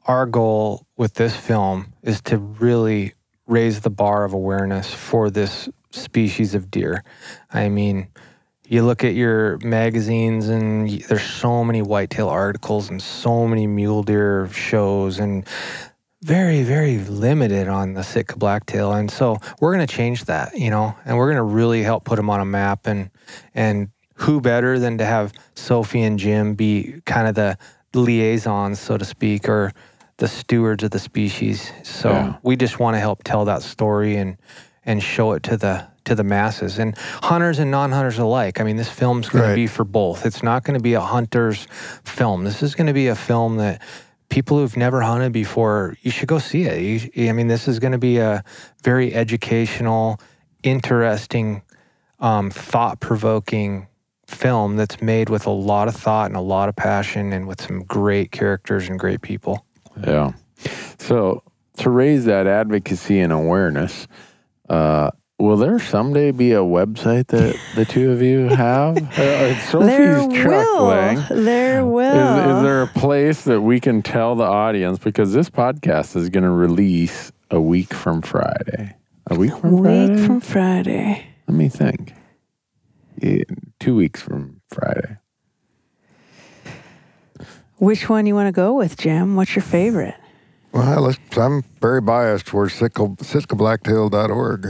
our goal with this film is to really raise the bar of awareness for this species of deer. I mean, you look at your magazines and there's so many whitetail articles and so many mule deer shows, and very, very limited on the Sitka Blacktail. And so we're going to change that, and we're going to really help put them on a map. And who better than to have Sophie and Jim be kind of the liaisons, so to speak, or the stewards of the species. So we just want to help tell that story and show it to the masses, and hunters and non-hunters alike. I mean, this film's going to be for both. It's not going to be a hunter's film. This is going to be a film that people who've never hunted before, you should go see it. This is going to be a very educational, interesting, thought-provoking film that's made with a lot of thought and a lot of passion, and with some great characters and great people. Yeah. So to raise that advocacy and awareness, will there someday be a website that the two of you have? Sophie's chuckling. There will. Is there a place that we can tell the audience? Because this podcast is going to release a week from Friday. A week from Friday? Let me think. 2 weeks from Friday. Which one you want to go with, Jim? What's your favorite? Well, I'm very biased towards sitkablacktail.org.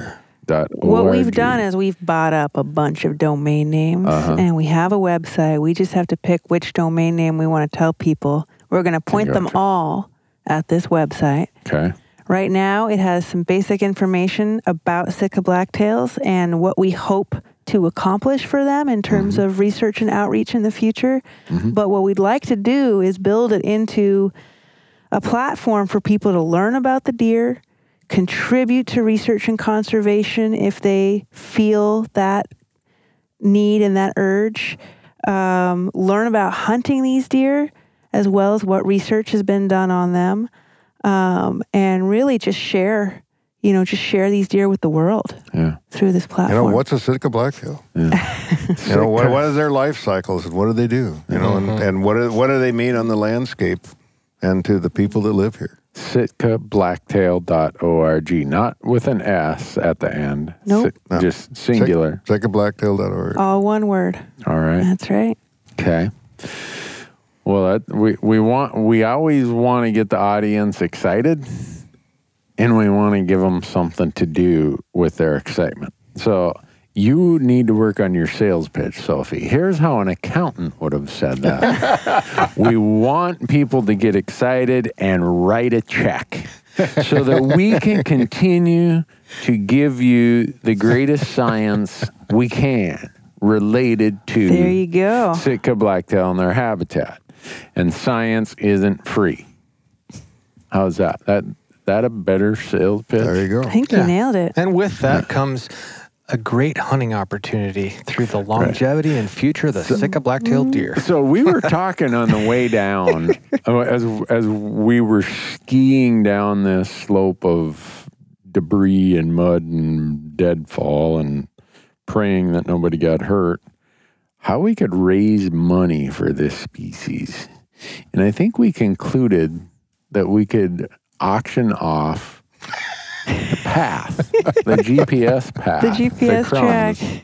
What we've done is we've bought up a bunch of domain names, and we have a website. We just have to pick which domain name we want to tell people. We're going to point them all at this website. Okay. Right now, it has some basic information about Sitka Blacktails and what we hope to accomplish for them in terms of research and outreach in the future. But what we'd like to do is build it into a platform for people to learn about the deer, contribute to research and conservation if they feel that need and that urge, learn about hunting these deer, as well as what research has been done on them, and really just share these deer with the world through this platform. What's a Sitka Blacktail? Yeah. What is their life cycles, and what do they do? And what do they mean on the landscape and to the people that live here? SitkaBlacktail.org, not with an S at the end. Nope. Just singular. SitkaBlacktail.org. All one word. All right. That's right. Okay. Well, we always want to get the audience excited. And we want to give them something to do with their excitement. So you need to work on your sales pitch, Sophie. Here's how an accountant would have said that. We want people to get excited and write a check so that we can continue to give you the greatest science we can related to There you go. Sitka Blacktail and their habitat. And science isn't free. How's that? That a better sales pitch? There you go. I think you nailed it. And with that comes a great hunting opportunity through the longevity and future of the Sitka Blacktail deer. So we were talking on the way down as we were skiing down this slope of debris and mud and deadfall and praying that nobody got hurt, how we could raise money for this species. And I think we concluded that we could auction off the path, the GPS path, The GPS that track. comes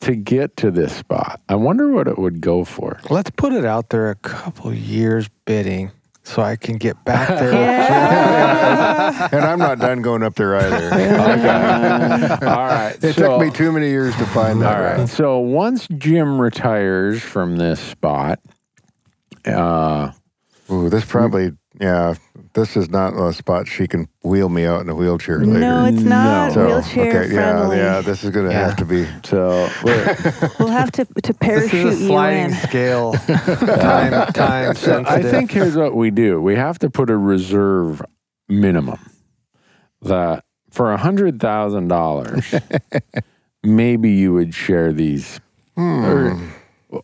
to get to this spot. I wonder what it would go for. Let's put it out there a couple years bidding so I can get back there. And I'm not done going up there either. Okay. All right. It took me too many years to find that. All right. So once Jim retires from this spot, Ooh, this probably, this is not a spot she can wheel me out in a wheelchair later. No, it's not No. wheelchair friendly. Yeah, this is going to have to be. so We'll have to This parachute is a you sliding in. scale. time sensitive. I think here's what we do. We have to put a reserve minimum that for $100,000, maybe you would share these. Or,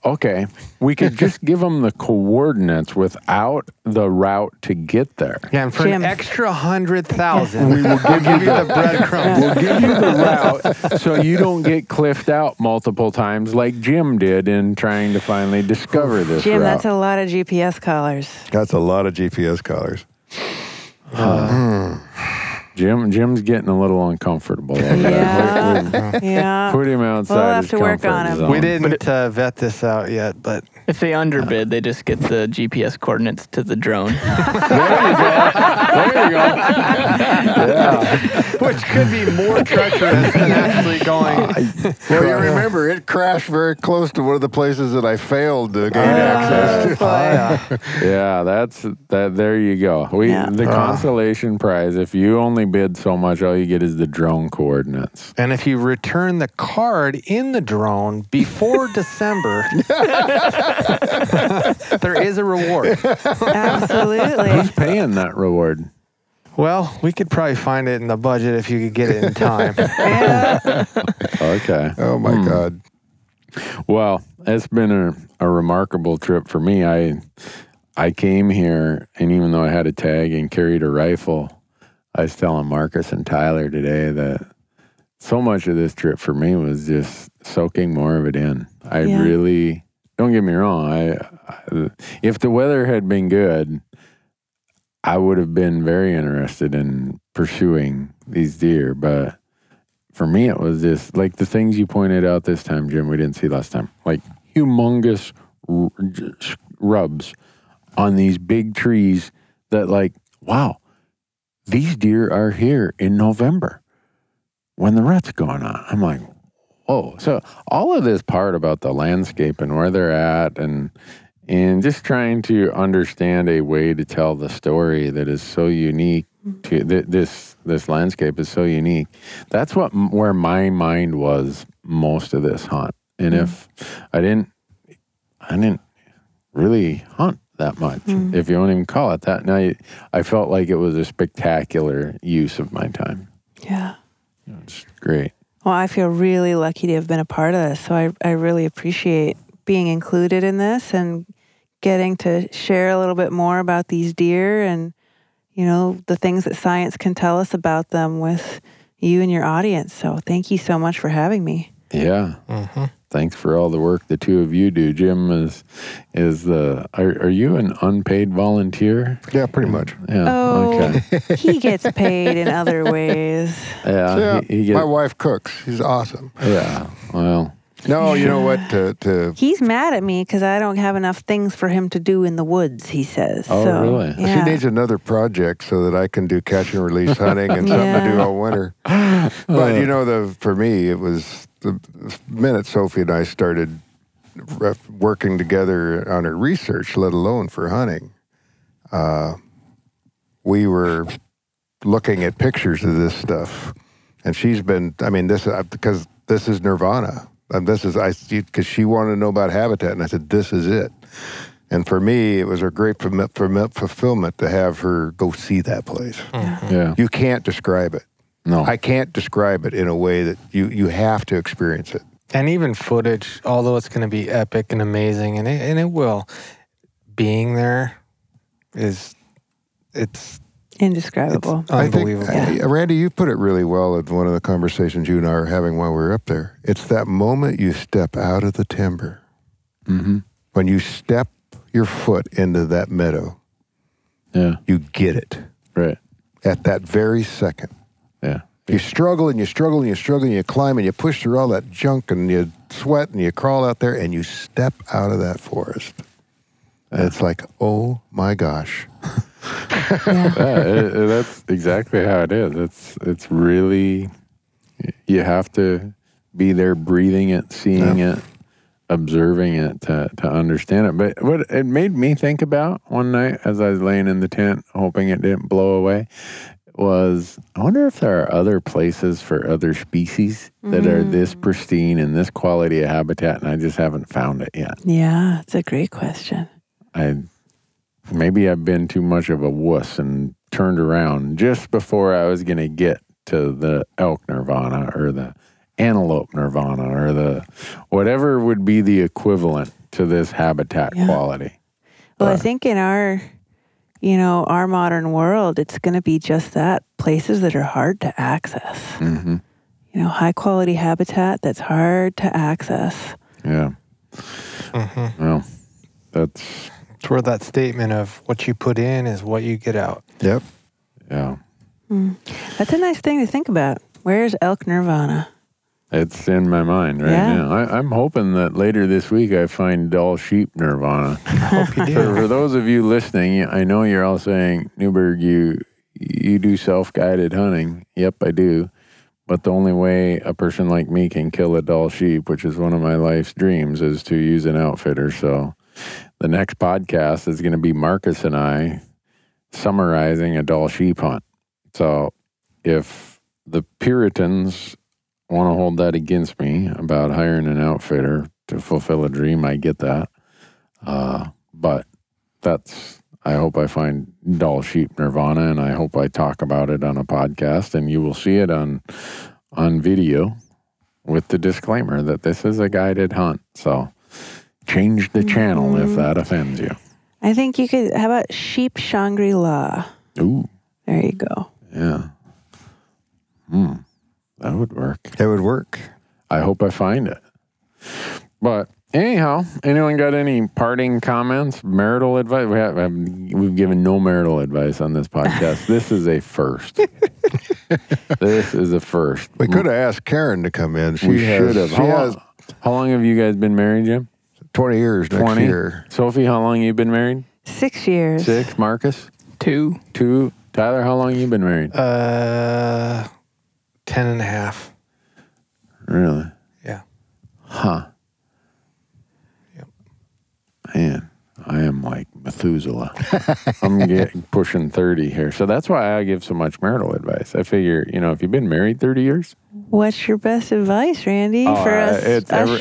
okay, we could just give them the coordinates without the route to get there. Yeah, and for Jim. an extra 100,000, we will give you the breadcrumbs. We'll give you the route so you don't get cliffed out multiple times like Jim did in trying to finally discover this Jim, route. that's a lot of GPS collars. That's a lot of GPS collars. Jim's getting a little uncomfortable. Yeah. Put him outside. We'll have his to work comfort on him. zone. We didn't vet this out yet, but If they underbid, they just get the GPS coordinates to the drone. There you go. Yeah. which could be more treacherous than actually going. Well, you remember, it crashed very close to one of the places that I failed to gain access to. Yeah, that's that. There you go. The consolation prize. If you only bid so much, all you get is the drone coordinates. And if you return the card in the drone before December, there is a reward. Absolutely. Who's paying that reward? Well, we could probably find it in the budget if you could get it in time. Yeah. Okay. Oh, my God. Well, it's been a remarkable trip for me. I came here, and even though I had a tag and carried a rifle, I was telling Marcus and Tyler today that so much of this trip for me was just soaking more of it in. I really, don't get me wrong, I if the weather had been good, I would have been very interested in pursuing these deer. But for me, it was just like the things you pointed out this time, Jim, we didn't see last time. Like humongous rubs on these big trees that like, wow, these deer are here in November when the rut's going on. I'm like, whoa. So all of this part about the landscape and where they're at and just trying to understand a way to tell the story that is so unique to this landscape is so unique. That's where my mind was most of this hunt. And if I didn't really hunt that much, if you don't even call it that. Now I felt like it was a spectacular use of my time. Yeah. It's great. Well, I feel really lucky to have been a part of this. So I really appreciate being included in this and getting to share a little bit more about these deer and, you know, the things that science can tell us about them with you and your audience. So thank you so much for having me. Yeah. Thanks for all the work the two of you do. Jim are you an unpaid volunteer? Yeah, pretty much. Yeah. Oh, Okay. he gets paid in other ways. Yeah. My wife cooks. She's awesome. Yeah. Well. No, you know what? He's mad at me because I don't have enough things for him to do in the woods, he says. Oh, so, really? Yeah. She needs another project so that I can do catch and release hunting and something to do all winter. But you know, for me, it was the minute Sophie and I started working together on her research, let alone for hunting. We were looking at pictures of this stuff, and she's been. I mean, because this is nirvana. Because she wanted to know about habitat, and I said, this is it. And for me, it was a great fulfillment to have her go see that place. Yeah. You can't describe it. No. I can't describe it in a way that you have to experience it. And even footage, although it's going to be epic and amazing, and it will, being there it's Indescribable. unbelievable. I think, Randy, you put it really well at one of the conversations you and I were having while we were up there. It's that moment you step out of the timber. Mm-hmm. When you step your foot into that meadow, Yeah. you get it Right. at that very second. Yeah. You struggle and you struggle and you struggle and you climb and you push through all that junk and you sweat and you crawl out there and you step out of that forest. And it's like, oh my gosh. That's exactly how it is. It's really, you have to be there breathing it, seeing it, observing it to understand it. But what it made me think about one night as I was laying in the tent, hoping it didn't blow away, was I wonder if there are other places for other species that are this pristine and this quality of habitat, and I just haven't found it yet. Yeah, it's a great question. Maybe I've been too much of a wuss and turned around just before I was going to get to the elk nirvana or the antelope nirvana or the whatever would be the equivalent to this habitat quality. Well, I think in our modern world, it's going to be just that, places that are hard to access. Mm-hmm. High quality habitat that's hard to access. Yeah. Mm-hmm. Well, that's where that statement of what you put in is what you get out. Yep. Yeah. That's a nice thing to think about. Where's elk nirvana? It's in my mind right now. I'm hoping that later this week I find dull sheep nirvana. I hope you do. For those of you listening, I know you're all saying, Newberg, you do self-guided hunting. Yep, I do. But the only way a person like me can kill a dull sheep, which is one of my life's dreams, is to use an outfitter. So the next podcast is going to be Marcus and I summarizing a dull sheep hunt. So if the Puritans want to hold that against me about hiring an outfitter to fulfill a dream, I get that. But I hope I find dull sheep nirvana, and I hope I talk about it on a podcast, and you will see it on video with the disclaimer that this is a guided hunt. So change the channel if that offends you. I think you could, how about sheep Shangri-La? Ooh. There you go. Yeah. That would work. It would work. I hope I find it. But anyhow, anyone got any parting comments, marital advice? We've given no marital advice on this podcast. This is a first. This is a first. We could have asked Karen to come in. We should have. How long have you guys been married, Jim? 20 years next year. Sophie, how long have you been married? 6 years. 6. Marcus? 2. 2. Tyler, how long have you been married? 10 and a half. Really? Yeah. Huh. Yep. Man, I am like Methuselah. I'm pushing 30 here. So that's why I give so much marital advice. I figure, if you've been married 30 years. What's your best advice, Randy, for us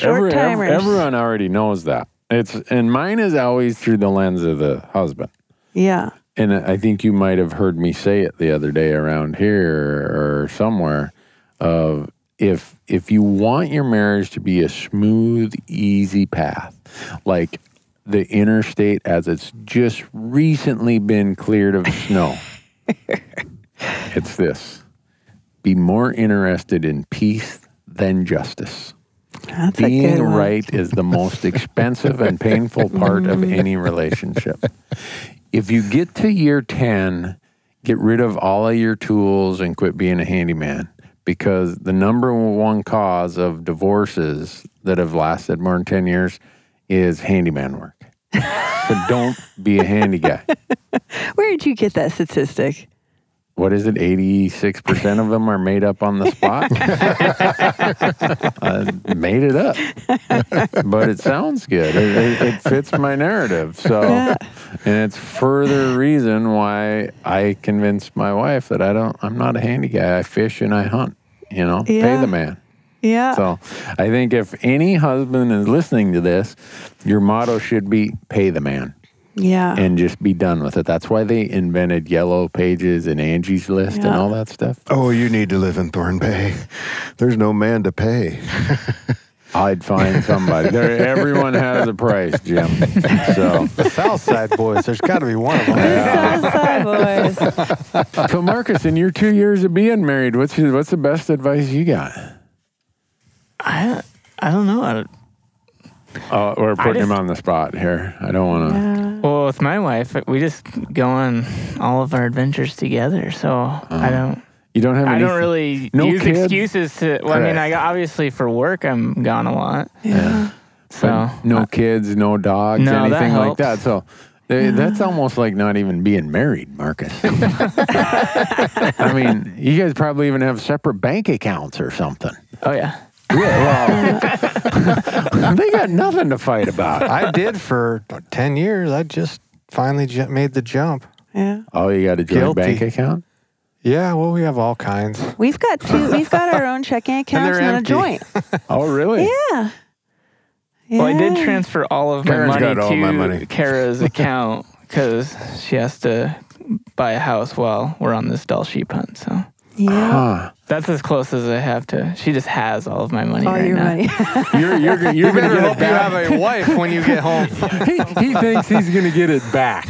short-timers? Everyone already knows that. And mine is always through the lens of the husband. Yeah. And I think you might have heard me say it the other day around here or somewhere of if you want your marriage to be a smooth, easy path, like the interstate as it's just recently been cleared of snow, it's this. Be more interested in peace than justice. That's Being a good one. right is the most expensive and painful part of any relationship. If you get to year 10, get rid of all of your tools and quit being a handyman, because the number one cause of divorces that have lasted more than 10 years is handyman work. So don't be a handy guy. Where did you get that statistic? What is it? 86% of them are made up on the spot? I made it up. But it sounds good. It fits my narrative. So, and it's further reason why I convinced my wife that I'm not a handy guy. I fish and I hunt, pay the man. Yeah. So I think if any husband is listening to this, your motto should be pay the man. Yeah. And just be done with it. That's why they invented Yellow Pages and Angie's List and all that stuff. Oh, you need to live in Thorn Bay. There's no man to pay. I'd find somebody. Everyone has a price, Jim. So The South Side Boys, there's got to be one of them. South Side boys. So Marcus, in your 2 years of being married, what's the best advice you got? I don't know. We're putting him on the spot here. I don't want to. Well, with my wife, we just go on all of our adventures together. So I don't. You don't have I any. don't really use kids? excuses to. Well, I mean, obviously for work, I'm gone a lot. Yeah. So No kids, no dogs, No, that anything like helps. that. So that's almost like not even being married, Marcus. I mean, you guys probably even have separate bank accounts or something. Oh yeah. Well, they got nothing to fight about. I did for 10 years. I just finally made the jump. Yeah. Oh, you got a joint Guilty. bank account? Yeah, well, we have all kinds. We've got two. We've got our own checking accounts they're and a empty. joint. Oh, really? Yeah. Well, I did Yeah. transfer all of my Karen's money got all my money. to Kara's account because she has to buy a house while we're on this Dall sheep hunt. So Yeah. Huh. that's as close as I have to. She just has all of my money All right your now. money. You're going You to better get hope it you back. have a wife when you get home. He thinks he's going to get it back.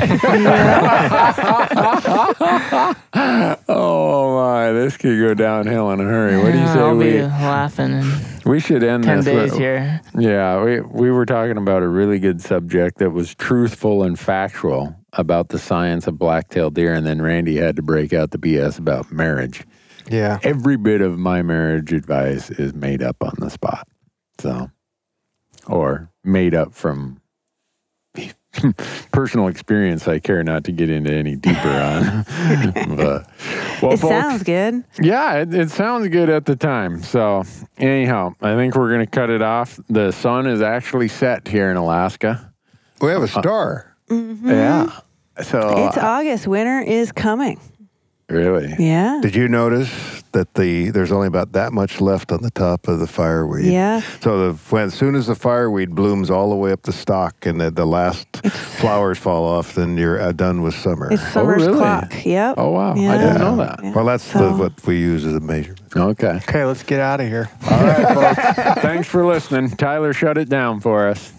Oh, my. This could go downhill in a hurry. What do you say? I'll be laughing in We should end 10 this. days with- here. Yeah, we were talking about a really good subject that was truthful and factual about the science of black-tailed deer, and then Randy had to break out the BS about marriage. Yeah. Every bit of my marriage advice is made up on the spot. So, or made up from personal experience I care not to get into any deeper on. But, well, It folks, sounds good. yeah, it sounds good at the time. So, anyhow, I think we're going to cut it off. The sun is actually set here in Alaska. We have a star. Yeah. So, It's August. Winter is coming. really? Yeah. Did you notice that there's only about that much left on the top of the fireweed? Yeah. So as soon as the fireweed blooms all the way up the stalk and the last flowers fall off, then you're done with summer. It's summer's really? clock. Yep. Oh, wow. I Yeah. didn't know that. Yeah. Well, that's So- what we use as a measurement. Okay. Okay, let's get out of here. All right, folks. Thanks for listening. Tyler shut it down for us.